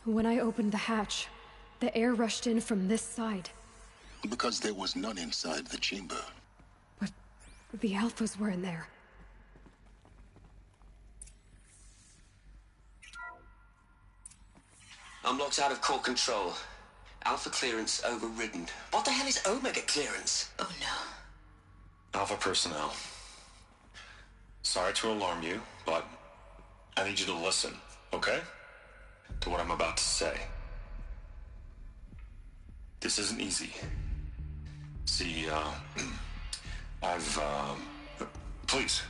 When I opened the hatch, the air rushed in from this side. Because there was none inside the chamber. But the Alphas were in there. I'm locked out of core control. Alpha clearance overridden. What the hell is Omega clearance? Oh no. Alpha personnel. Sorry to alarm you, but I need you to listen, okay? To what I'm about to say. This isn't easy. See, please,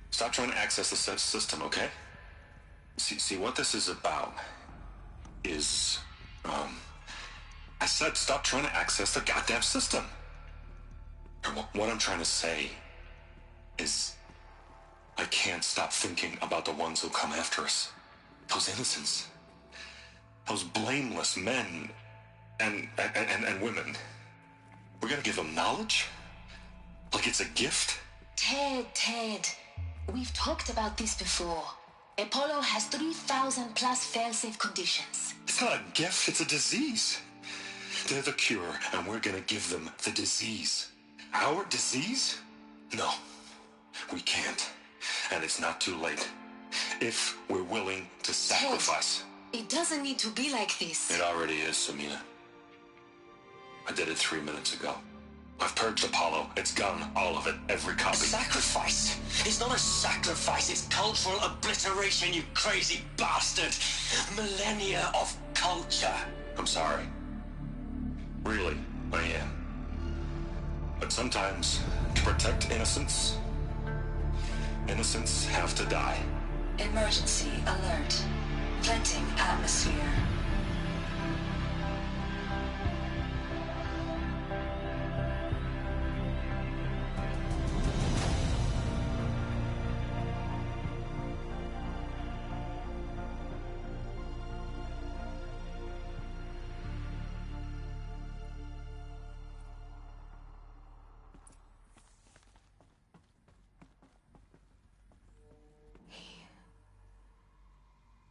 stop trying to access the system, okay? See, what this is about is, I said stop trying to access the goddamn system. What I'm trying to say is, I can't stop thinking about the ones who come after us. Those innocents. Those blameless men and women. We're gonna give them knowledge? Like it's a gift? Ted. We've talked about this before. Apollo has 3,000 plus fail-safe conditions. It's not a gift, it's a disease. They're the cure, and we're gonna give them the disease. Our disease? No, we can't. And it's not too late. If we're willing to sacrifice. Ted, it doesn't need to be like this. It already is, Samina. I did it 3 minutes ago. I've purged Apollo. It's gone, all of it, every copy. Sacrifice? It's not a sacrifice, it's cultural obliteration, you crazy bastard! Millennia of culture. I'm sorry. Really, I am. But sometimes, to protect innocence, innocents have to die. Emergency alert. Venting atmosphere.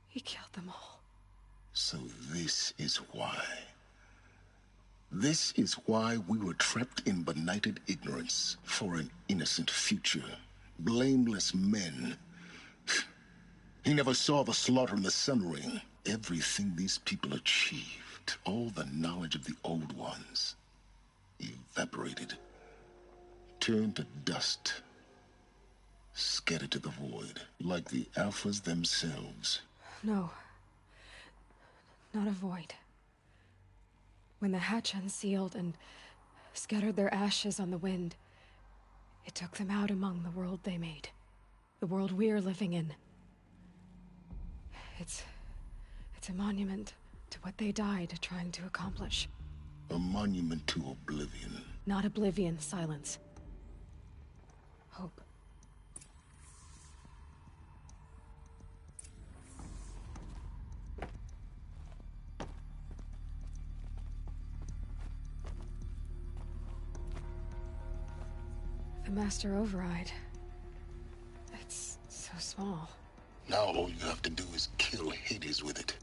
He killed them all. So this is why. This is why we were trapped in benighted ignorance for an innocent future. Blameless men. He never saw the slaughter in the Sun Ring. Everything these people achieved, all the knowledge of the old ones, evaporated, turned to dust, scattered to the void, like the Alphas themselves. No. Not a void. When the hatch unsealed and scattered their ashes on the wind, it took them out among the world they made. The world we're living in. It's a monument to what they died trying to accomplish. A monument to oblivion. Not oblivion, silence. Hope. The Master Override. It's so small. Now all you have to do is kill Hades with it.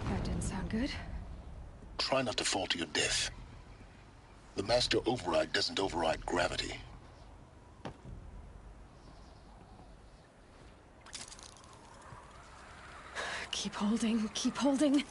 That didn't sound good. Try not to fall to your death. The Master Override doesn't override gravity. Keep holding, keep holding.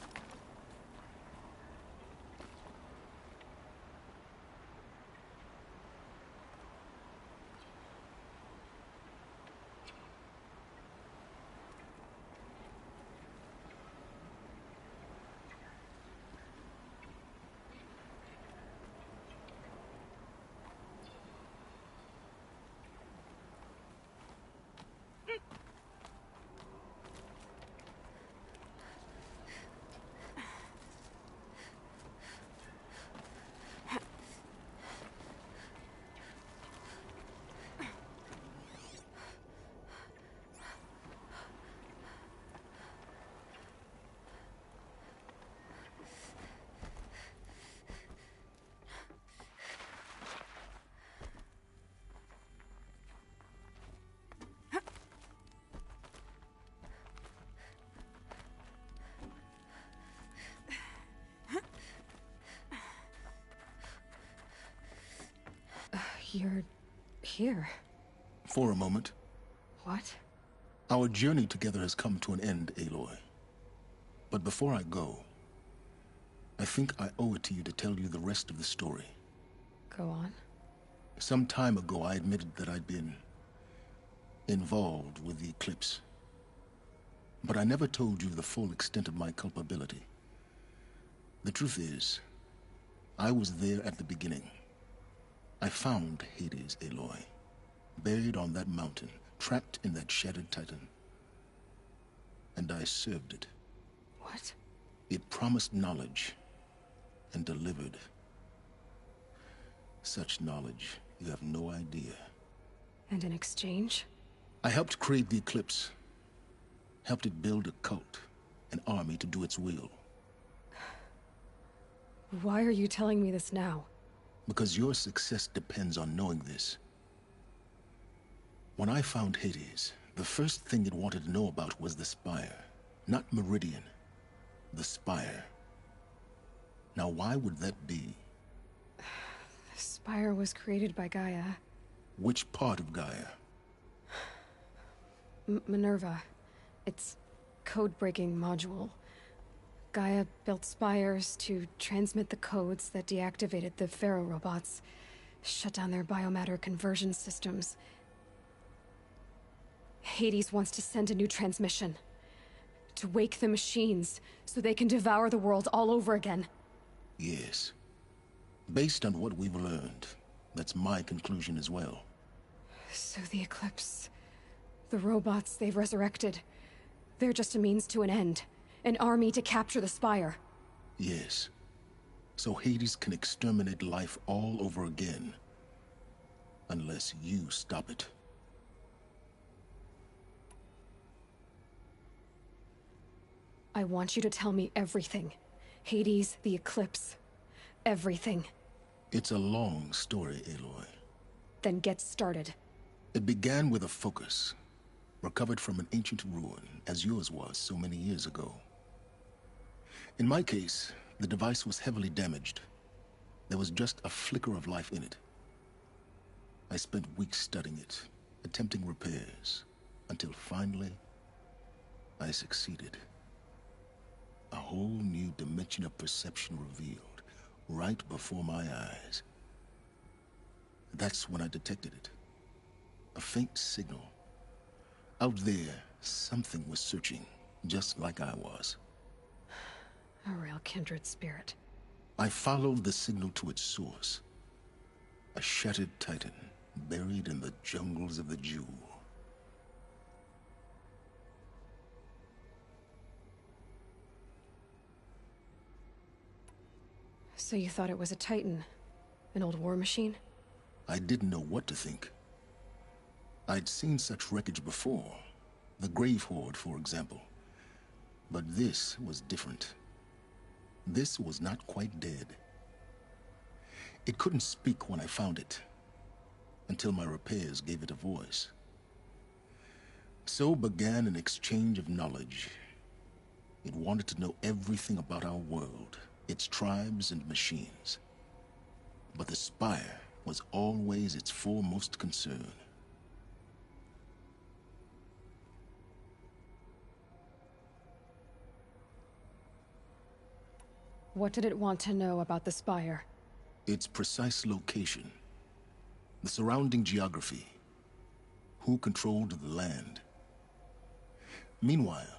You're here. For a moment. What? Our journey together has come to an end, Aloy. But before I go, I think I owe it to you to tell you the rest of the story. Go on. Some time ago, I admitted that I'd been involved with the eclipse. But I never told you the full extent of my culpability. The truth is, I was there at the beginning. I found Hades, Aloy, buried on that mountain, trapped in that shattered titan. And I served it. What? It promised knowledge and delivered. Such knowledge, you have no idea. And in exchange? I helped create the eclipse. Helped it build a cult, an army to do its will. Why are you telling me this now? Because your success depends on knowing this. When I found Hades, the first thing it wanted to know about was the Spire. Not Meridian. The Spire. Now why would that be? The Spire was created by Gaia. Which part of Gaia? Minerva. Its code-breaking module. Gaia built spires to transmit the codes that deactivated the Pharaoh robots, shut down their biomatter conversion systems. Hades wants to send a new transmission. To wake the machines, so they can devour the world all over again. Yes. Based on what we've learned, that's my conclusion as well. So the Eclipse... the robots they've resurrected... they're just a means to an end. An army to capture the Spire. Yes. So Hades can exterminate life all over again. Unless you stop it. I want you to tell me everything. Hades, the Eclipse. Everything. It's a long story, Aloy. Then get started. It began with a focus. Recovered from an ancient ruin, as yours was so many years ago. In my case, the device was heavily damaged. There was just a flicker of life in it. I spent weeks studying it, attempting repairs, until finally, I succeeded. A whole new dimension of perception revealed, right before my eyes. That's when I detected it. A faint signal. Out there, something was searching, just like I was. A real kindred spirit. I followed the signal to its source. A shattered titan, buried in the jungles of the Jewel. So you thought it was a titan? An old war machine? I didn't know what to think. I'd seen such wreckage before. The Grave Horde, for example. But this was different. This was not quite dead. It couldn't speak when I found it, until my repairs gave it a voice. So began an exchange of knowledge. It wanted to know everything about our world, its tribes and machines. But the Spire was always its foremost concern. What did it want to know about the Spire? Its precise location. The surrounding geography. Who controlled the land. Meanwhile,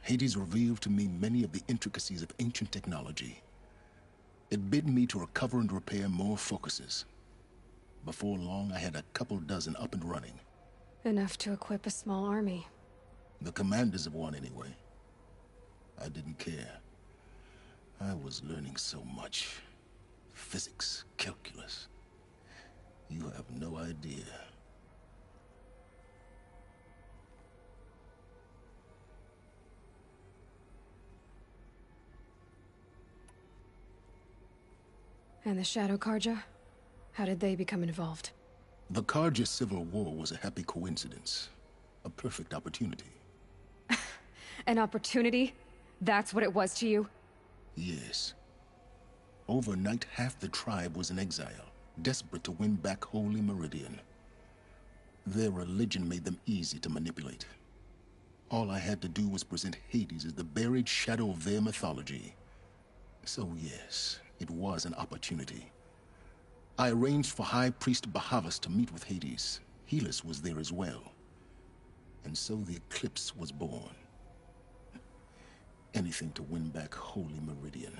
Hades revealed to me many of the intricacies of ancient technology. It bid me to recover and repair more focuses. Before long, I had a couple dozen up and running. Enough to equip a small army. The commanders of one, anyway. I didn't care. I was learning so much. Physics, calculus. You have no idea. And the Shadow Karja? How did they become involved? The Karja Civil War was a happy coincidence. A perfect opportunity. An opportunity? That's what it was to you? Yes. Overnight, half the tribe was in exile. desperate to win back Holy Meridian. Their religion made them easy to manipulate. All I had to do was present Hades as the buried shadow of their mythology. So yes, it was an opportunity. I arranged for High Priest Bahavas to meet with Hades. Helis was there as well. And so the eclipse was born. Anything to win back Holy Meridian.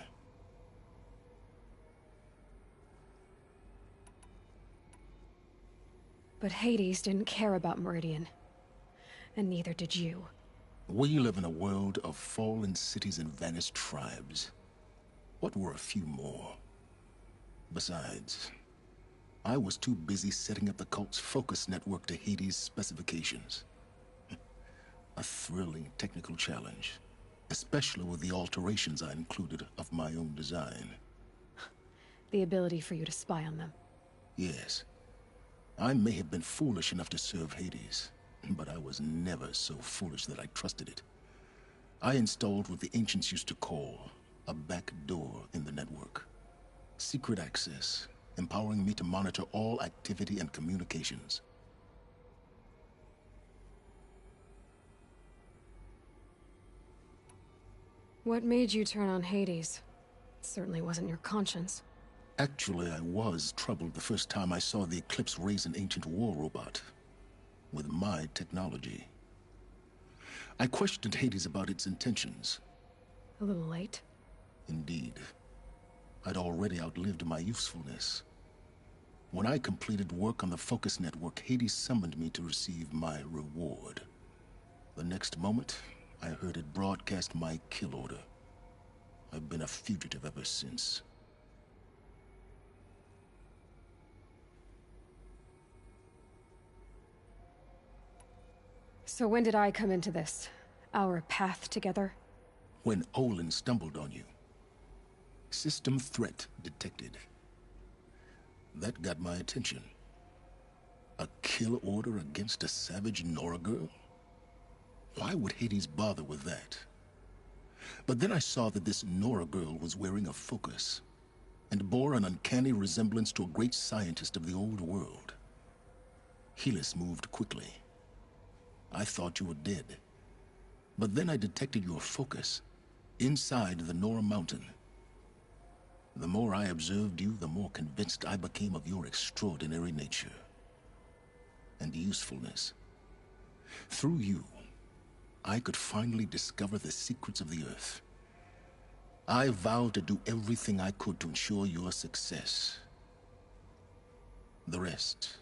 But Hades didn't care about Meridian. And neither did you. We live in a world of fallen cities and vanished tribes. What were a few more? Besides, I was too busy setting up the cult's focus network to Hades' specifications. A thrilling technical challenge, especially with the alterations I included of my own design. The ability for you to spy on them. Yes. I may have been foolish enough to serve Hades, but I was never so foolish that I trusted it. I installed what the ancients used to call a back door in the network. Secret access, empowering me to monitor all activity and communications. What made you turn on Hades? It certainly wasn't your conscience. Actually, I was troubled the first time I saw the Eclipse raise an ancient war robot. With my technology. I questioned Hades about its intentions. A little late. Indeed. I'd already outlived my usefulness. When I completed work on the Focus Network, Hades summoned me to receive my reward. The next moment, I heard it broadcast my kill order. I've been a fugitive ever since. So when did I come into this? Our path together? When Olin stumbled on you. System threat detected. That got my attention. A kill order against a savage Nora girl? Why would Hades bother with that? But then I saw that this Nora girl was wearing a focus, and bore an uncanny resemblance to a great scientist of the old world. Helis moved quickly. I thought you were dead. But then I detected your focus inside the Nora mountain. The more I observed you, the more convinced I became of your extraordinary nature and usefulness. Through you, I could finally discover the secrets of the Earth. I vowed to do everything I could to ensure your success. The rest,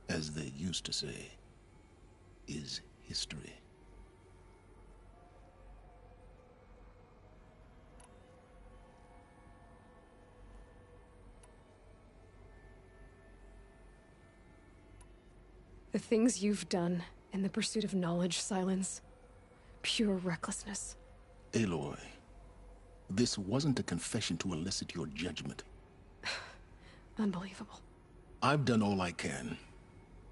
as they used to say, is history. The things you've done in the pursuit of knowledge, Silence. Pure recklessness. Aloy, this wasn't a confession to elicit your judgment. Unbelievable. I've done all I can.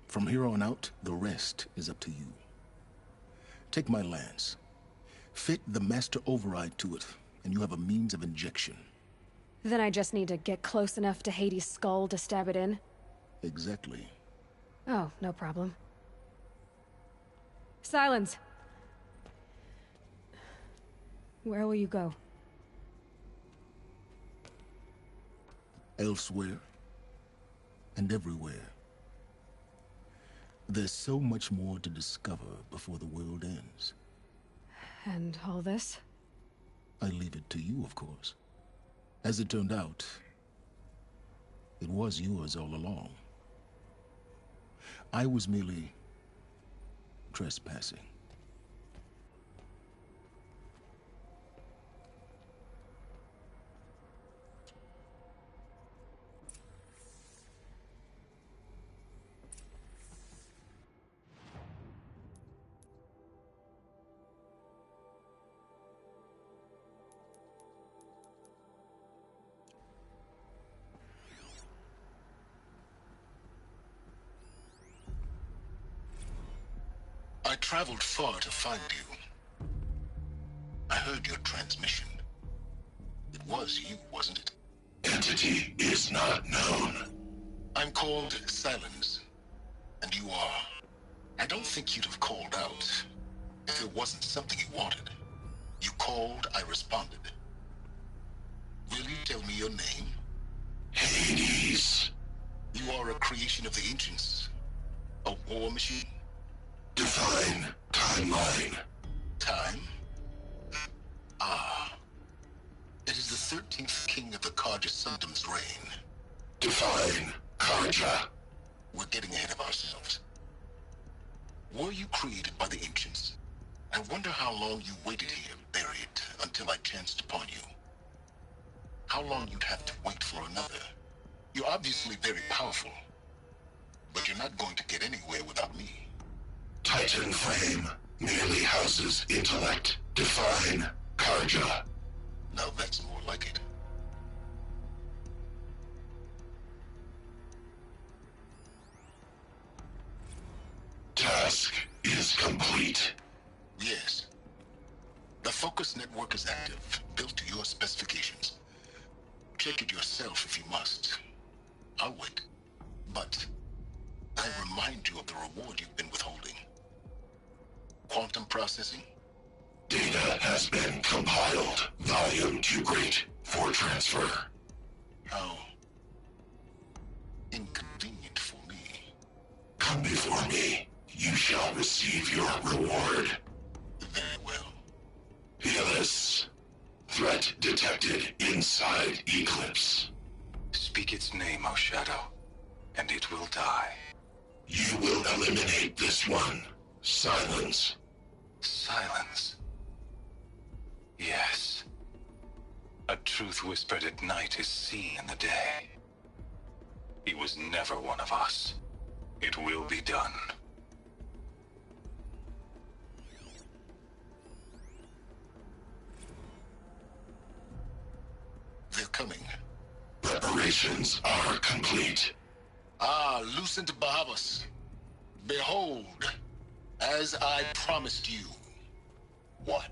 From here on out, the rest is up to you. Take my lance. Fit the master override to it, and you have a means of injection. Then I just need to get close enough to Hades' skull to stab it in? Exactly. Oh, no problem. Silence! Where will you go? Elsewhere. And everywhere. There's so much more to discover before the world ends. And all this? I leave it to you, of course. As it turned out, it was yours all along. I was merely trespassing. I traveled far to find you. I heard your transmission. It was you, wasn't it? Entity is not known. I'm called Silence, and you are. I don't think you'd have called out if it wasn't something you wanted. You called, I responded. Will you tell me your name? Hades. You are a creation of the ancients. A war machine? Define timeline. Time? Ah. It is the 13th king of the Karja Sundam's reign. Define Karja. We're getting ahead of ourselves. Were you created by the ancients? I wonder how long you waited here, buried, until I chanced upon you. How long you'd have to wait for another. You're obviously very powerful, but you're not going to get anywhere without me. Titan Flame merely houses intellect. Define Karja. Now that's more like it. Task is complete. Yes. The focus network is active, built to your specifications. Check it yourself if you must. I'll wait. But I remind you of the reward you've been withholding. Quantum processing? Data has been compiled. Volume too great for transfer. How inconvenient for me. Come before me. You shall receive your reward. Very well. Fearless. Threat detected inside Eclipse. Speak its name, O Shadow, and it will die. You will eliminate this one. Silence. Silence. Yes. A truth whispered at night is seen in the day. He was never one of us. It will be done. They're coming. Preparations are complete. Ah, Lucent Bahavas. Behold, as I promised you. What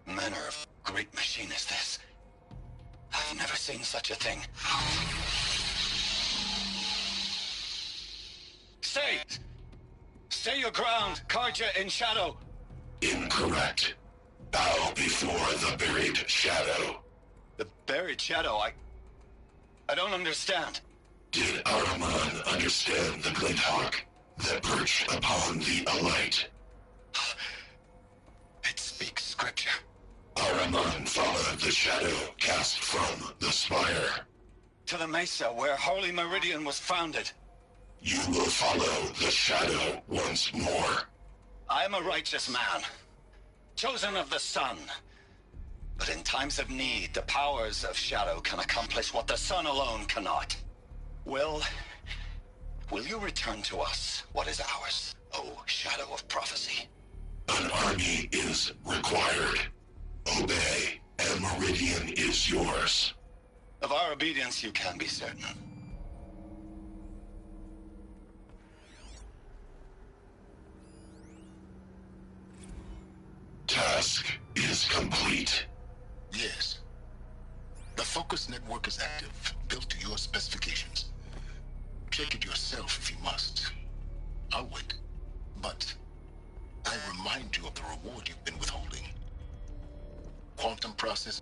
manner of great machine is this? I've never seen such a thing. Stay! Stay your ground, Karja in shadow! Incorrect. Bow before the buried shadow. The buried shadow, I don't understand. Did Araman understand the glint hawk that perched upon the alight? It speaks scripture. Araman followed the shadow cast from the spire. To the mesa where Holy Meridian was founded. You will follow the shadow once more. I am a righteous man, chosen of the sun. But in times of need, the powers of shadow can accomplish what the sun alone cannot. Will you return to us what is ours, O Shadow of Prophecy? An army is required. Obey, and Meridian is yours. Of our obedience you can be certain. Task is complete. Yes. The focus network is active, built to your specifications. Check it yourself if you must. I'll wait. But I remind you of the reward you've been withholding. Quantum process.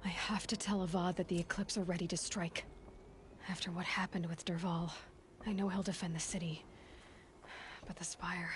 I have to tell Avad that the Eclipse are ready to strike. After what happened with Derval, I know he'll defend the city. But the Spire...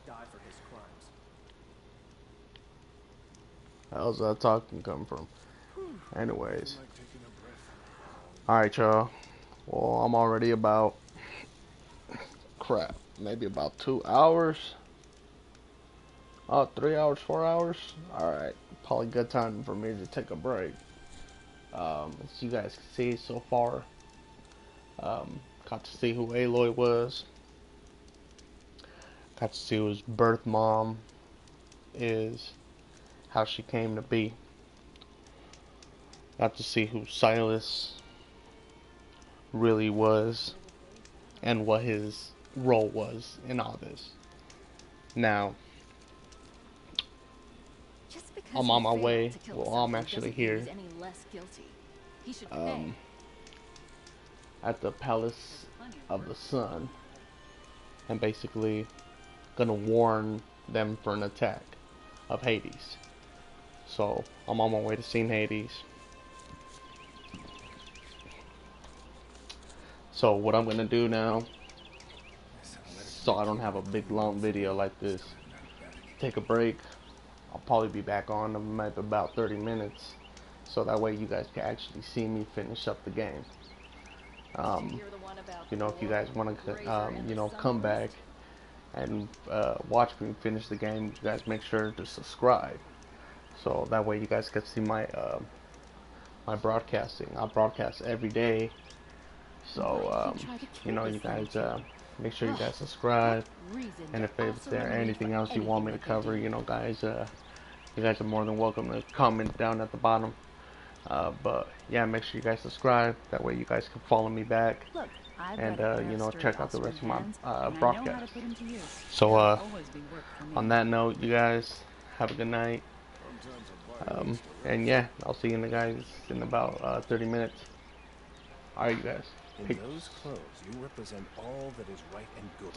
die for his crimes. How's that talking come from? Anyways. Alright, y'all. Well, I'm already about, crap, maybe about 2 hours. Oh, 3 hours, 4 hours? Alright. Probably good time for me to take a break. As you guys can see so far, got to see who Aloy was. Got to see who his birth mom is. How she came to be. Got to see who Silas really was and what his role was in all this. Now, I'm on my way. Well, I'm actually here at the Palace of the Sun, and basically gonna warn them for an attack of Hades. So I'm on my way to seeing Hades. So what I'm gonna do now, so I don't have a big long video like this, take a break. I'll probably be back on in maybe about 30 minutes, so that way you guys can actually see me finish up the game. You know, if you guys want to, you know, come back and watch me finish the game, you guys make sure to subscribe, so that way you guys can see my my broadcasting. I broadcast every day, so you know, you guys make sure you guys subscribe, and if there anything else you want me to cover, you know, guys, you guys are more than welcome to comment down at the bottom. But yeah, make sure you guys subscribe, that way you guys can follow me back, and you know, check out the rest of my broadcast. So on that note, you guys have a good night, and yeah, I'll see you guys in about 30 minutes. Alright, you guys. In those clothes, you represent all that is right and good.